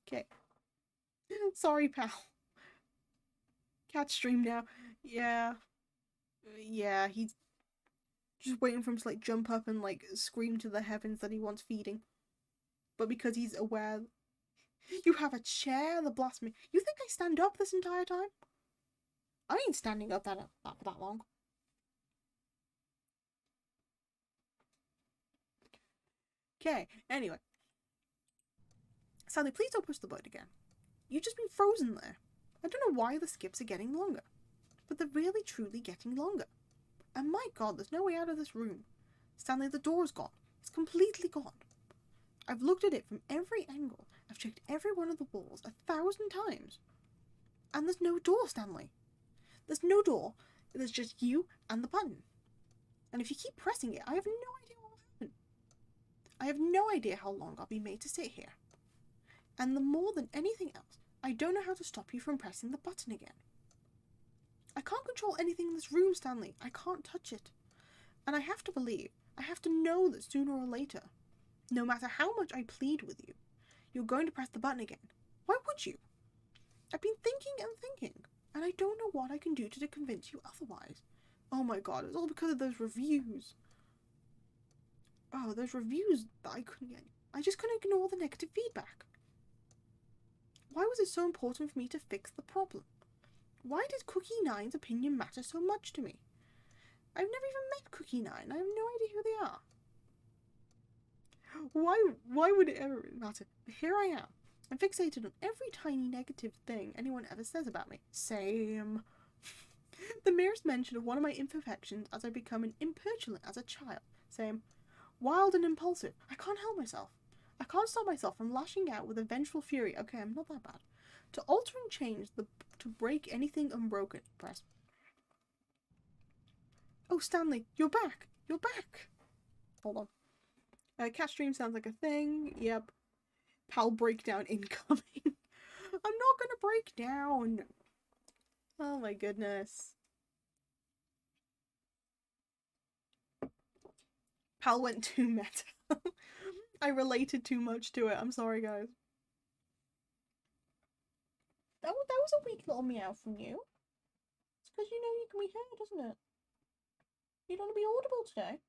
Okay. Sorry, pal. Cat stream now. Yeah. Yeah, he's just waiting for him to, like, jump up and, like, scream to the heavens that he wants feeding. But because he's aware... You have a chair? The blasphemy. You think I stand up this entire time? I ain't standing up that for that long. Okay, anyway. Sally, please don't push the button again. You've just been frozen there. I don't know why the skips are getting longer, but they're really truly getting longer. And my god, there's no way out of this room. Stanley, the door's gone. It's completely gone. I've looked at it from every angle. I've checked every one of the walls 1,000 times. And there's no door, Stanley. There's no door. There's just you and the button. And if you keep pressing it, I have no idea what will happen. I have no idea how long I'll be made to sit here. And the more than anything else, I don't know how to stop you from pressing the button again. I can't control anything in this room, Stanley. I can't touch it. And I have to believe, I have to know that sooner or later, no matter how much I plead with you, you're going to press the button again. Why would you? I've been thinking and thinking, and I don't know what I can do to convince you otherwise. Oh my god, it's all because of those reviews. Oh, those reviews that I couldn't get. I just couldn't ignore the negative feedback. Why was it so important for me to fix the problem? Why did Cookie Nine's opinion matter so much to me? I've never even met Cookie Nine. I have no idea who they are. Why would it ever matter? But here I am. I'm fixated on every tiny negative thing anyone ever says about me. Same. The merest mention of one of my imperfections as I become an impertinent as a child. Same. Wild and impulsive. I can't help myself. I can't stop myself from lashing out with a vengeful fury. Okay, I'm not that bad. To alter and change, to break anything unbroken. Press. Oh, Stanley, you're back. You're back. Hold on. Cat stream sounds like a thing. Yep. Pal breakdown incoming. I'm not gonna break down. Oh my goodness. Pal went too meta. I related too much to it. I'm sorry, guys. That was a weak little meow from you. It's because you know you can be heard, isn't it? You don't want to be audible today.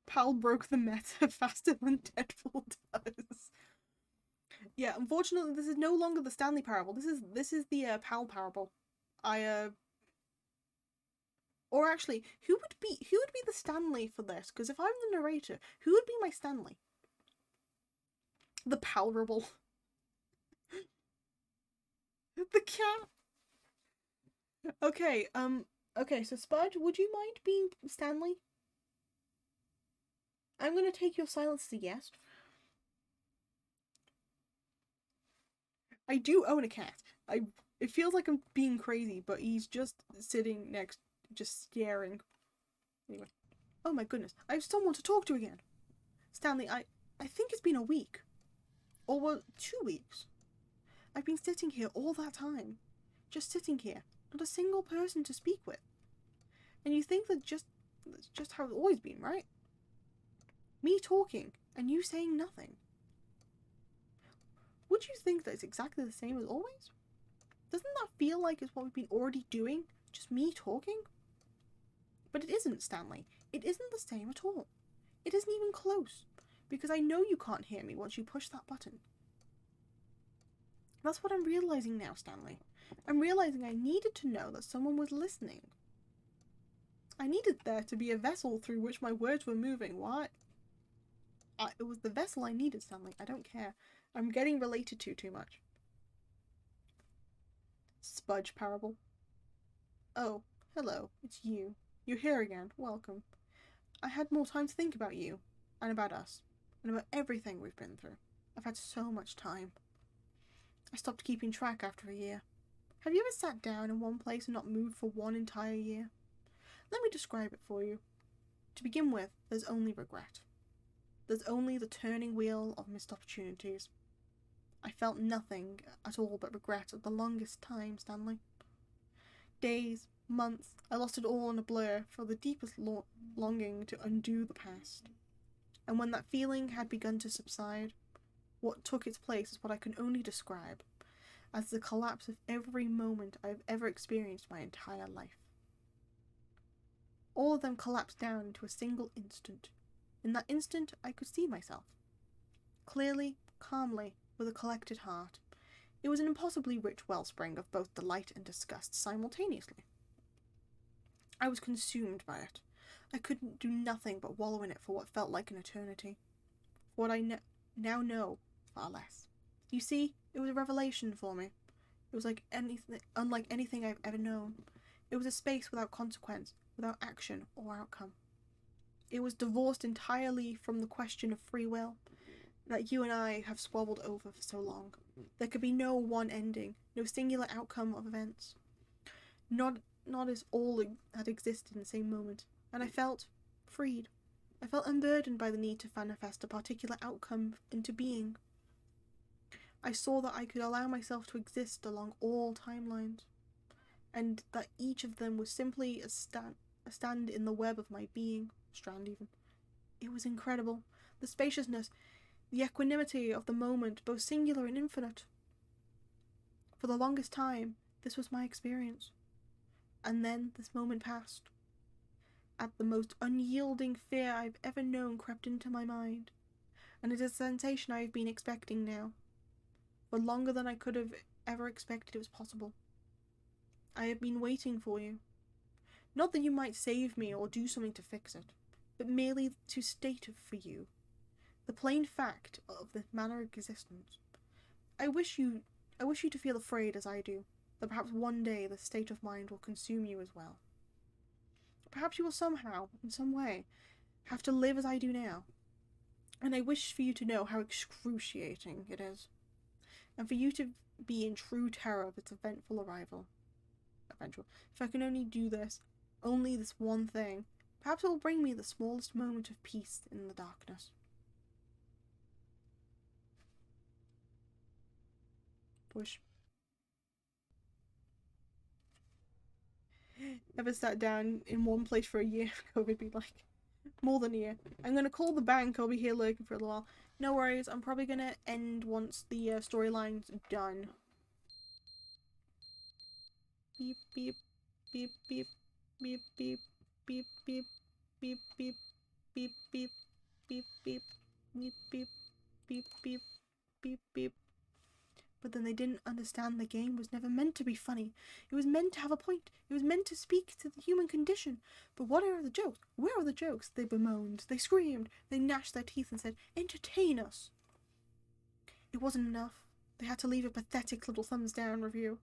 Pal broke the meta faster than Deadpool does. Yeah, unfortunately, this is no longer the Stanley parable. This is the Pal parable. Or actually, who would be the Stanley for this? Because if I'm the narrator, who would be my Stanley? The Palrable. The cat. Okay, okay, so Spudge, would you mind being Stanley? I'm gonna take your silence as a yes. I do own a cat. It feels like I'm being crazy, but he's just sitting next, just staring. Anyway. Oh my goodness, I have someone to talk to again. Stanley, I think it's been a week. Or well, 2 weeks. I've been sitting here all that time. Just sitting here. Not a single person to speak with. And you think that's just how it's always been, right? Me talking, and you saying nothing. Would you think that it's exactly the same as always? Doesn't that feel like it's what we've been already doing? Just me talking? But it isn't, Stanley. It isn't the same at all. It isn't even close. Because I know you can't hear me once you push that button. That's what I'm realizing now, Stanley. I'm realizing I needed to know that someone was listening. I needed there to be a vessel through which my words were moving. What? It was the vessel I needed, Stanley. I don't care. I'm getting related to too much. Spudge parable. Oh, hello. It's you. You're here again. Welcome. I had more time to think about you. And about us. And about everything we've been through. I've had so much time. I stopped keeping track after a year. Have you ever sat down in one place and not moved for 1 entire year? Let me describe it for you. To begin with, there's only regret. There's only the turning wheel of missed opportunities. I felt nothing at all but regret at the longest time, Stanley. Days, months, I lost it all in a blur for the deepest longing to undo the past. And when that feeling had begun to subside, what took its place is what I can only describe as the collapse of every moment I've ever experienced my entire life. All of them collapsed down into a single instant. In that instant, I could see myself. Clearly, calmly, with a collected heart. It was an impossibly rich wellspring of both delight and disgust simultaneously. I was consumed by it. I couldn't do nothing but wallow in it for what felt like an eternity. For what I now know, far less. You see, it was a revelation for me. It was unlike anything I've ever known. It was a space without consequence, without action or outcome. It was divorced entirely from the question of free will that you and I have squabbled over for so long. There could be no one ending, no singular outcome of events. Not as all had existed in the same moment, and I felt freed. I felt unburdened by the need to manifest a particular outcome into being. I saw that I could allow myself to exist along all timelines, and that each of them was simply a stand in the web of my being, strand even. It was incredible, the spaciousness, the equanimity of the moment, both singular and infinite. For the longest time, this was my experience. And then this moment passed. At the most unyielding fear I've ever known crept into my mind, and it is a sensation I have been expecting now, for longer than I could have ever expected it was possible. I have been waiting for you. Not that you might save me or do something to fix it, but merely to state for you the plain fact of this manner of existence. I wish you to feel afraid as I do, that perhaps one day this state of mind will consume you as well. Perhaps you will somehow, in some way, have to live as I do now, and I wish for you to know how excruciating it is, and for you to be in true terror of its eventful arrival. If I can only do this, only this one thing, perhaps it will bring me the smallest moment of peace in the darkness. Push. Ever sat down in one place for a year? COVID be like more than a year. I'm gonna call the bank. I'll be here lurking for a little while. No worries. I'm probably gonna end once the storyline's done. Beep beep beep beep beep beep beep beep beep beep beep beep beep beep beep beep beep beep beep beep. But then they didn't understand the game was never meant to be funny. It was meant to have a point. It was meant to speak to the human condition. But what are the jokes? Where are the jokes? They bemoaned. They screamed. They gnashed their teeth and said, "Entertain us." It wasn't enough. They had to leave a pathetic little thumbs down review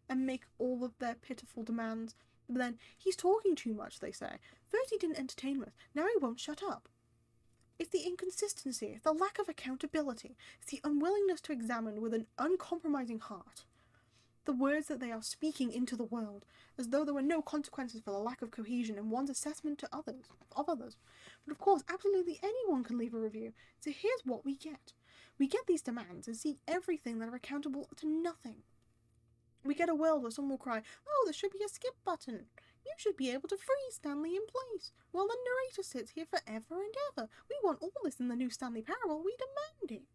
and make all of their pitiful demands. But then, "He's talking too much," they say. "First he didn't entertain us. Now he won't shut up." It's the inconsistency, it's the lack of accountability, it's the unwillingness to examine with an uncompromising heart the words that they are speaking into the world, as though there were no consequences for the lack of cohesion in one's assessment of others. But of course, absolutely anyone can leave a review, so here's what we get. We get these demands and see everything that are accountable to nothing. We get a world where someone will cry, "Oh, there should be a skip button. You should be able to freeze Stanley in place, while the narrator sits here forever and ever. We want all this in the new Stanley Parable. We demand it."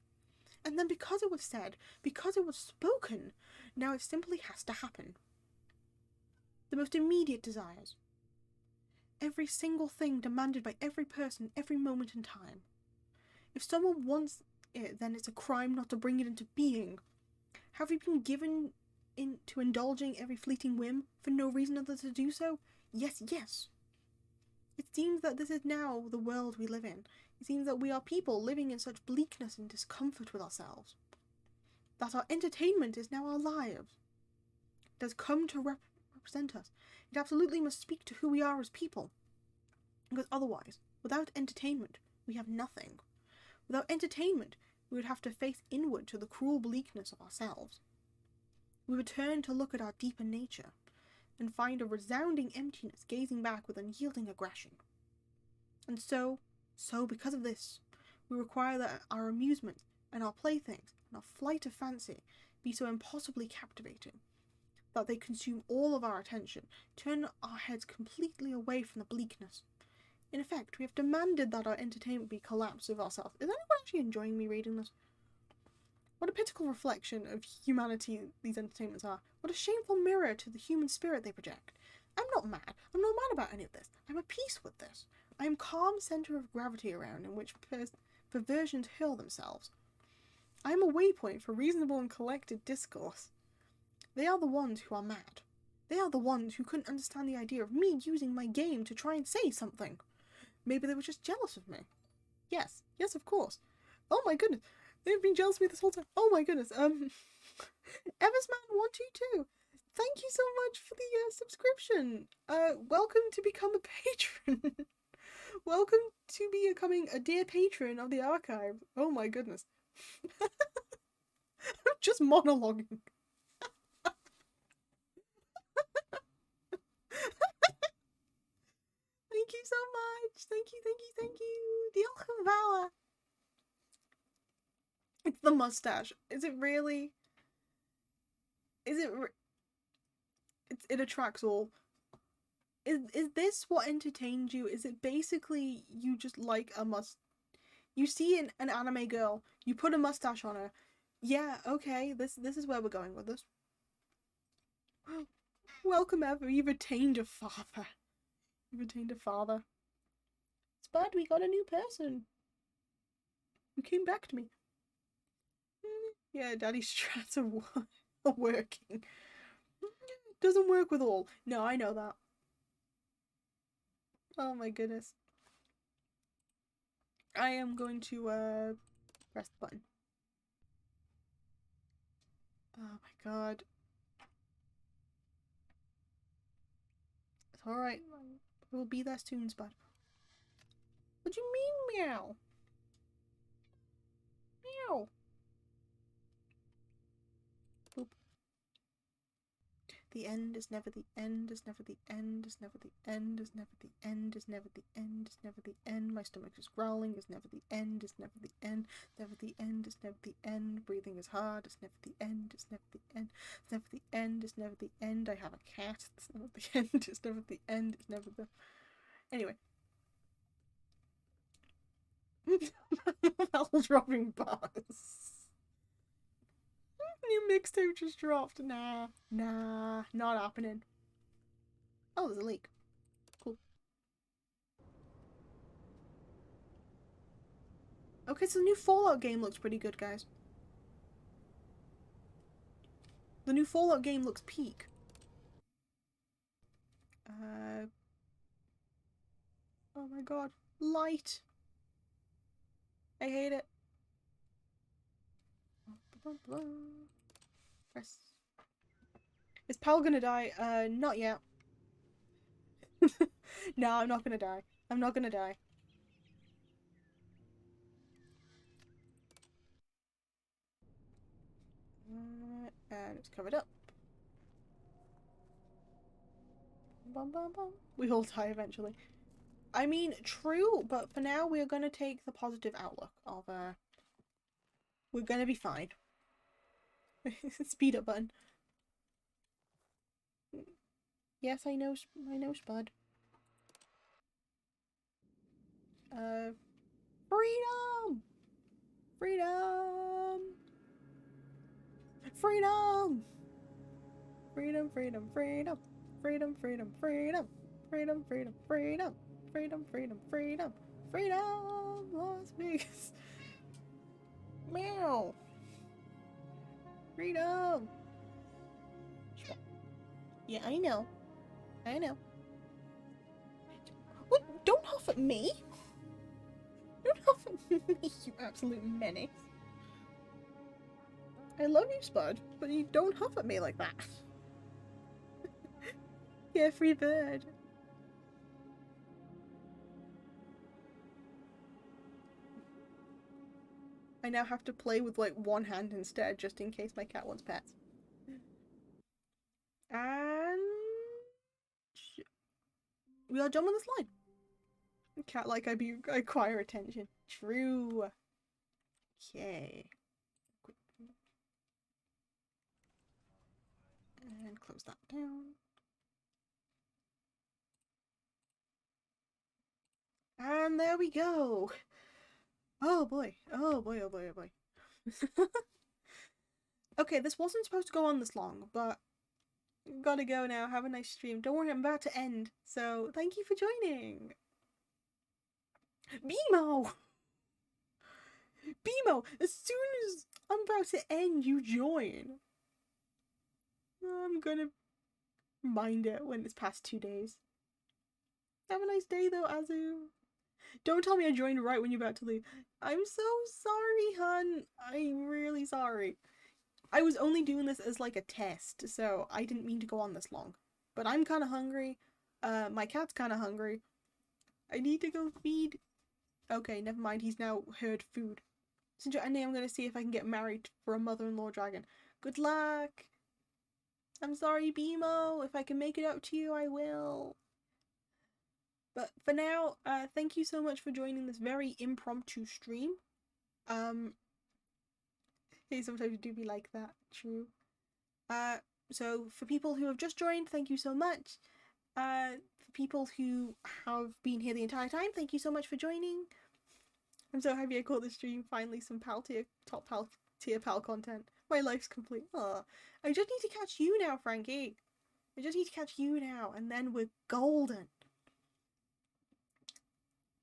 And then because it was said, because it was spoken, now it simply has to happen. The most immediate desires. Every single thing demanded by every person, every moment in time. If someone wants it, then it's a crime not to bring it into being. Have we been given into indulging every fleeting whim for no reason other than to do so? Yes. It seems that this is now the world we live in. It seems that we are people living in such bleakness and discomfort with ourselves. That our entertainment is now our lives. It has come to represent us. It absolutely must speak to who we are as people. Because otherwise, without entertainment, we have nothing. Without entertainment, we would have to face inward to the cruel bleakness of ourselves. We would turn to look at our deeper nature, and find a resounding emptiness gazing back with unyielding aggression. And so because of this, we require that our amusement and our playthings and our flight of fancy be so impossibly captivating, that they consume all of our attention, turn our heads completely away from the bleakness. In effect, we have demanded that our entertainment be collapsed of ourselves. Is anyone actually enjoying me reading this? What a pitiful reflection of humanity these entertainments are. What a shameful mirror to the human spirit they project. I'm not mad. I'm not mad about any of this. I'm at peace with this. I am calm centre of gravity around in which perversions hurl themselves. I am a waypoint for reasonable and collected discourse. They are the ones who are mad. They are the ones who couldn't understand the idea of me using my game to try and say something. Maybe they were just jealous of me. Yes, of course. Oh my goodness, they've been jealous of me this whole time. Oh my goodness, Eversman122, thank you so much for the subscription. Welcome to become a patron. Welcome to becoming a dear patron of the archive. Oh my goodness. I'm just monologuing. Thank you so much. Thank you. Diolch yn fawr. It's the mustache. Is it really? It attracts all. Is this what entertained you? Is it basically you just like a you see an anime girl, you put a mustache on her. Yeah, okay, this is where we're going with this. Welcome, Ever. You've attained a father. Spud, we got a new person. You came back to me. Yeah, Daddy's strats are working. Doesn't work with all. No, I know that. Oh my goodness. I am going to press the button. Oh my god. It's alright. We'll be there soon, Spud. What do you mean, meow? Meow. Boop. The end is never the end, is never the end, is never the end, is never the end, is never the end, is never the end. My stomach is growling, is never the end, is never the end, never the end, is never the end. Breathing is hard, is never the end, is never the end, is never the end, is never the end. I have a cat, it's never the end, is never the end, is never the... Anyway. Bell dropping bars. New mixtape just dropped. Nah, not happening. Oh, there's a leak. Cool. Okay, so the new Fallout game looks pretty good, guys. The new Fallout game looks peak. Oh my god. Light. I hate it. Press. Is Pal gonna die? Not yet. No, I'm not gonna die. I'm not gonna die. And it's covered up. Bum, bum, bum. We all die eventually. I mean, true, but for now we are gonna take the positive outlook of, we're gonna be fine. Speed up button. Yes, I know, Spud. Freedom! Freedom! Freedom! Freedom, freedom, freedom. Freedom, freedom, freedom. Freedom, freedom, freedom. Freedom, freedom, freedom. Freedom! Las Vegas. Meow! Freedom! Yeah, I know. I know. What? Don't huff at me! Don't huff at me, you absolute menace. I love you, Spud, but you don't huff at me like that. Yeah, free bird. I now have to play with, like, one hand instead, just in case my cat wants pets. And... we are done with this line. Cat-like, I acquire attention. True. Okay. And close that down. And there we go. Oh boy. Oh boy, oh boy, oh boy. Okay, this wasn't supposed to go on this long, but gotta go now. Have a nice stream. Don't worry, I'm about to end. So, thank you for joining. BMO! Bimo, as soon as I'm about to end, you join. I'm gonna mind it when it's past 2 days. Have a nice day though, Azu. Don't tell me I joined right when you're about to leave. I'm so sorry, hun. I'm really sorry. I was only doing this as like a test, so I didn't mean to go on this long. But I'm kind of hungry. My cat's kind of hungry. I need to go feed. Okay, never mind. He's now heard food. Since you're ending, I'm going to see if I can get married for a mother-in-law dragon. Good luck. I'm sorry, Bimo. If I can make it up to you, I will. But for now, thank you so much for joining this very impromptu stream. Hey, sometimes you do be like that. True. So for people who have just joined, thank you so much. For people who have been here the entire time, thank you so much for joining. I'm so happy I caught this stream. Finally, some top pal tier pal content. My life's complete. Aww. I just need to catch you now, Frankie. I just need to catch you now, and then we're golden.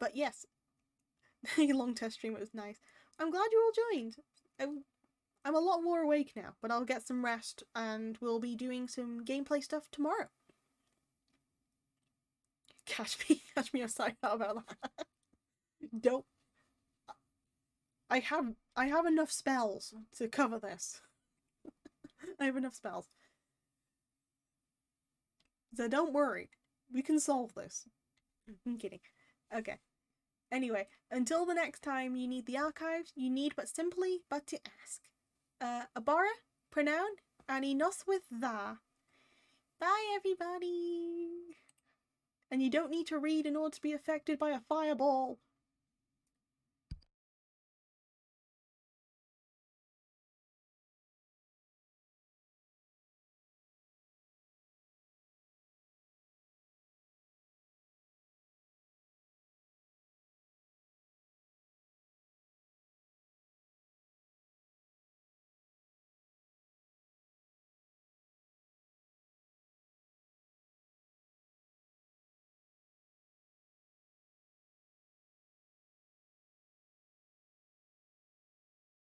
But yes, the long test stream, it was nice. I'm glad you all joined. I'm a lot more awake now, but I'll get some rest, and we'll be doing some gameplay stuff tomorrow. Catch me outside. How about that? Don't. I have enough spells to cover this. I have enough spells. So don't worry. We can solve this. I'm kidding. Okay. Anyway, until the next time you need the archives, you need but simply but to ask. Abara, pronoun, and enough with tha. Bye everybody! And you don't need to read in order to be affected by a fireball.